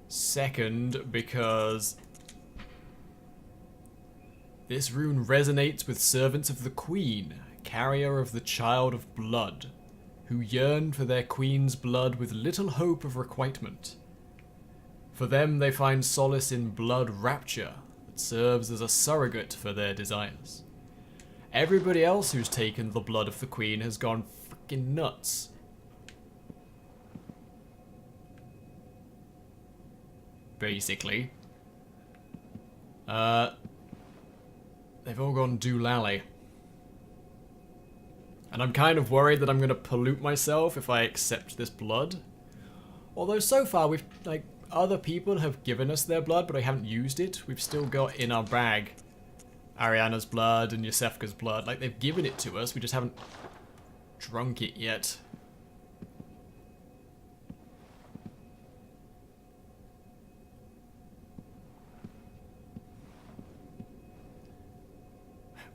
Second, because this rune resonates with servants of the Queen, carrier of the Child of Blood, who yearn for their Queen's blood with little hope of requitement. For them, they find solace in blood rapture that serves as a surrogate for their desires. Everybody else who's taken the blood of the Queen has gone freaking nuts. Basically. They've all gone doolally. And I'm kind of worried that I'm going to pollute myself if I accept this blood. Although so far we've, like, other people have given us their blood, but I haven't used it. We've still got in our bag Ariana's blood and Yosefka's blood. Like, they've given it to us, we just haven't drunk it yet.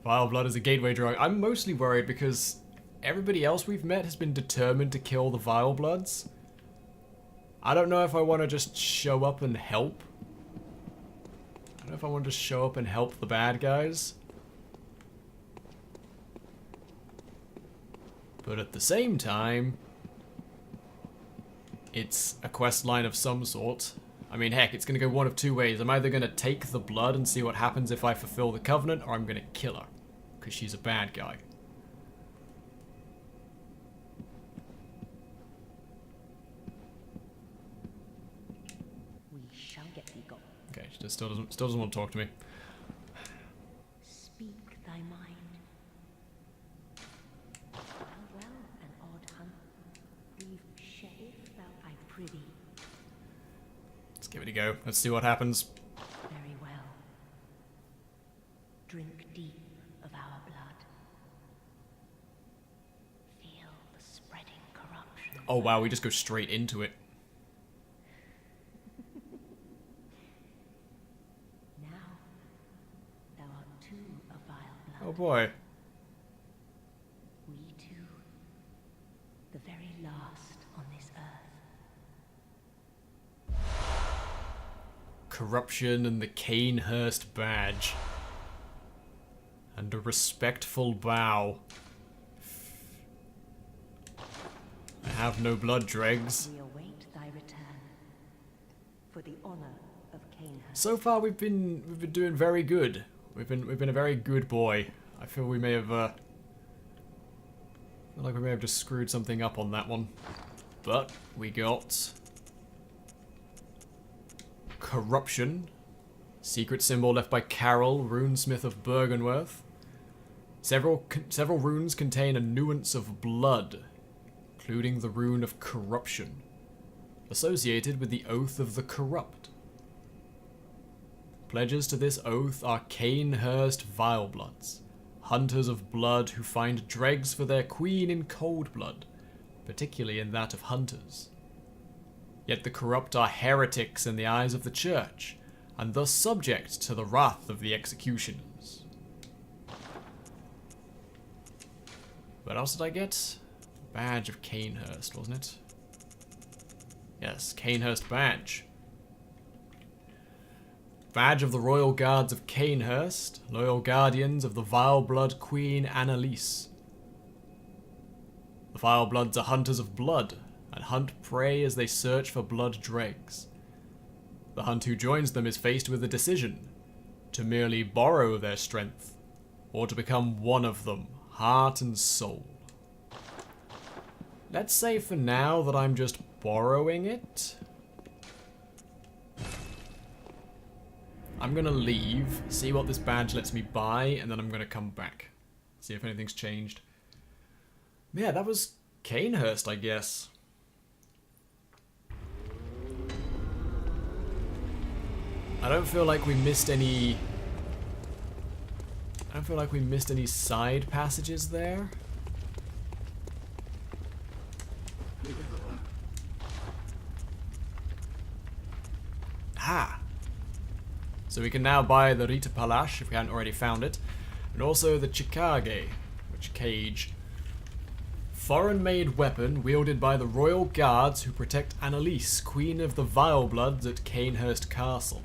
Vile blood is a gateway drug. I'm mostly worried because everybody else we've met has been determined to kill the vile bloods. I don't know if I want to just show up and help. I don't know if I want to just show up and help the bad guys. But at the same time, it's a quest line of some sort. I mean, heck, it's going to go one of two ways. I'm either going to take the blood and see what happens if I fulfill the covenant, or I'm going to kill her, because she's a bad guy. We shall get thee gone. Okay, she still doesn't want to talk to me. Speak thy mind. Well, an odd hunt. Leave sheriff thou, I prithee. Let's give it a go. Let's see what happens. Very well. Drink deep of our blood. Feel the spreading corruption. Oh wow, we just go straight into it. Now, thou art too of vile blood. Oh boy. We two, the very last on this earth. Corruption and the Canehurst badge. And a respectful bow. I have no blood dregs. We await thy return for the honor of Canehurst. So far we've been doing very good. We've been a very good boy. I feel we may have feel like we may have just screwed something up on that one. But we got corruption. Secret symbol left by Carol, runesmith of Bergenworth. Several runes contain a nuance of blood, including the rune of corruption, associated with the oath of the corrupt. Pledges to this oath are Canehurst Vilebloods, hunters of blood who find dregs for their queen in cold blood, particularly in that of hunters. Yet the corrupt are heretics in the eyes of the church, and thus subject to the wrath of the executioners. What else did I get? Badge of Canehurst, wasn't it? Yes, Canehurst badge. Badge of the Royal Guards of Canehurst, loyal guardians of the Vileblood Queen Annalise. The Vilebloods are hunters of blood, and hunt prey as they search for blood dregs. The hunt who joins them is faced with a decision, to merely borrow their strength, or to become one of them, heart and soul. Let's say for now that I'm just borrowing it. I'm gonna leave, see what this badge lets me buy, and then I'm gonna come back. See if anything's changed. Yeah, that was Canehurst, I guess. I don't feel like we missed any... I don't feel like we missed any side passages there. Ah! So we can now buy the Rita Palash, if we hadn't already found it, and also the Chikage, which cage. Foreign-made weapon wielded by the royal guards who protect Annalise, Queen of the Vilebloods at Canehurst Castle.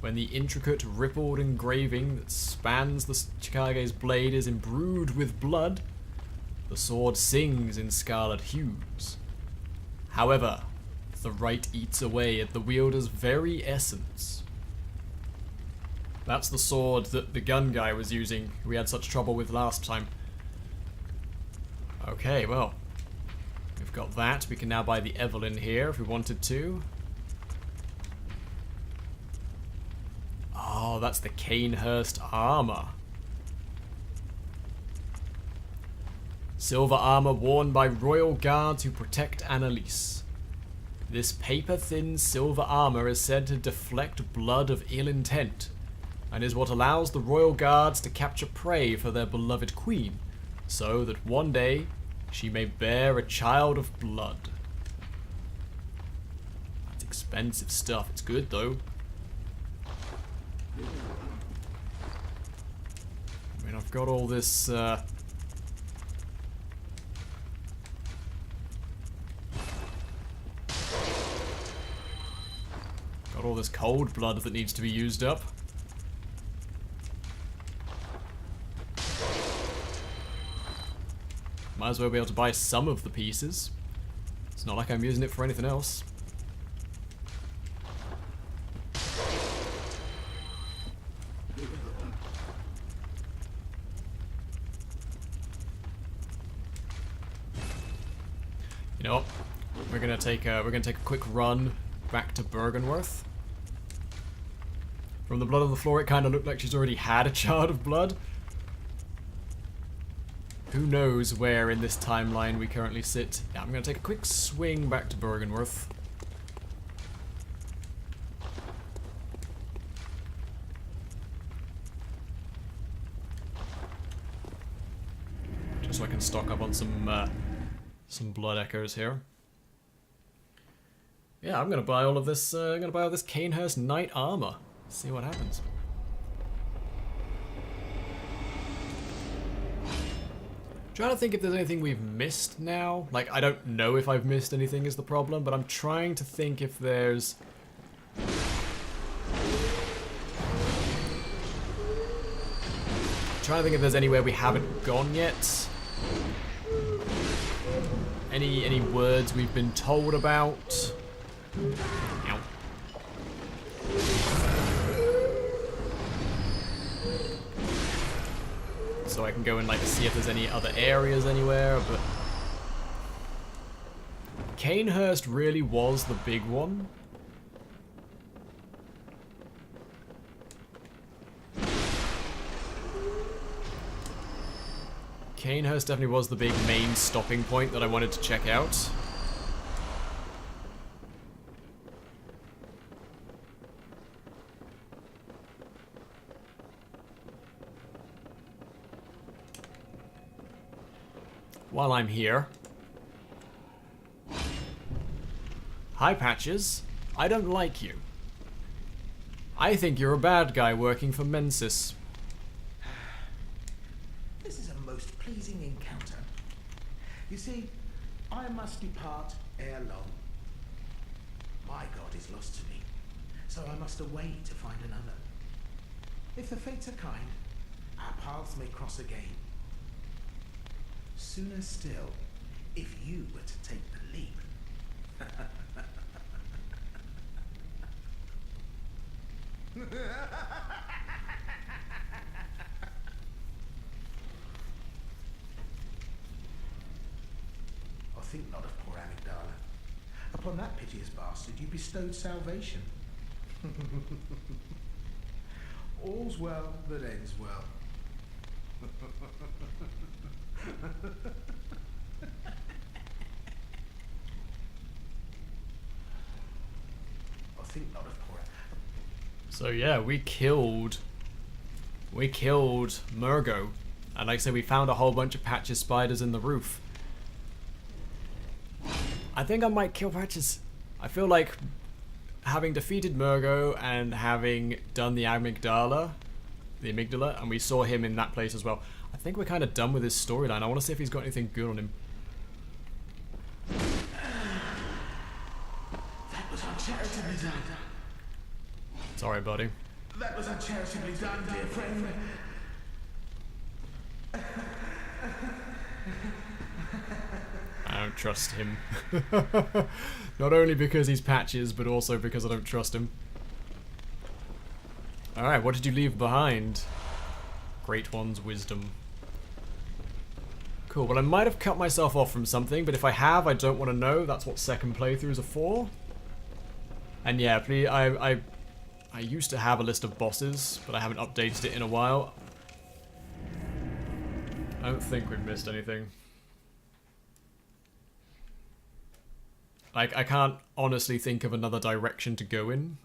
When the intricate rippled engraving that spans the Chikage's blade is imbrued with blood, the sword sings in scarlet hues. However, the rite eats away at the wielder's very essence. That's the sword that the gun guy was using, who we had such trouble with last time. Okay, well, we've got that. We can now buy the Evelyn here if we wanted to. Oh, that's the Canehurst armor. Silver armor worn by royal guards who protect Annalise. This paper-thin silver armor is said to deflect blood of ill intent, and is what allows the royal guards to capture prey for their beloved queen, so that one day she may bear a child of blood. That's expensive stuff. It's good, though. I mean, I've got all this, got all this cold blood that needs to be used up. Might as well be able to buy some of the pieces. It's not like I'm using it for anything else. You know what? We're gonna take a quick run back to Bergenworth. From the blood on the floor, it kind of looked like she's already had a child of blood. Who knows where in this timeline we currently sit. Yeah, I'm going to take a quick swing back to Bergenworth. Just so I can stock up on some blood echoes here. Yeah, I'm going to buy all of this, I'm going to buy all this Canehurst knight armor. See what happens. Trying to think if there's anything we've missed now. Like, I don't know if I've missed anything is the problem, but I'm trying to think if there's... trying to think if there's anywhere we haven't gone yet. Any words we've been told about. Ow. So I can go and like see if there's any other areas anywhere, but Canehurst really was the big one. Canehurst definitely was the big main stopping point that I wanted to check out. While I'm here. Hi, Patches. I don't like you. I think you're a bad guy working for Mensis. This is a most pleasing encounter. You see, I must depart ere long. My god is lost to me, so I must away to find another. If the fates are kind, our paths may cross again. Sooner still, if you were to take the leap. Oh, think not of poor Amygdala. Upon that piteous bastard you bestowed salvation. All's well that ends well. I think not of poor. So yeah, we killed Murgo. And like I said, we found a whole bunch of Patches spiders in the roof. I think I might kill Patches. I feel like having defeated Murgo and having done the amygdala, and we saw him in that place as well, I think we're kind of done with his storyline. I want to see if he's got anything good on him. That was uncharitably done. Sorry, buddy. That was uncharitably done, dear friend. I don't trust him. Not only because he's Patches, but also because I don't trust him. Alright, what did you leave behind? Great One's wisdom. Cool, well I might have cut myself off from something, but if I have, I don't want to know. That's what second playthroughs are for. And yeah, please, I used to have a list of bosses, but I haven't updated it in a while. I don't think we've missed anything. Like, I can't honestly think of another direction to go in.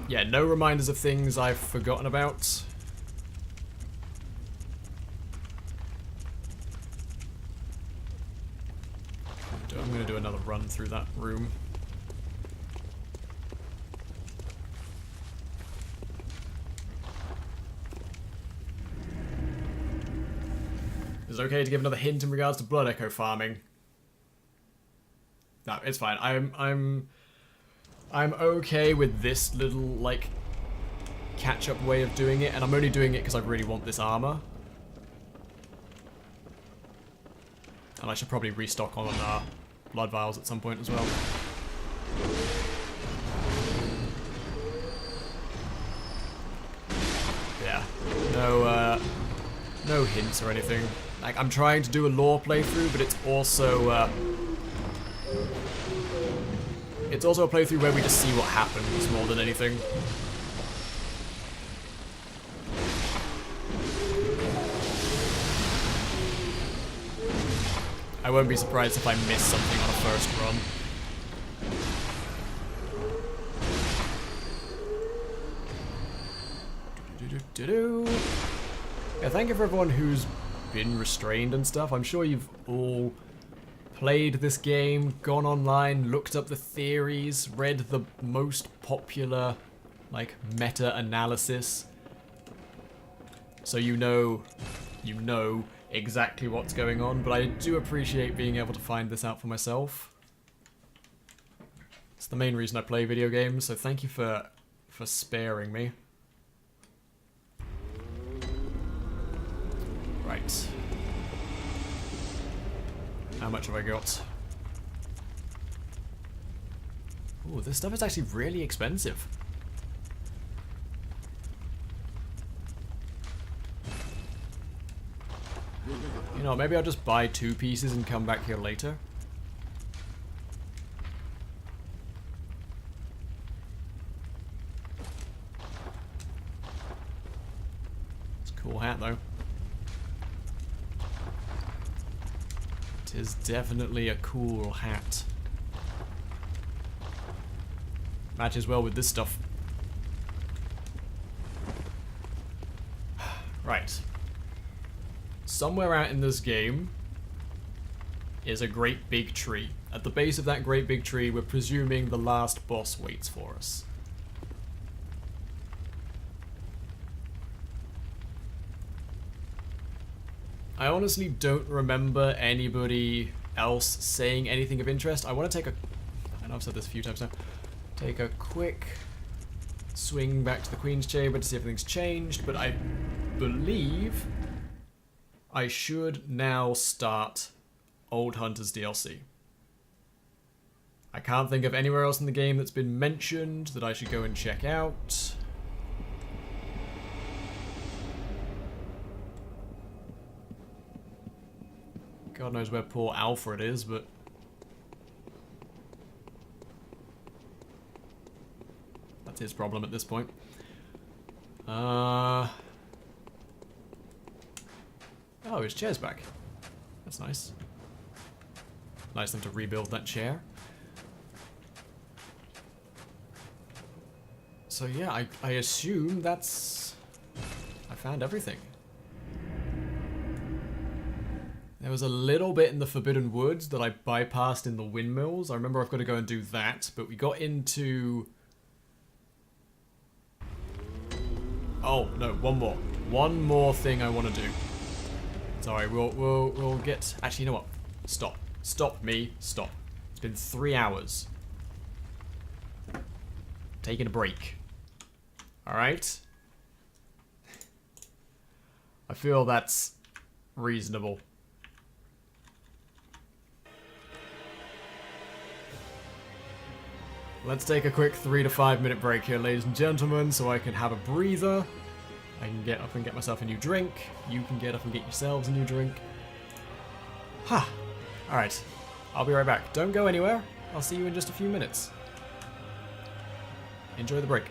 Yeah, no reminders of things I've forgotten about. I'm gonna do another run through that room. Is it okay to give another hint in regards to Blood Echo farming? No, it's fine. I'm okay with this little, like, catch-up way of doing it, and I'm only doing it because I really want this armor. And I should probably restock on blood vials at some point as well. Yeah, no hints or anything. Like, I'm trying to do a lore playthrough, but it's also a playthrough where we just see what happens more than anything. I won't be surprised if I miss something on a first run. Yeah, thank you for everyone who's been restrained and stuff. I'm sure you've all played this game, gone online, looked up the theories, read the most popular, like, meta-analysis. So you know exactly what's going on, but I do appreciate being able to find this out for myself. It's the main reason I play video games, so thank you for sparing me. Right. How much have I got? Ooh, this stuff is actually really expensive. You know, maybe I'll just buy 2 pieces and come back here later. It's a cool hat, though. It is definitely a cool hat. Matches well with this stuff. Right. Somewhere out in this game is a great big tree. At the base of that great big tree, we're presuming the last boss waits for us. I honestly don't remember anybody else saying anything of interest. I want to take a... I know I've said this a few times now. Take a quick swing back to the Queen's Chamber to see if anything's changed, but I believe I should now start Old Hunters DLC. I can't think of anywhere else in the game that's been mentioned that I should go and check out. God knows where poor Alfred is, but... that's his problem at this point. Oh, his chair's back. That's nice. Nice of them to rebuild that chair. So yeah, I assume that's... I found everything. There was a little bit in the Forbidden Woods that I bypassed in the windmills. I remember I've got to go and do that, but we got into... oh, no, one more. One more thing I want to do. Sorry, we'll get... actually, you know what? Stop. Stop me. Stop. It's been 3 hours. Taking a break. Alright? I feel that's reasonable. Let's take a quick 3 to 5 minute break here, ladies and gentlemen, so I can have a breather. I can get up and get myself a new drink. You can get up and get yourselves a new drink. Ha! Alright. I'll be right back. Don't go anywhere. I'll see you in just a few minutes. Enjoy the break.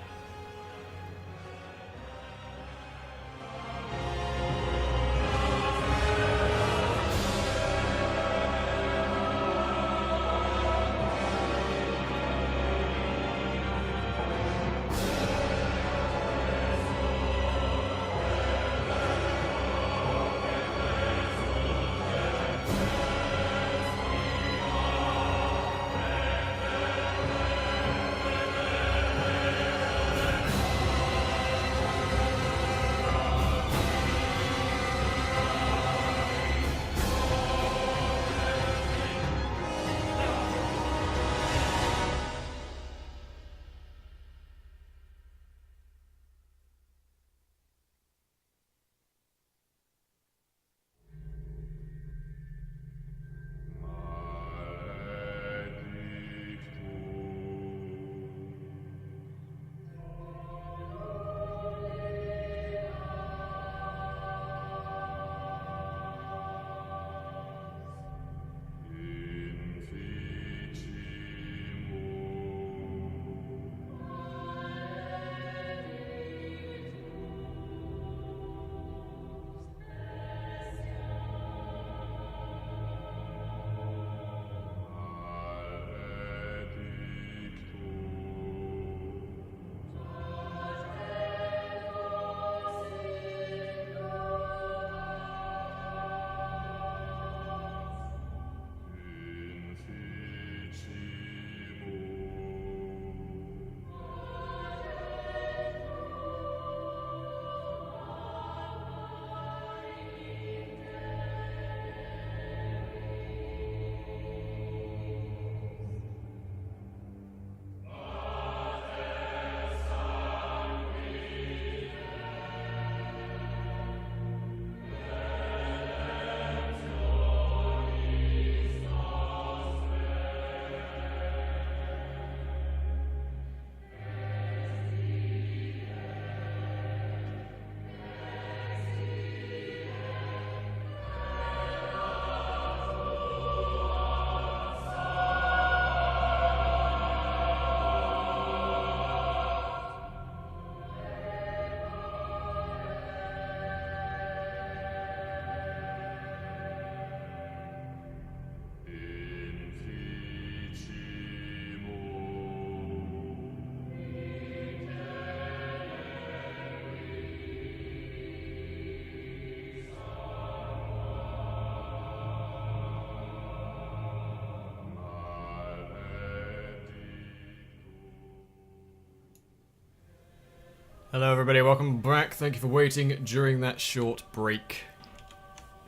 Hello everybody, welcome back. Thank you for waiting during that short break.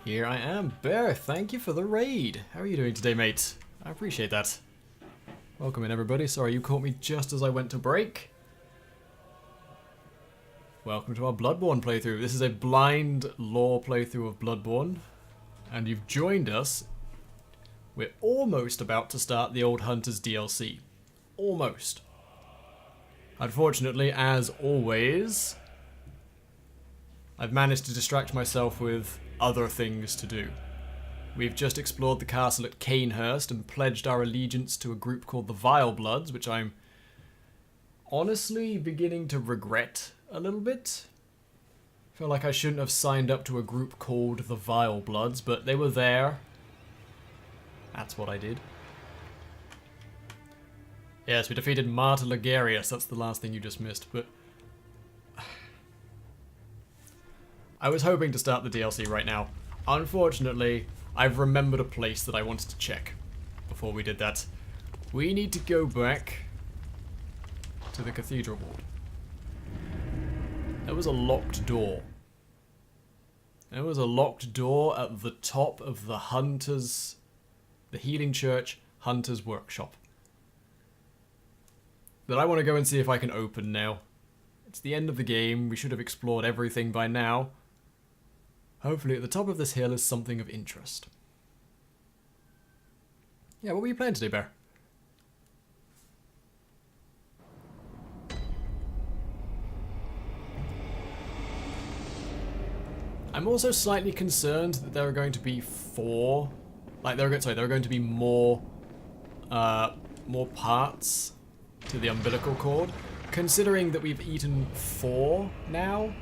Here I am. Bear, thank you for the raid. How are you doing today, mate? I appreciate that. Welcome in everybody. Sorry you caught me just as I went to break. Welcome to our Bloodborne playthrough. This is a blind lore playthrough of Bloodborne. And you've joined us. We're almost about to start the Old Hunters DLC. Almost. Unfortunately, as always, I've managed to distract myself with other things to do. We've just explored the castle at Canehurst and pledged our allegiance to a group called the Vilebloods, which I'm honestly beginning to regret a little bit. I feel like I shouldn't have signed up to a group called the Vilebloods, but they were there. That's what I did. Yes, we defeated Marta Ligarius. That's the last thing you just missed, but I was hoping to start the DLC right now. Unfortunately, I've remembered a place that I wanted to check before we did that. We need to go back to the Cathedral Ward. There was a locked door. There was a locked door at the top of the Hunters... the Healing Church Hunters Workshop. That I want to go and see if I can open now. It's the end of the game. We should have explored everything by now. Hopefully at the top of this hill is something of interest. Yeah, what were you playing today, Bear? I'm also slightly concerned that there are going to be more parts to the umbilical cord, considering that we've eaten 4 now.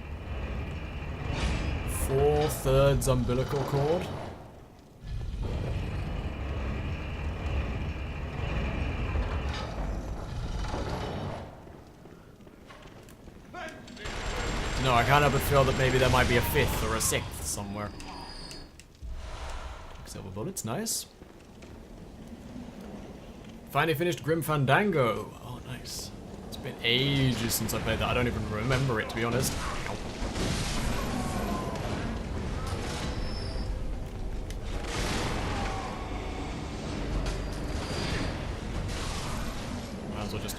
4/3 umbilical cord. No, I can't help but feel that maybe there might be a 5th or a 6th somewhere. Silver bullets, nice. Finally finished Grim Fandango. Oh, nice. It's been ages since I played that. I don't even remember it, to be honest. Ow. Might as well just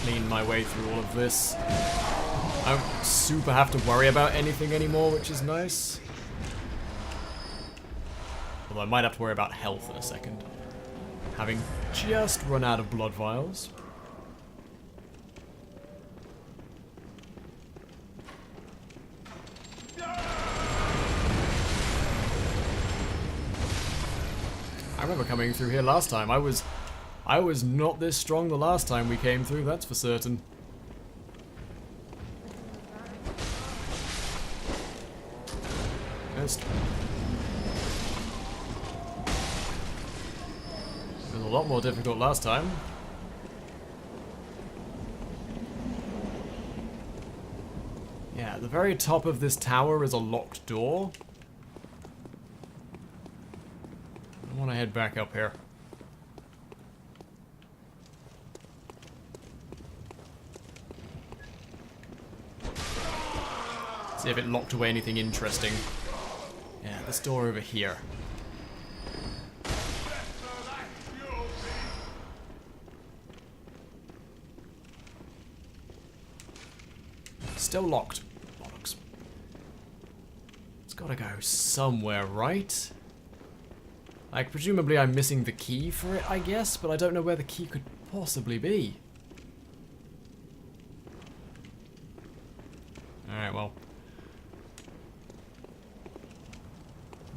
clean my way through all of this. I don't super have to worry about anything anymore, which is nice. Although I might have to worry about health in a second. Having just run out of blood vials. I remember coming through here last time. I was not this strong the last time we came through, that's for certain. It was a lot more difficult last time. Yeah, at the very top of this tower is a locked door. I want to head back up here. See if it locked away anything interesting. Yeah, this door over here. Still locked. Bollocks. It's gotta go somewhere, right? Like, presumably I'm missing the key for it, I guess, but I don't know where the key could possibly be. Alright, well.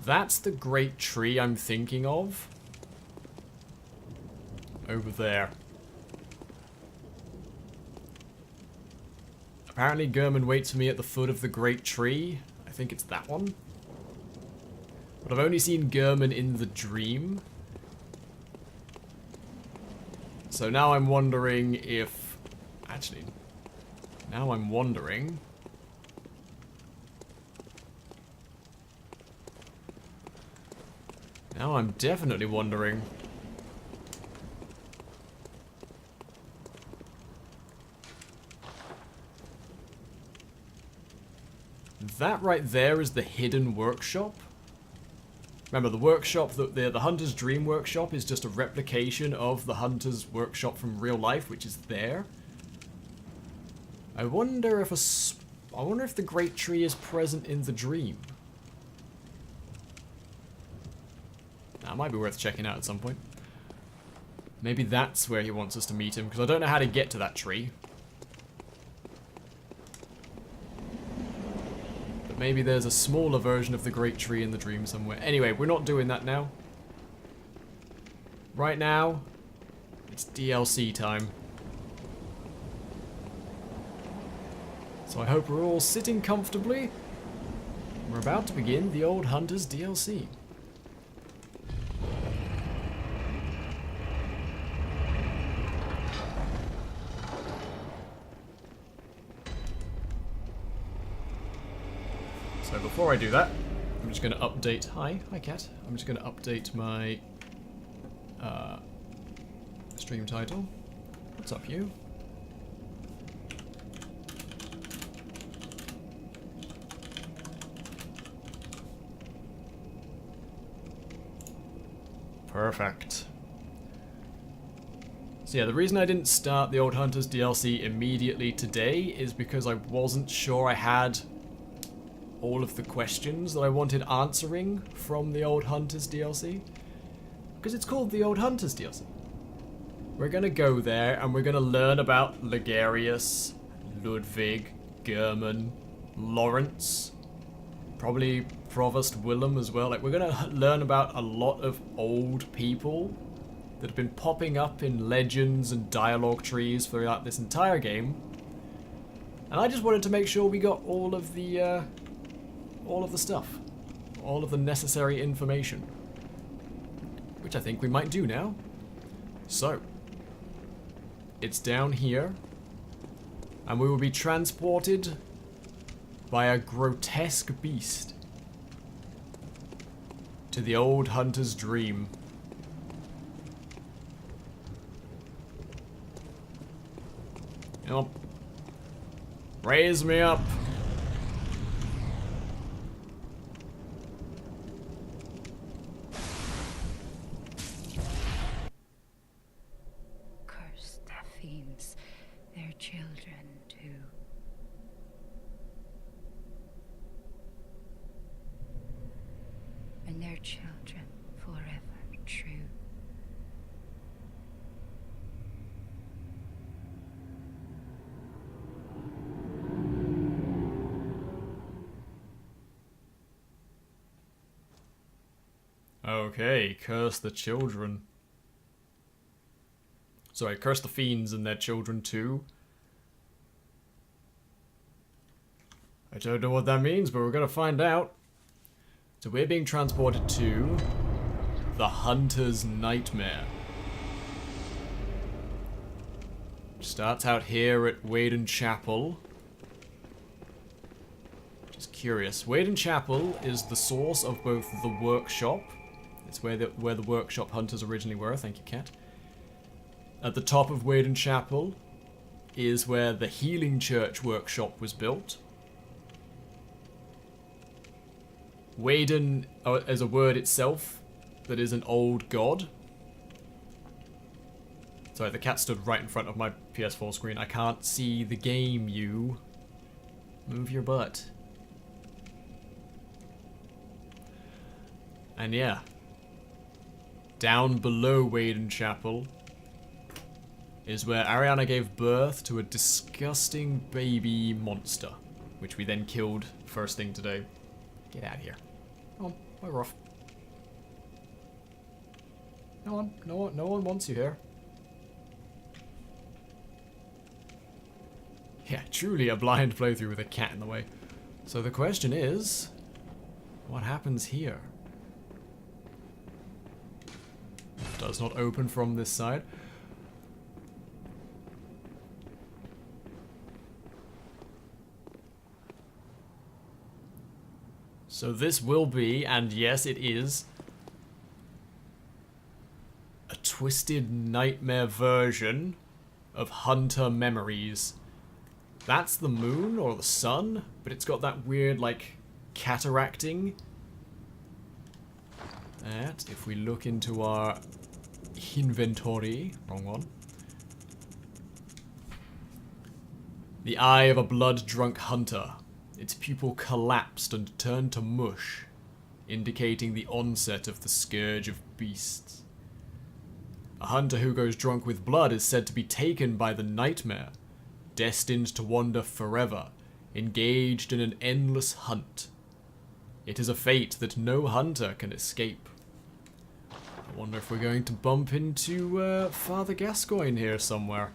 That's the great tree I'm thinking of. Over there. Apparently German waits for me at the foot of the great tree. I think it's that one. But I've only seen German in the dream. So now I'm wondering if... Actually, now I'm wondering... Now I'm definitely wondering. That right there is the hidden workshop. Remember, the workshop, the Hunter's Dream workshop is just a replication of the Hunter's workshop from real life, which is there. I wonder if the great tree is present in the dream. That might be worth checking out at some point. Maybe that's where he wants us to meet him, because I don't know how to get to that tree. But maybe there's a smaller version of the Great Tree in the dream somewhere. Anyway, we're not doing that now. Right now, it's DLC time. So I hope we're all sitting comfortably. We're about to begin the Old Hunters DLC. So before I do that, I'm just going to update... Hi Cat. I'm just going to update my stream title. What's up, you? Perfect. So yeah, the reason I didn't start the Old Hunters DLC immediately today is because I wasn't sure I had all of the questions that I wanted answering from the Old Hunters DLC. Because it's called the Old Hunters DLC. We're gonna go there and we're gonna learn about Ligarius, Ludwig, German, Lawrence, probably Provost Willem as well. Like, we're gonna learn about a lot of old people that have been popping up in legends and dialogue trees throughout this entire game. And I just wanted to make sure we got all of the stuff. All of the necessary information. Which I think we might do now. So, it's down here. And we will be transported by a grotesque beast to the Old Hunter's dream. Yup. Raise me up. Curse the fiends, their children too. And their children forever true. Okay, curse the children. Sorry, curse the fiends and their children too. I don't know what that means, but we're gonna find out. So we're being transported to the Hunter's Nightmare. Which starts out here at Waden Chapel. Just curious. Waden Chapel is the source of both the workshop. It's where the workshop hunters originally were. Thank you, Cat. At the top of Waden Chapel is where the Healing Church workshop was built. Waden is a word itself that is an old god. Sorry, the cat stood right in front of my PS4 screen. I can't see the game, you. Move your butt. And yeah. Down below Waden Chapel is where Ariana gave birth to a disgusting baby monster, which we then killed first thing today. Get out of here. Come on, we're off. No one wants you here. Yeah, truly a blind playthrough with a cat in the way. So the question is, what happens here? Does not open from this side. So this will be, and yes it is, a twisted nightmare version of Hunter Memories. That's the moon or the sun, but it's got that weird, like, cataracting. That, if we look into our inventory, wrong one. The eye of a blood-drunk hunter. Its pupil collapsed and turned to mush, indicating the onset of the scourge of beasts. A hunter who goes drunk with blood is said to be taken by the nightmare, destined to wander forever engaged in an endless hunt. It is a fate that no hunter can escape. I wonder if we're going to bump into Father Gascoigne here somewhere.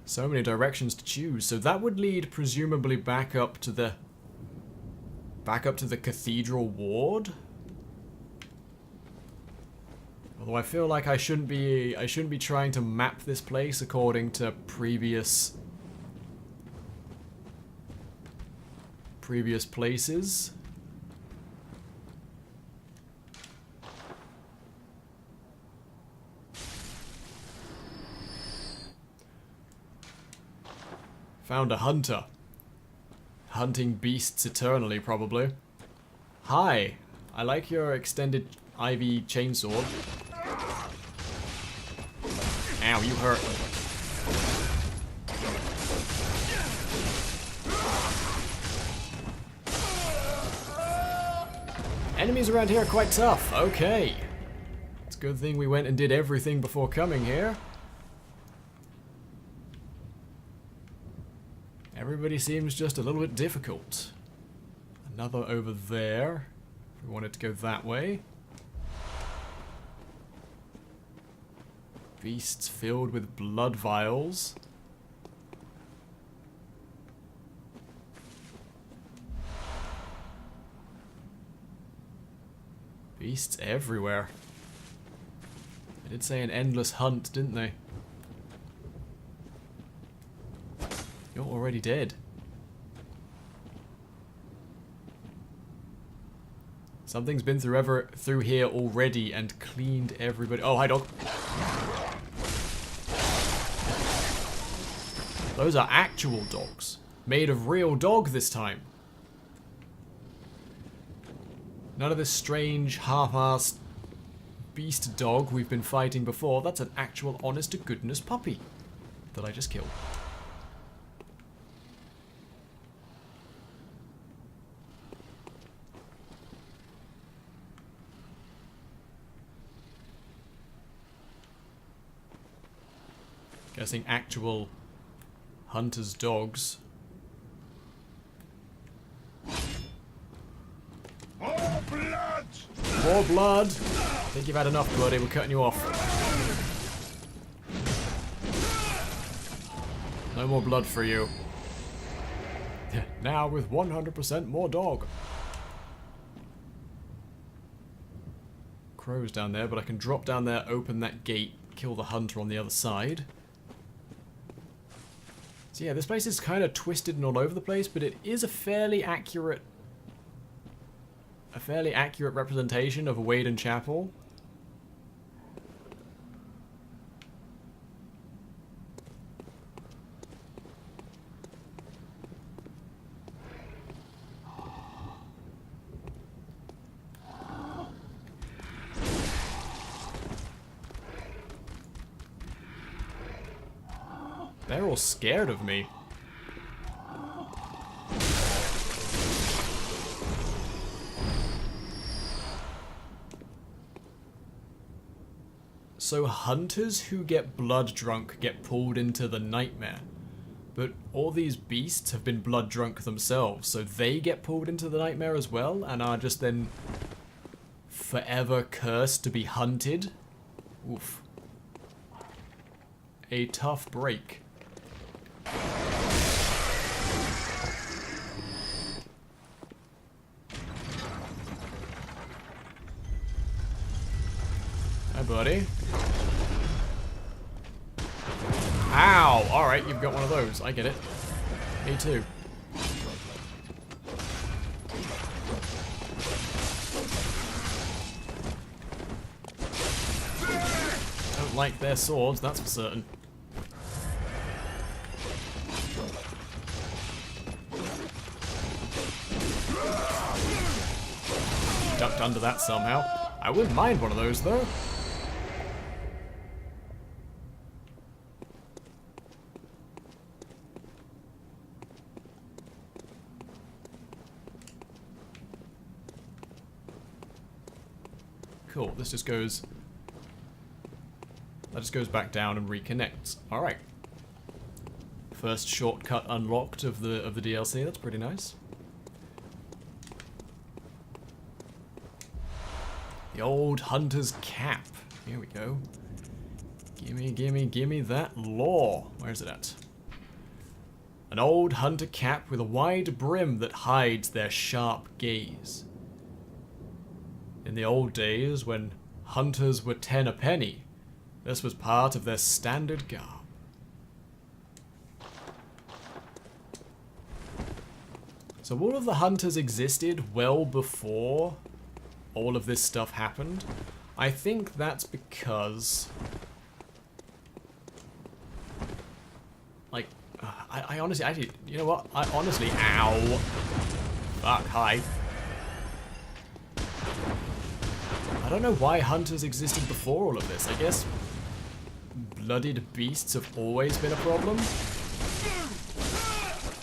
So many directions to choose. So that would lead presumably back up to the cathedral ward. Although I feel like I shouldn't be trying to map this place according to previous places. Found a hunter. Hunting beasts eternally, probably. Hi. I like your extended ivy chainsword. Ow, you hurt me. Enemies around here are quite tough. Okay. It's a good thing we went and did everything before coming here. Everybody seems just a little bit difficult. Another over there. If we wanted to go that way. Beasts filled with blood vials. Beasts everywhere. They did say an endless hunt, didn't they? You're already dead. Something's been through here already and cleaned everybody. Oh, hi, dog. Those are actual dogs. Made of real dog this time. None of this strange, half-assed beast dog we've been fighting before. That's an actual honest-to-goodness puppy that I just killed. Guessing actual hunters' dogs. More blood! More blood! I think you've had enough, buddy. We're cutting you off. No more blood for you. Now with 100% more dog. Crow's down there, but I can drop down there, open that gate, kill the hunter on the other side. So yeah, this place is kind of twisted and all over the place, but it is a fairly accurate representation of a Waden Chapel. They're all scared of me. So hunters who get blood drunk get pulled into the nightmare. But all these beasts have been blood drunk themselves, so they get pulled into the nightmare as well and are just then forever cursed to be hunted. Oof. A tough break. Hi, buddy. Ow! Alright, you've got one of those. I get it. Me too. Don't like their swords, that's for certain. Ducked under that somehow. I wouldn't mind one of those, though. this just goes... That just goes back down and reconnects. Alright. First shortcut unlocked of the DLC. That's pretty nice. The old hunter's cap. Here we go. Gimme, gimme, gimme that lore. Where's it at? An old hunter cap with a wide brim that hides their sharp gaze. In the old days, when hunters were 10 a penny, this was part of their standard garb. So all of the hunters existed well before all of this stuff happened. I think that's because... Like, I honestly, actually, you know what? I honestly, ow. Fuck, hi. I don't know why hunters existed before all of this. I guess blooded beasts have always been a problem.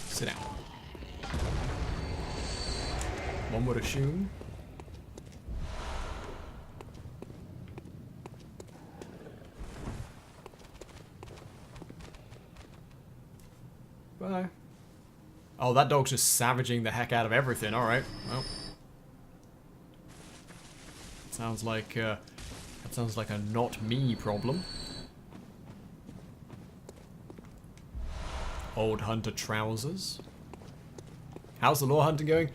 Sit down. One would assume. Bye. Oh, that dog's just savaging the heck out of everything. Alright, well. Sounds like a not me problem. Old hunter trousers. How's the lore hunting going?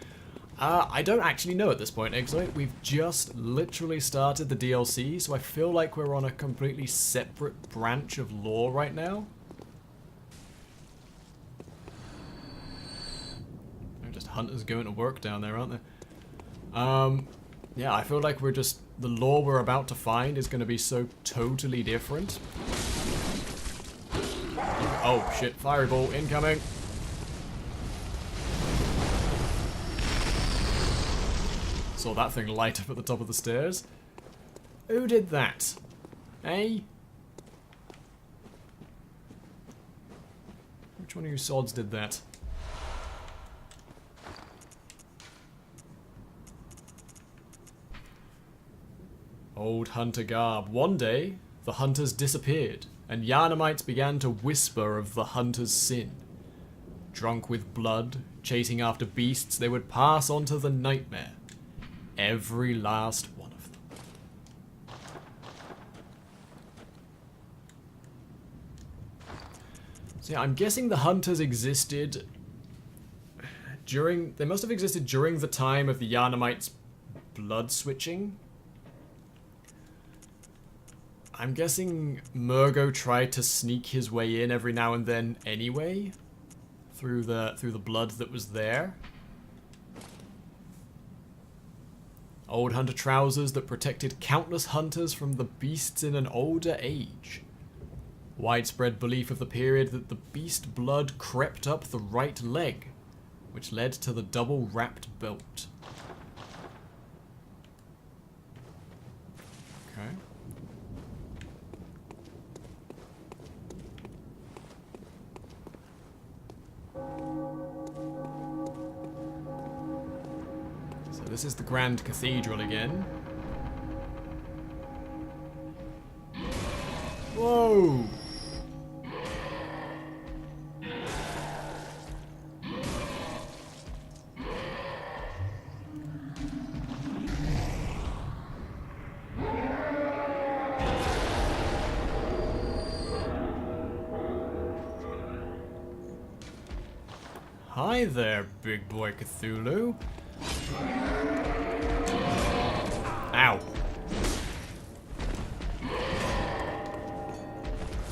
I don't actually know at this point, Exoit. We've just literally started the DLC, so I feel like we're on a completely separate branch of lore right now. They're just hunters going to work down there, aren't they? Yeah, I feel like we're just... The lore we're about to find is going to be so totally different. Oh, shit. Fireball incoming. Saw that thing light up at the top of the stairs. Who did that? Eh? Which one of you sods did that? Old hunter garb. One day, the hunters disappeared, and Yharnamites began to whisper of the hunter's sin. Drunk with blood, chasing after beasts, they would pass on to the nightmare. Every last one of them. So yeah, I'm guessing the hunters existed during... They must have existed during the time of the Yharnamites' blood switching. I'm guessing Murgo tried to sneak his way in every now and then anyway, through the blood that was there. Old hunter trousers that protected countless hunters from the beasts in an older age. Widespread belief of the period that the beast blood crept up the right leg, which led to the double-wrapped belt. Okay. This is the Grand Cathedral again. Whoa! Hi there, big boy Cthulhu. Ow.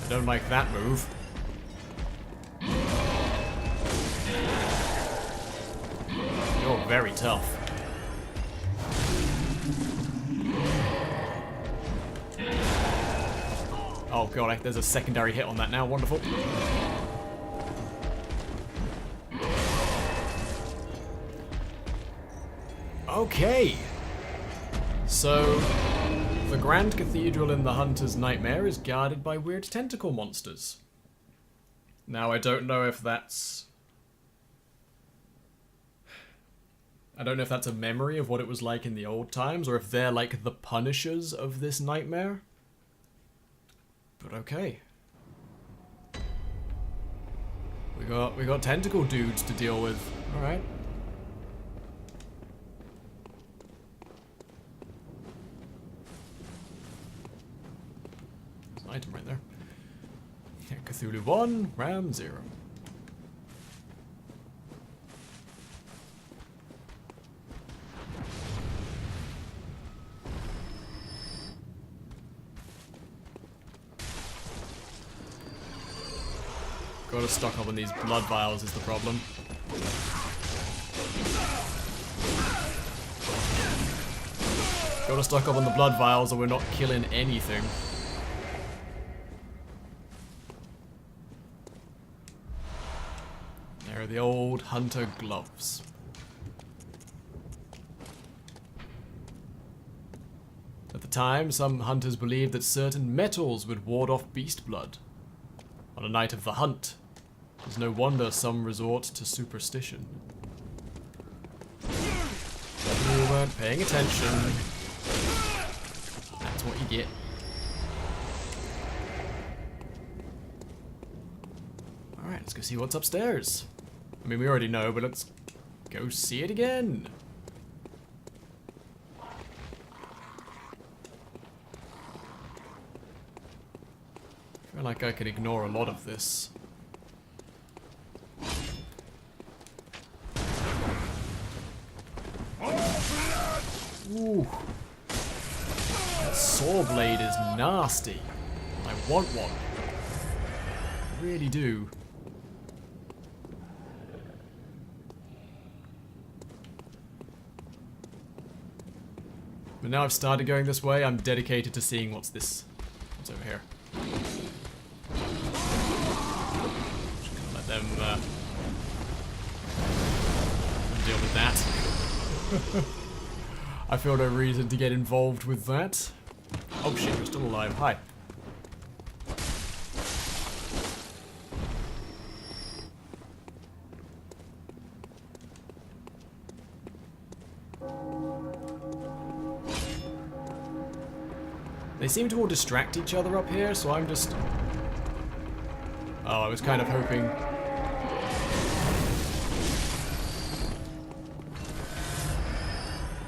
I don't like that move. You're very tough. Oh god, there's a secondary hit on that now. Wonderful. Okay. So, the Grand Cathedral in the Hunter's Nightmare is guarded by weird tentacle monsters. Now, I don't know if that's... I don't know if that's a memory of what it was like in the old times, or if they're like the punishers of this nightmare. But okay. We got tentacle dudes to deal with. Alright. There's an item right there. Yeah, Cthulhu 1, Ram 0. Gotta stock up on these blood vials is the problem. Gotta stock up on the blood vials or we're not killing anything. There are the old hunter gloves. At the time, some hunters believed that certain metals would ward off beast blood. On a night of the hunt, it's no wonder some resort to superstition. You weren't paying attention. That's what you get. Alright, let's go see what's upstairs. I mean, we already know, but let's go see it again. I feel like I could ignore a lot of this. Ooh. That saw blade is nasty. I want one. I really do. But now I've started going this way, I'm dedicated to seeing what's over here. Let them deal with that. I feel no reason to get involved with that. Oh shit, you're still alive. Hi. They seem to all distract each other up here, so I'm just... Oh, I was kind of hoping...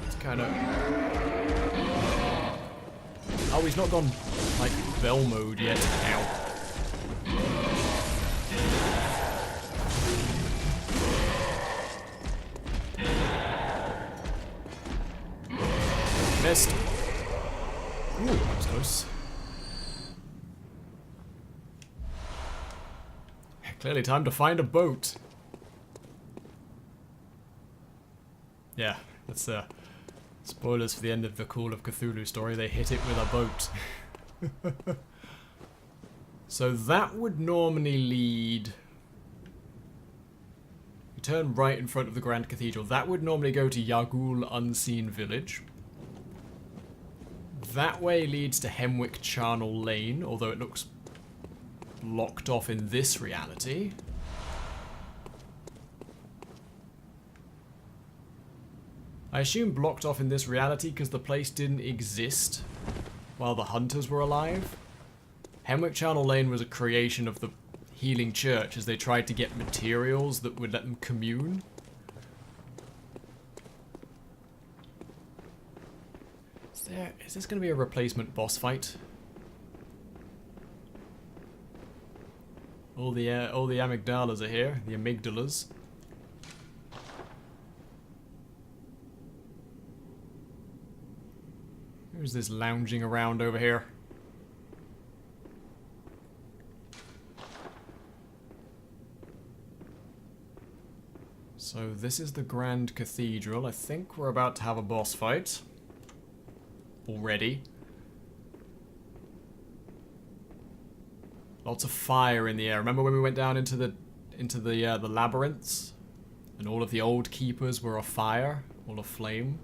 It's kind of... Oh, he's not gone, like, Bell mode yet. Ow. Missed. Ooh, that was close. Clearly time to find a boat. Yeah, that's spoilers for the end of the Call of Cthulhu story. They hit it with a boat. So that would normally lead... You turn right in front of the Grand Cathedral. That would normally go to Yagul Unseen Village. That way leads to Hemwick Charnel Lane, although it looks blocked off in this reality. I assume blocked off in this reality because the place didn't exist while the hunters were alive. Hemwick Charnel Lane was a creation of the Healing Church as they tried to get materials that would let them commune. Is this going to be a replacement boss fight? All the amygdalas are here. The amygdalas. Who's this lounging around over here? So this is the Grand Cathedral. I think we're about to have a boss fight. Already. Lots of fire in the air. Remember when we went down into the labyrinths, and all of the old keepers were afire, all aflame.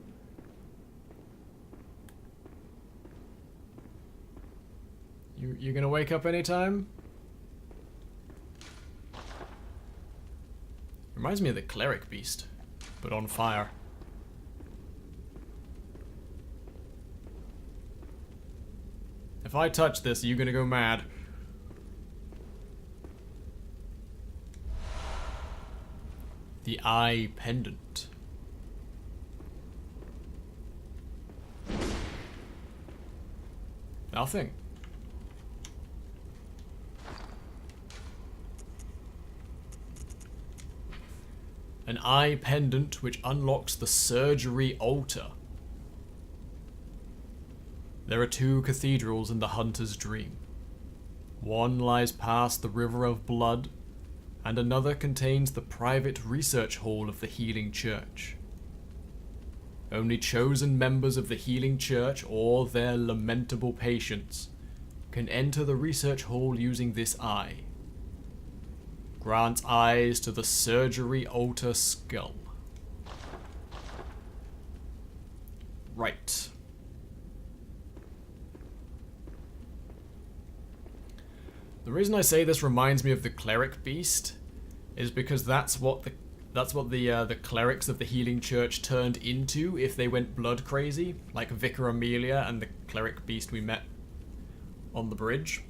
You gonna wake up anytime? Reminds me of the cleric beast, but on fire. I touch this, are you gonna go mad? The eye pendant. Nothing. An eye pendant which unlocks the surgery altar. There are 2 cathedrals in the hunter's dream. One lies past the river of blood, and another contains the private research hall of the Healing Church. Only chosen members of the Healing Church or their lamentable patients can enter the research hall using this eye. Grant eyes to the surgery altar skull. Right. The reason I say this reminds me of the cleric beast is because that's what the clerics of the Healing Church turned into if they went blood crazy, like Vicar Amelia and the cleric beast we met on the bridge.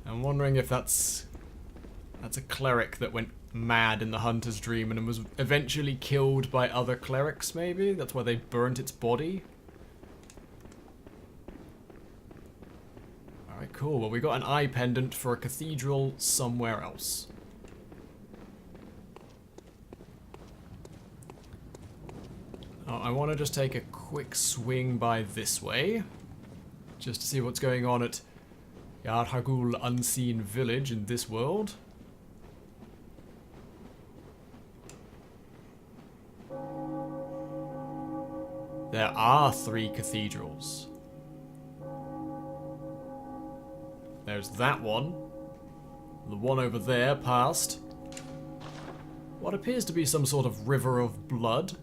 I'm wondering if that's a cleric that went mad in the hunter's dream and was eventually killed by other clerics, maybe? That's why they burnt its body? Alright, cool. Well, we got an eye pendant for a cathedral somewhere else. I want to just take a quick swing by this way, just to see what's going on at Yharnam Unseen Village in this world. There are 3 cathedrals. There's that one. The one over there past what appears to be some sort of river of blood.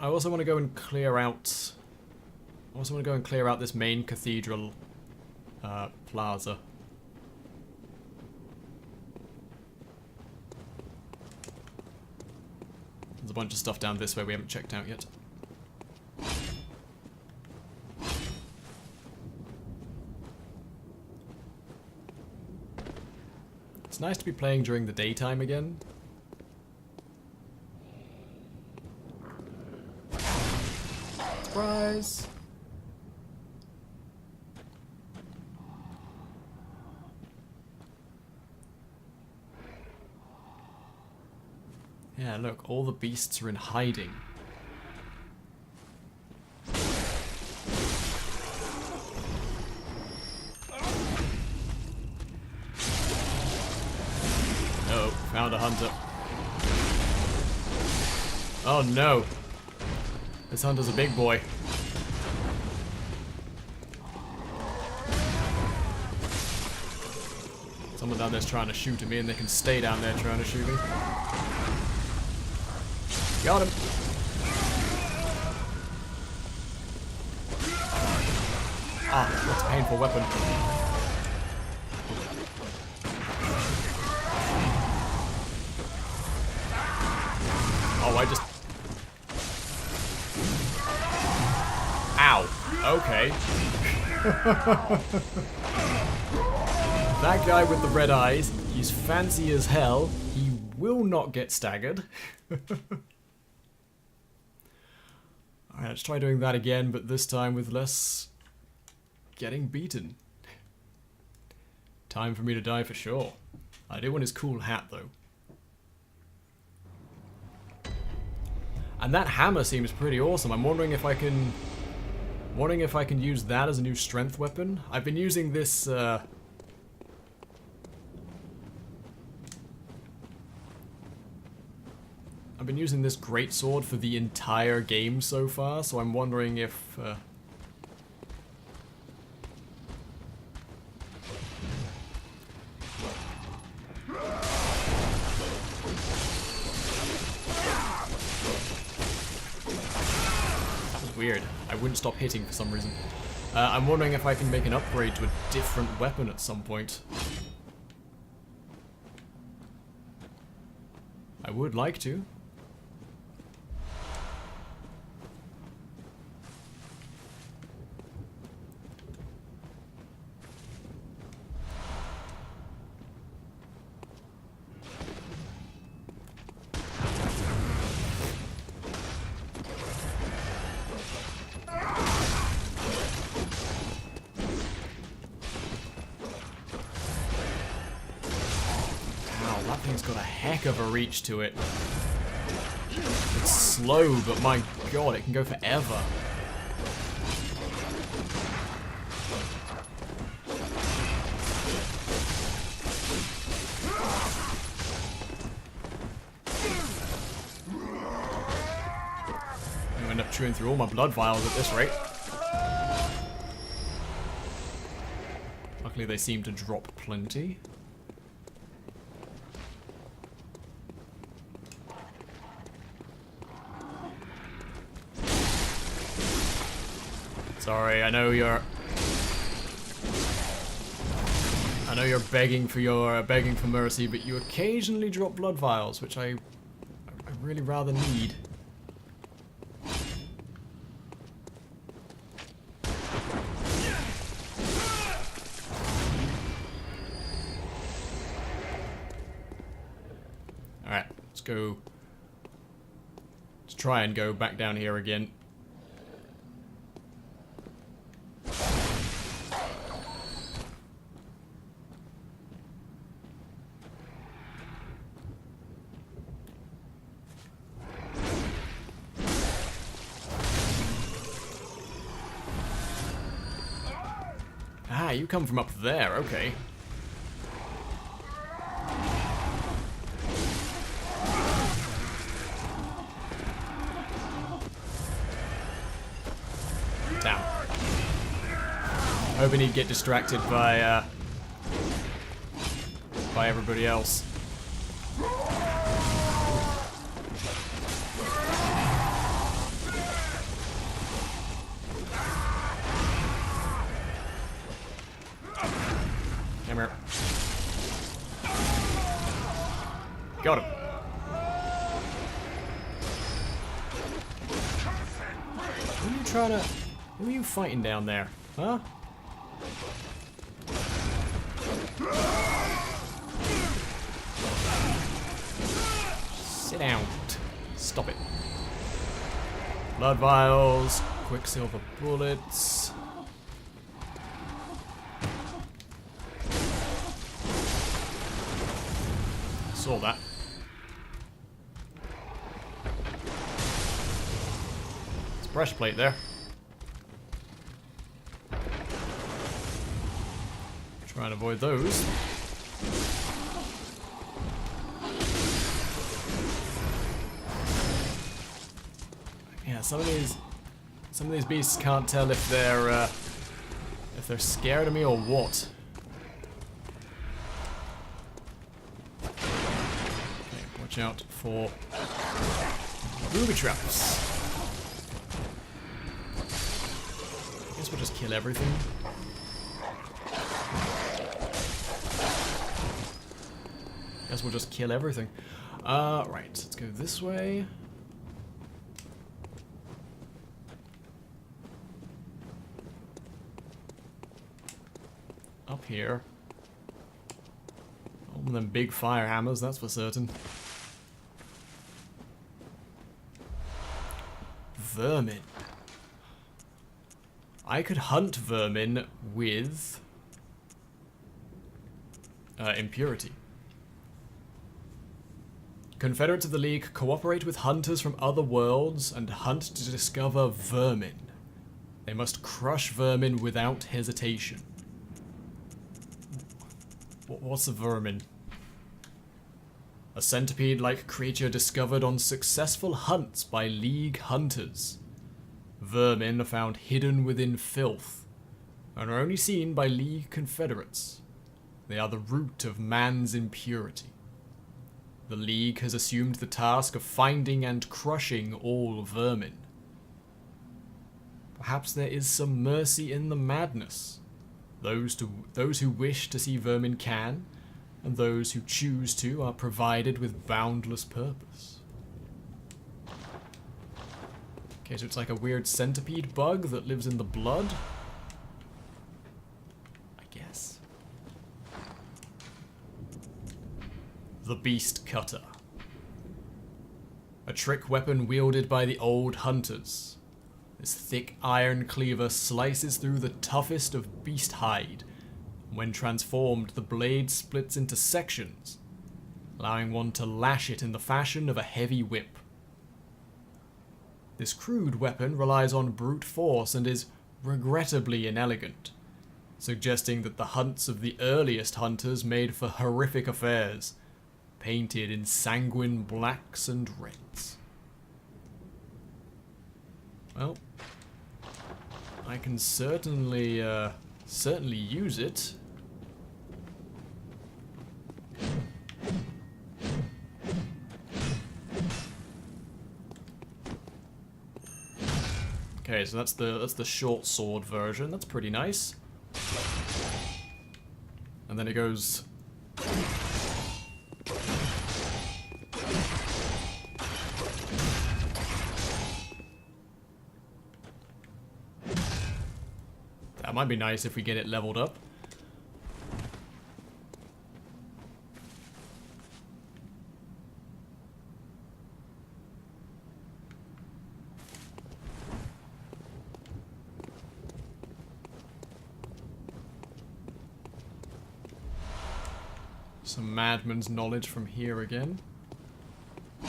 I also want to go and clear out. I also want to go and clear out this main cathedral plaza. There's a bunch of stuff down this way we haven't checked out yet. It's nice to be playing during the daytime again. Surprise! Yeah, look, all the beasts are in hiding. Oh, found a hunter. Oh no! This hunter's a big boy. Someone down there's trying to shoot at me and they can stay down there trying to shoot me. Got him. Ah, that's a painful weapon. Oh, I just... Ow. Okay. That guy with the red eyes, he's fancy as hell. He will not get staggered. Alright, let's try doing that again, but this time with less getting beaten. Time for me to die for sure. I do want his cool hat though. And that hammer seems pretty awesome. I'm wondering if I can use that as a new strength weapon. I've been using this I've been using this greatsword for the entire game so far, so I'm wondering if that was weird. I wouldn't stop hitting for some reason. I'm wondering if I can make an upgrade to a different weapon at some point. I would like to. heck of a reach to it. It's slow, but my god, it can go forever. I'm gonna end up chewing through all my blood vials at this rate. Luckily they seem to drop plenty. Sorry, I know you're begging for mercy, but you occasionally drop blood vials, which I really rather need. Alright, let's go. Let's try and go back down here again. Ah, you come from up there, okay. Damn. Hoping he'd get distracted by everybody else. Come here. Got him. Who are you fighting down there? Huh? Sit down. Stop it. Blood vials, quicksilver bullets. Saw that. There's a breastplate there. Try and avoid those. Yeah, some of these beasts can't tell if they're scared of me or what. Okay, watch out for booby traps. I guess we'll just kill everything. Guess we'll just kill everything. Right, let's go this way. Up here. Oh, one of them big fire hammers, that's for certain. Vermin. I could hunt vermin with impurity. Confederates of the League cooperate with hunters from other worlds and hunt to discover vermin. They must crush vermin without hesitation. What's a vermin? A centipede-like creature discovered on successful hunts by League hunters. Vermin are found hidden within filth and are only seen by League Confederates. They are the root of man's impurity. The League has assumed the task of finding and crushing all vermin. Perhaps there is some mercy in the madness. Those who wish to see vermin can, and those who choose to are provided with boundless purpose. Okay, so it's like a weird centipede bug that lives in the blood? I guess. The Beast Cutter. A trick weapon wielded by the old hunters. This thick iron cleaver slices through the toughest of beast hide. When transformed, the blade splits into sections. allowing one to lash it in the fashion of a heavy whip. This crude weapon relies on brute force and is regrettably inelegant, suggesting that the hunts of the earliest hunters made for horrific affairs, painted in sanguine blacks and reds. Well, I can certainly use it. Okay, so that's the short sword version. That's pretty nice. And then it goes. That might be nice if we get it leveled up. Some madman's knowledge from here again. I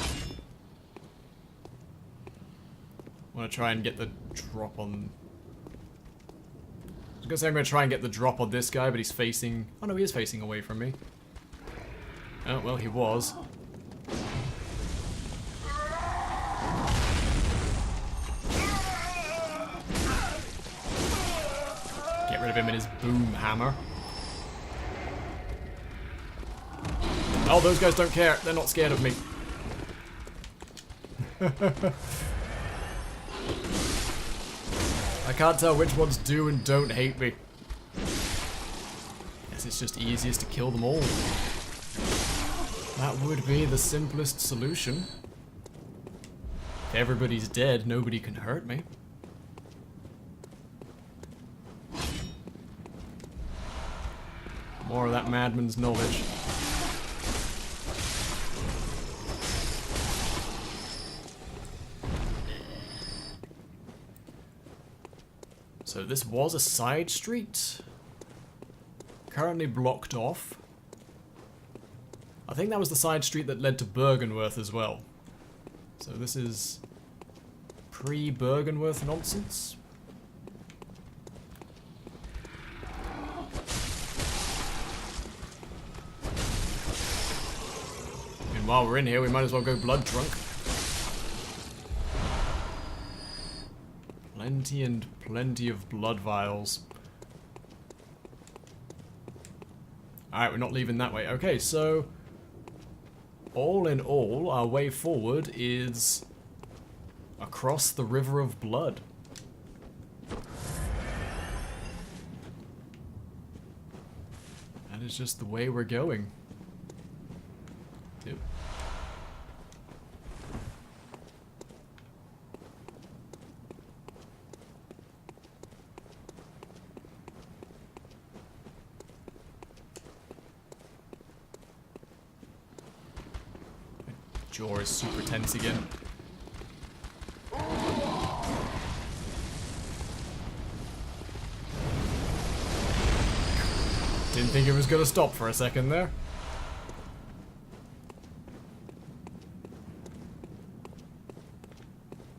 want to try and get the drop on... I was gonna say I'm gonna try and get the drop on this guy, but he's facing... Oh no, he is facing away from me. Oh, well, he was. Get rid of him and his boom hammer. Oh, those guys don't care. They're not scared of me. I can't tell which ones do and don't hate me. Guess it's just easiest to kill them all. That would be the simplest solution. If everybody's dead, nobody can hurt me. More of that madman's knowledge. So this was a side street. Currently blocked off. I think that was the side street that led to Bergenworth as well. So this is pre-Bergenworth nonsense. And while we're in here, we might as well go blood drunk. Plenty and plenty of blood vials. Alright, we're not leaving that way. Okay, so all in all, our way forward is across the River of Blood. That is just the way we're going. Yep. Jaw is super tense again. Didn't think it was gonna stop for a second there.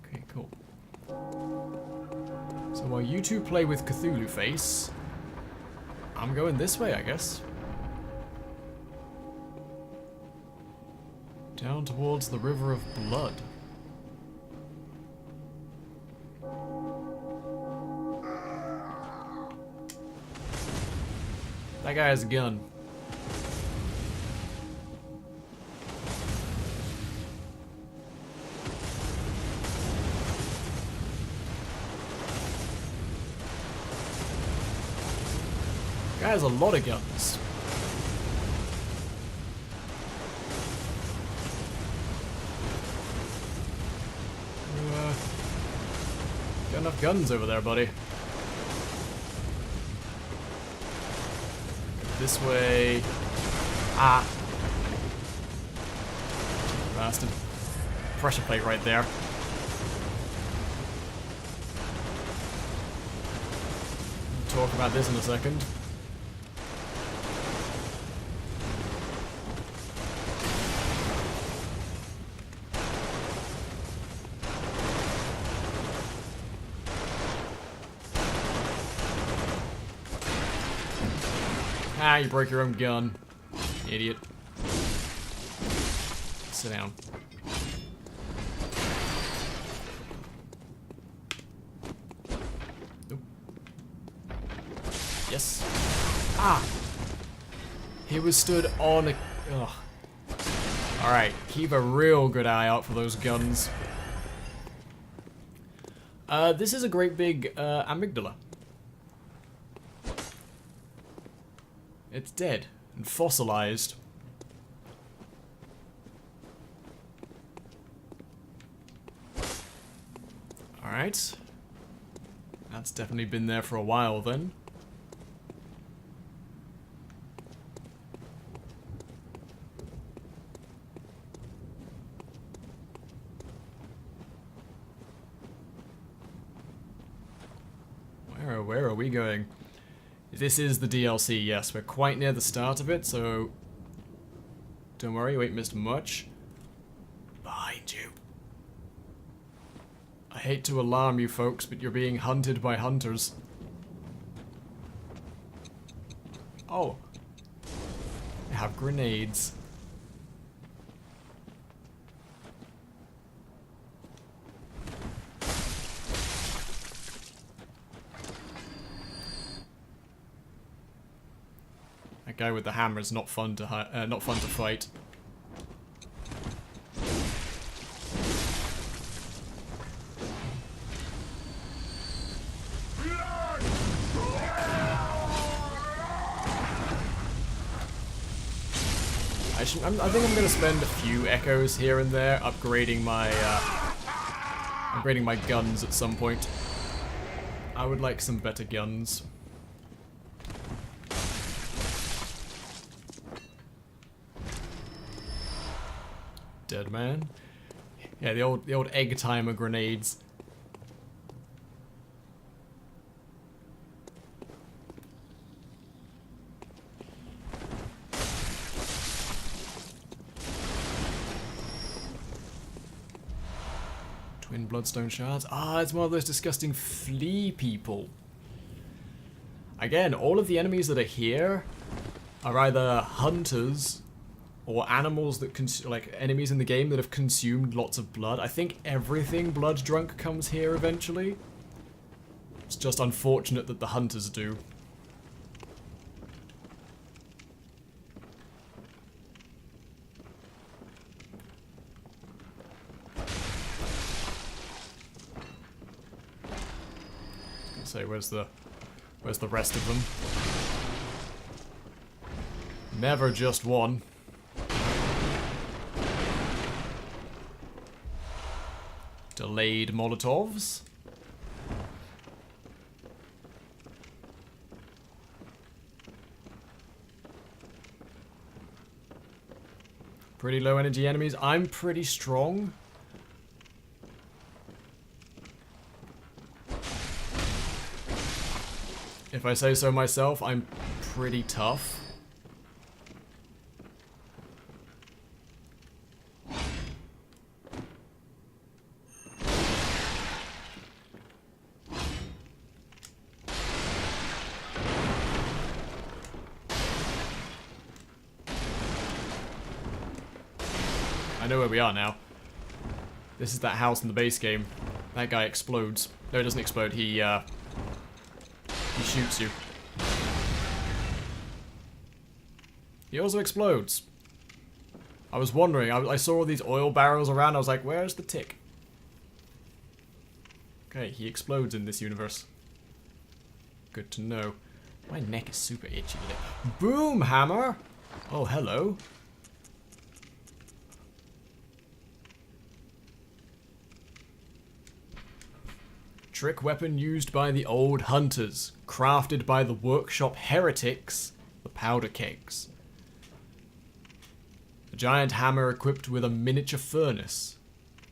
Okay, cool. So while you two play with Cthulhu Face, I'm going this way, I guess. Down towards the River of Blood. That guy has a gun. Guy has a lot of guns. Got enough guns over there, buddy. This way. Ah. Bastard. Pressure plate right there. We'll talk about this in a second. Ah, you broke your own gun. Idiot. Sit down. Nope. Yes. Ah! He was stood on a... Ugh. Alright, keep a real good eye out for those guns. This is a great big amygdala. It's dead and fossilized. Alright. That's definitely been there for a while then. Where are we going? This is the DLC, yes. We're quite near the start of it, so... Don't worry, you ain't missed much. Behind you. I hate to alarm you folks, but you're being hunted by hunters. Oh. They have grenades. That guy with the hammer is not fun to fight. I think I'm going to spend a few echoes here and there upgrading my guns at some point. I would like some better guns. Dead man. Yeah, the old egg timer grenades. Twin bloodstone shards. Ah, it's one of those disgusting flea people. Again, all of the enemies that are here are either hunters or animals that like enemies in the game that have consumed lots of blood. I think everything blood drunk comes here eventually. It's just unfortunate that the hunters do. Say, where's the rest of them? Never just one. Delayed Molotovs. Pretty low energy enemies. I'm pretty strong. If I say so myself, I'm pretty tough. I know where we are now. This is that house in the base game. That guy explodes. No, he doesn't explode. He shoots you. He also explodes. I was wondering, I saw all these oil barrels around, I was like, where's the tick? Okay, he explodes in this universe. Good to know. My neck is super itchy today. Boom hammer! Oh, hello. Trick weapon used by the old hunters, crafted by the workshop heretics, the powder kegs. A giant hammer equipped with a miniature furnace.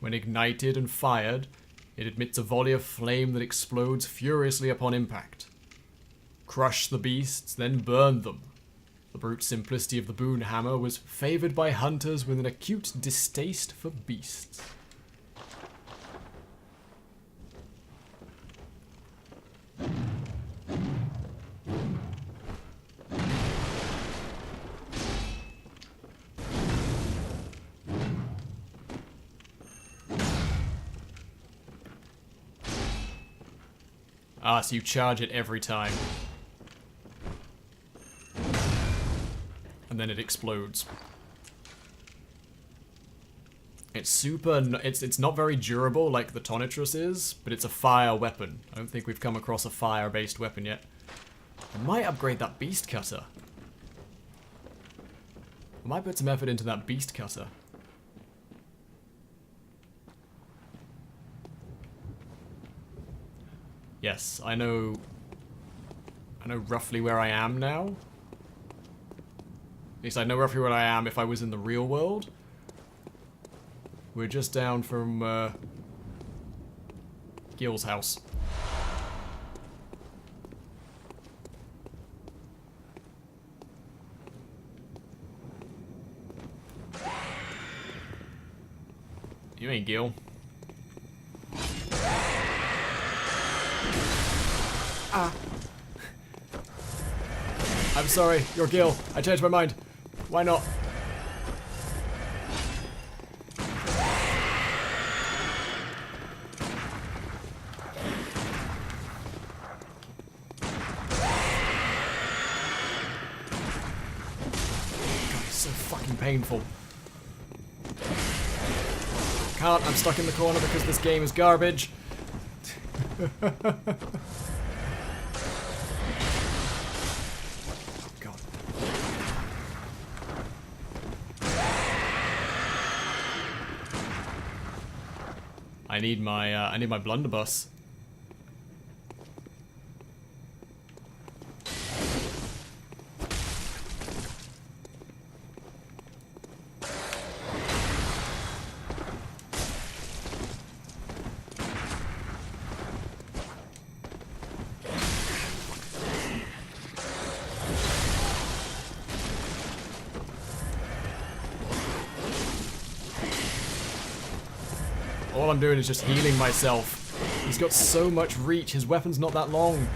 When ignited and fired, it emits a volley of flame that explodes furiously upon impact. Crush the beasts, then burn them. The brute simplicity of the boon hammer was favoured by hunters with an acute distaste for beasts. Ah, so you charge it every time. And then it explodes. It's super... It's not very durable like the Tonitrus is, but it's a fire weapon. I don't think we've come across a fire-based weapon yet. I might upgrade that beast cutter. I might put some effort into that beast cutter. Yes, I know roughly where I am now. At least I know roughly where I am if I was in the real world. We're just down from Gil's house. You ain't Gil. Ah. I'm sorry, you're Gil. I changed my mind. Why not? God, it's so fucking painful. Can't, I'm stuck in the corner because this game is garbage. God. I need my blunderbuss. All I'm doing is just healing myself. He's got so much reach. His weapon's not that long.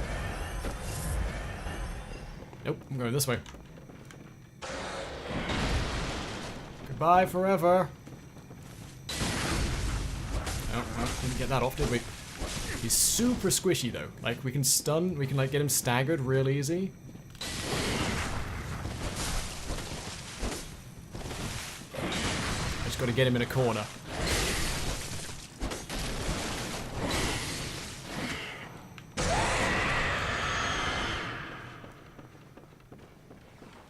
Nope, I'm going this way. Goodbye forever. Oh, didn't get that off, did we? He's super squishy though. Like we can like get him staggered real easy. I just gotta get him in a corner.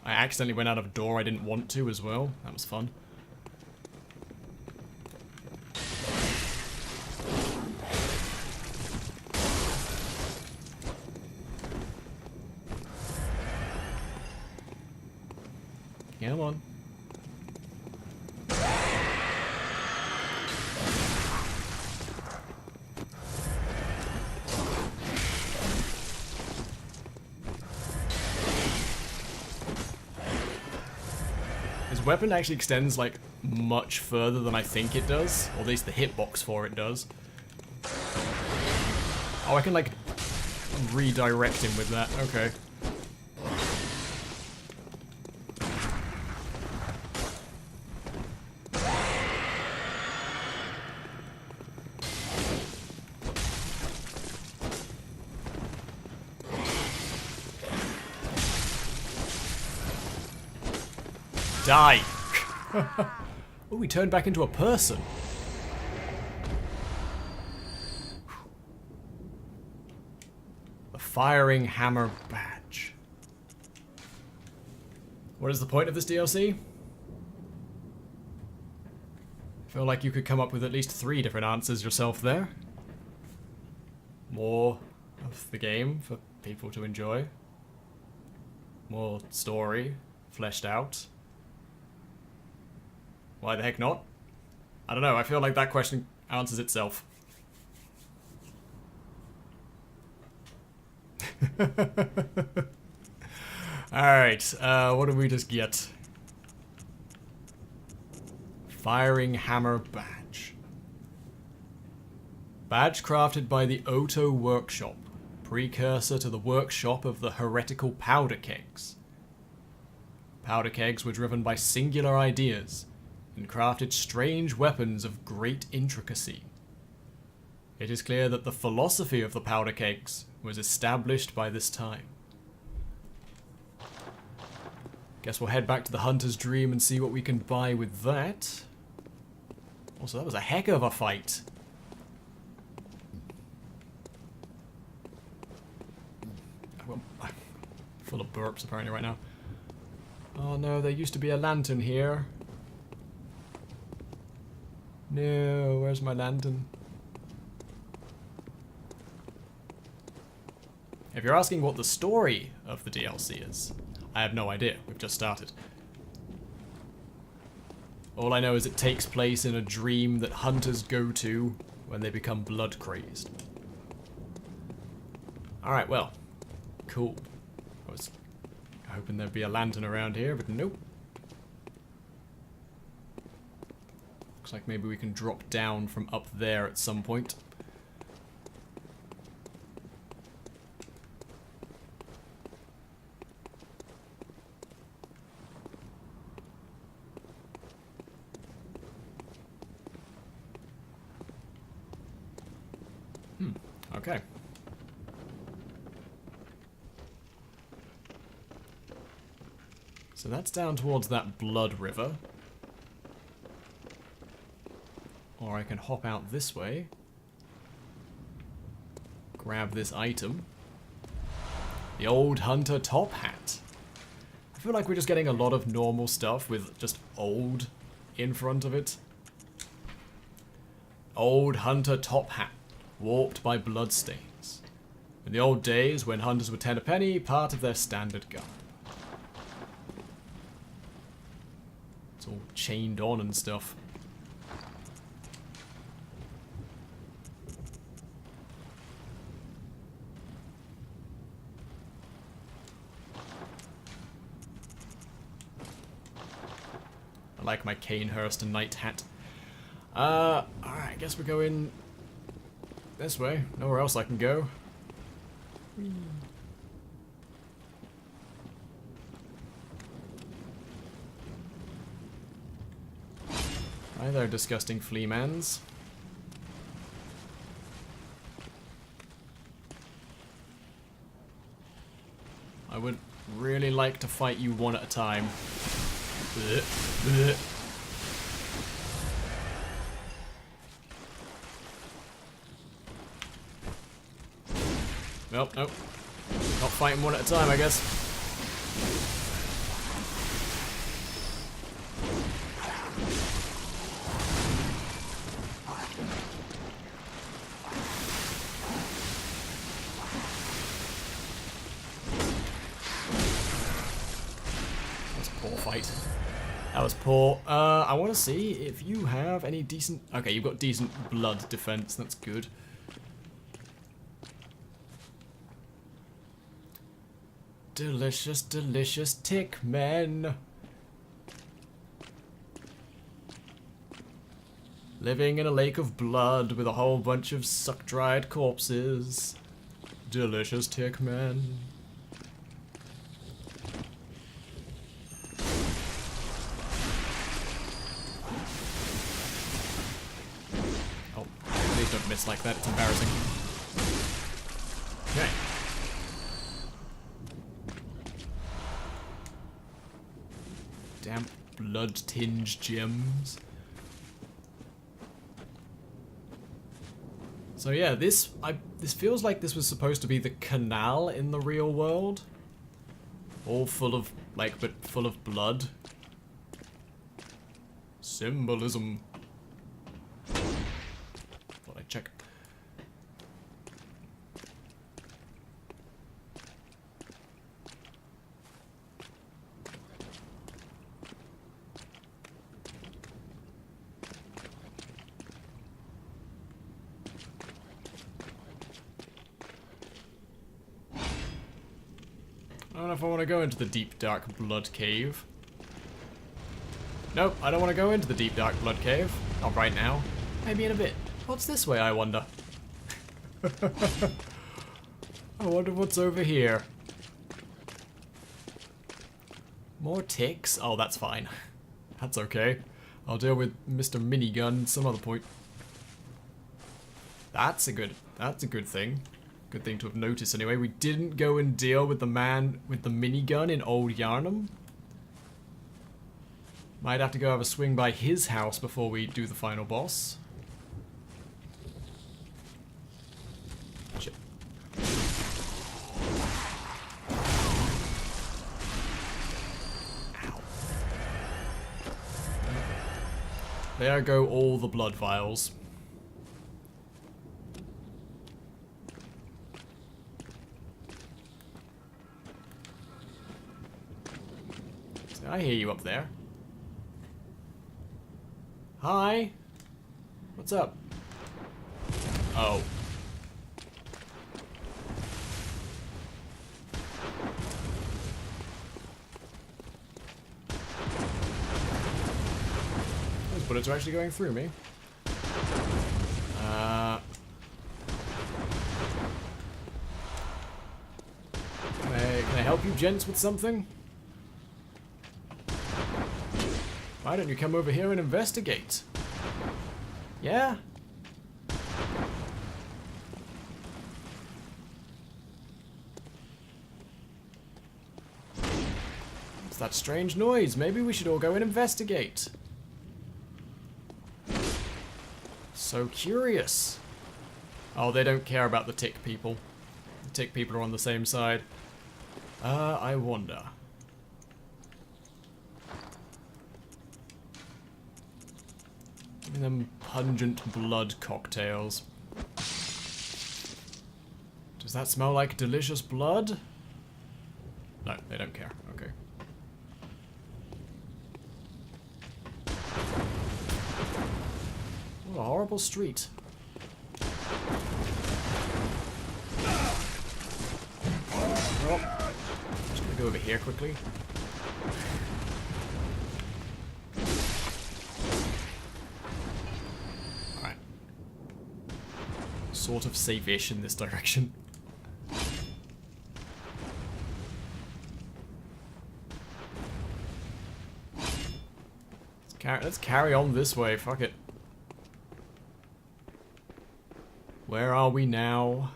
I accidentally went out of a door I didn't want to as well. That was fun. Come on. His weapon actually extends like much further than I think it does, or at least the hitbox for it does. Oh, I can like redirect him with that. Okay. Die! Oh, he turned back into a person. The Firing Hammer Badge. What is the point of this DLC? I feel like you could come up with at least 3 different answers yourself there. More of the game for people to enjoy. More story, fleshed out. Why the heck not? I don't know, I feel like that question answers itself. Alright, what did we just get? Firing Hammer Badge. Badge crafted by the Oto Workshop, precursor to the workshop of the heretical powder kegs. Powder kegs were driven by singular ideas, and crafted strange weapons of great intricacy. It is clear that the philosophy of the powder kegs was established by this time. Guess we'll head back to the Hunter's Dream and see what we can buy with that. Also, that was a heck of a fight. I'm full of burps apparently right now. Oh no, there used to be a lantern here. No, where's my lantern? If you're asking what the story of the DLC is, I have no idea. We've just started. All I know is it takes place in a dream that hunters go to when they become blood crazed. Alright, well. Cool. I was hoping there'd be a lantern around here, but nope. Looks like maybe we can drop down from up there at some point. Okay. So that's down towards that blood river. Or I can hop out this way. Grab this item. The old hunter top hat. I feel like we're just getting a lot of normal stuff with just old in front of it. Old hunter top hat. Warped by bloodstains. In the old days, when hunters were 10 a penny, part of their standard garb. It's all chained on and stuff. I like my Canehurst and Knight hat. Alright, I guess we're going this way. Nowhere else I can go. Hi there, disgusting fleamans. I would really like to fight you one at a time. Blech, blech. Nope, nope. Not fighting one at a time, I guess. That's a poor fight. That was poor. I want to see if you have any decent... Okay, you've got decent blood defense. That's good. Delicious, delicious tick men. Living in a lake of blood with a whole bunch of suck-dried corpses. Delicious tick men. Oh, please don't miss like that, it's embarrassing. Okay. Damp blood-tinged gems. So yeah, this feels like this was supposed to be the canal in the real world. All full of, like, but full of blood. Symbolism. Thought I'd check. I don't know if I want to go into the deep dark blood cave. Nope, I don't want to go into the deep dark blood cave. Not right now. Maybe in a bit. What's this way, I wonder? I wonder what's over here. More ticks? Oh, that's fine. That's okay. I'll deal with Mr. Minigun some other point. That's a good thing. Good thing to have noticed anyway. We didn't go and deal with the man with the minigun in Old Yharnam. Might have to go have a swing by his house before we do the final boss. Shit. Ow. There go all the blood vials. I hear you up there. Hi. What's up? Oh. Those bullets are actually going through me. Can I help you gents with something? Why don't you come over here and investigate? Yeah? What's that strange noise? Maybe we should all go and investigate. So curious. Oh, they don't care about the tick people. The tick people are on the same side. I wonder. Give me them pungent blood cocktails. Does that smell like delicious blood? No, they don't care. Okay. What a horrible street. Oh, just gonna go over here quickly. Alright. Sort of safe-ish in this direction. Let's carry on this way, fuck it. Where are we now?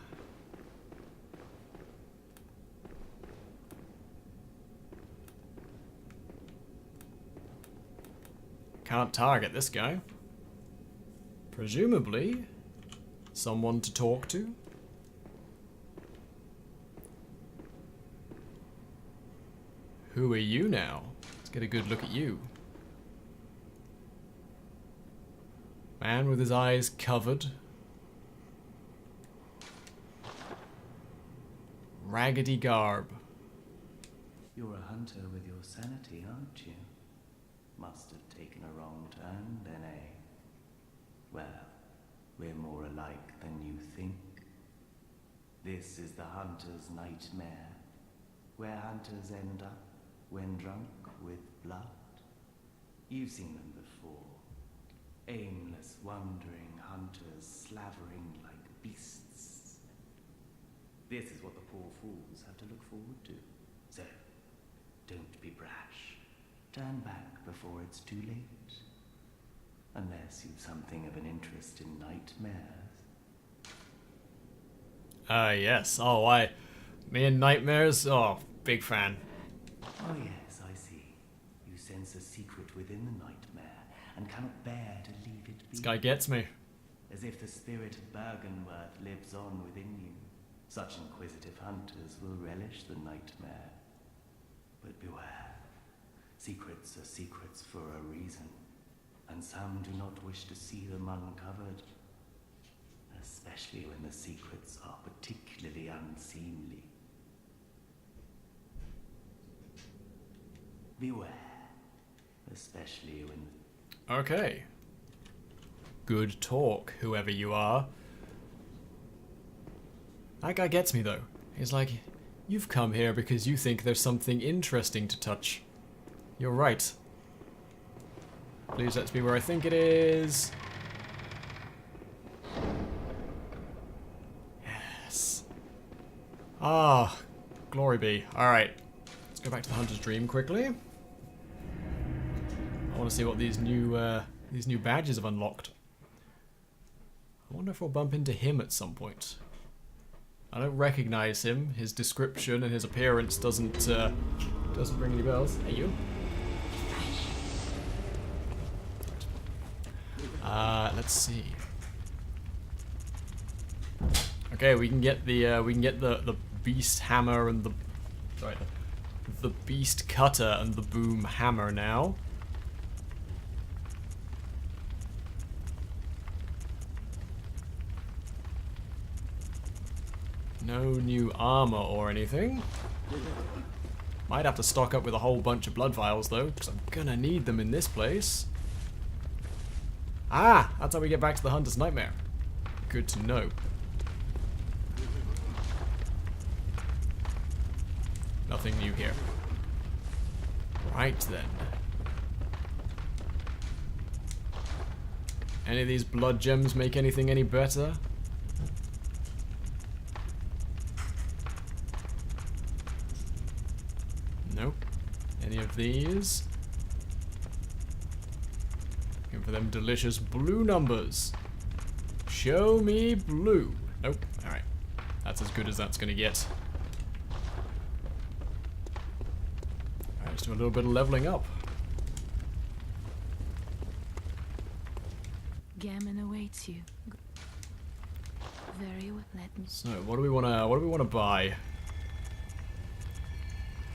Can't target this guy. Presumably, someone to talk to. Who are you now? Let's get a good look at you. Man with his eyes covered. Raggedy garb. You're a hunter with your sanity, aren't you? Must have taken a wrong turn, then, eh? Well, we're more alike than you think. This is the hunter's nightmare, where hunters end up when drunk with blood. You've seen them before. Aimless, wandering hunters slavering like beasts. This is what the poor fools have to look forward to. So, don't be brash. Turn back before it's too late. Unless you've something of an interest in nightmares. Yes. Oh, me and nightmares? Oh, big fan. Oh yes, I see. You sense a secret within the nightmare, and cannot bear to leave it be. This guy gets me. As if the spirit of Bergenworth lives on within you. Such inquisitive hunters will relish the nightmare. But beware. Secrets are secrets for a reason, and some do not wish to see them uncovered. Especially when the secrets are particularly unseemly. Beware. Especially when... Okay. Good talk, whoever you are. That guy gets me, though. He's like, you've come here because you think there's something interesting to touch. You're right. Please let's be where I think it is. Yes. Ah, glory be. Alright. Let's go back to the Hunter's Dream quickly. I want to see what these new badges have unlocked. I wonder if we'll bump into him at some point. I don't recognize him. His description and his appearance doesn't ring any bells. Hey, you. Let's see. Okay, we can get the beast hammer and the beast cutter and the boom hammer now. No new armor or anything. Might have to stock up with a whole bunch of blood vials though, because I'm gonna need them in this place. Ah, that's how we get back to the Hunter's Nightmare. Good to know. Nothing new here. Right then. Any of these blood gems make anything any better? Nope. Any of these? Looking for them delicious blue numbers. Show me blue. Nope. Alright. That's as good as that's gonna get. Alright, let's do a little bit of leveling up. Gammon awaits you. Very well, let me. So, what do we wanna buy?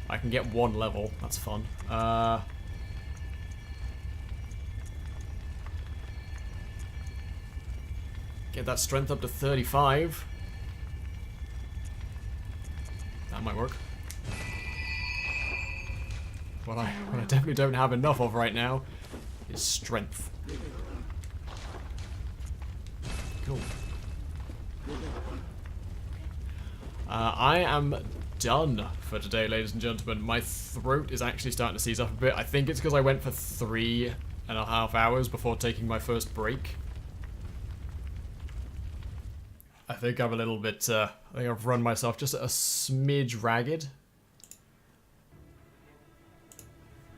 I can get one level. That's fun. Get that strength up to 35. That might work. What I definitely don't have enough of right now is strength. Cool. I am done for today, ladies and gentlemen. My throat is actually starting to seize up a bit. I think it's because I went for 3.5 hours before taking my first break. I think I'm a little bit, I think I've run myself just a smidge ragged.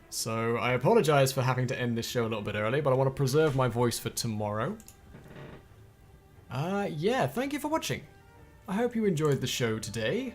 So I apologize for having to end this show a little bit early, but I want to preserve my voice for tomorrow. Yeah, thank you for watching. I hope you enjoyed the show today.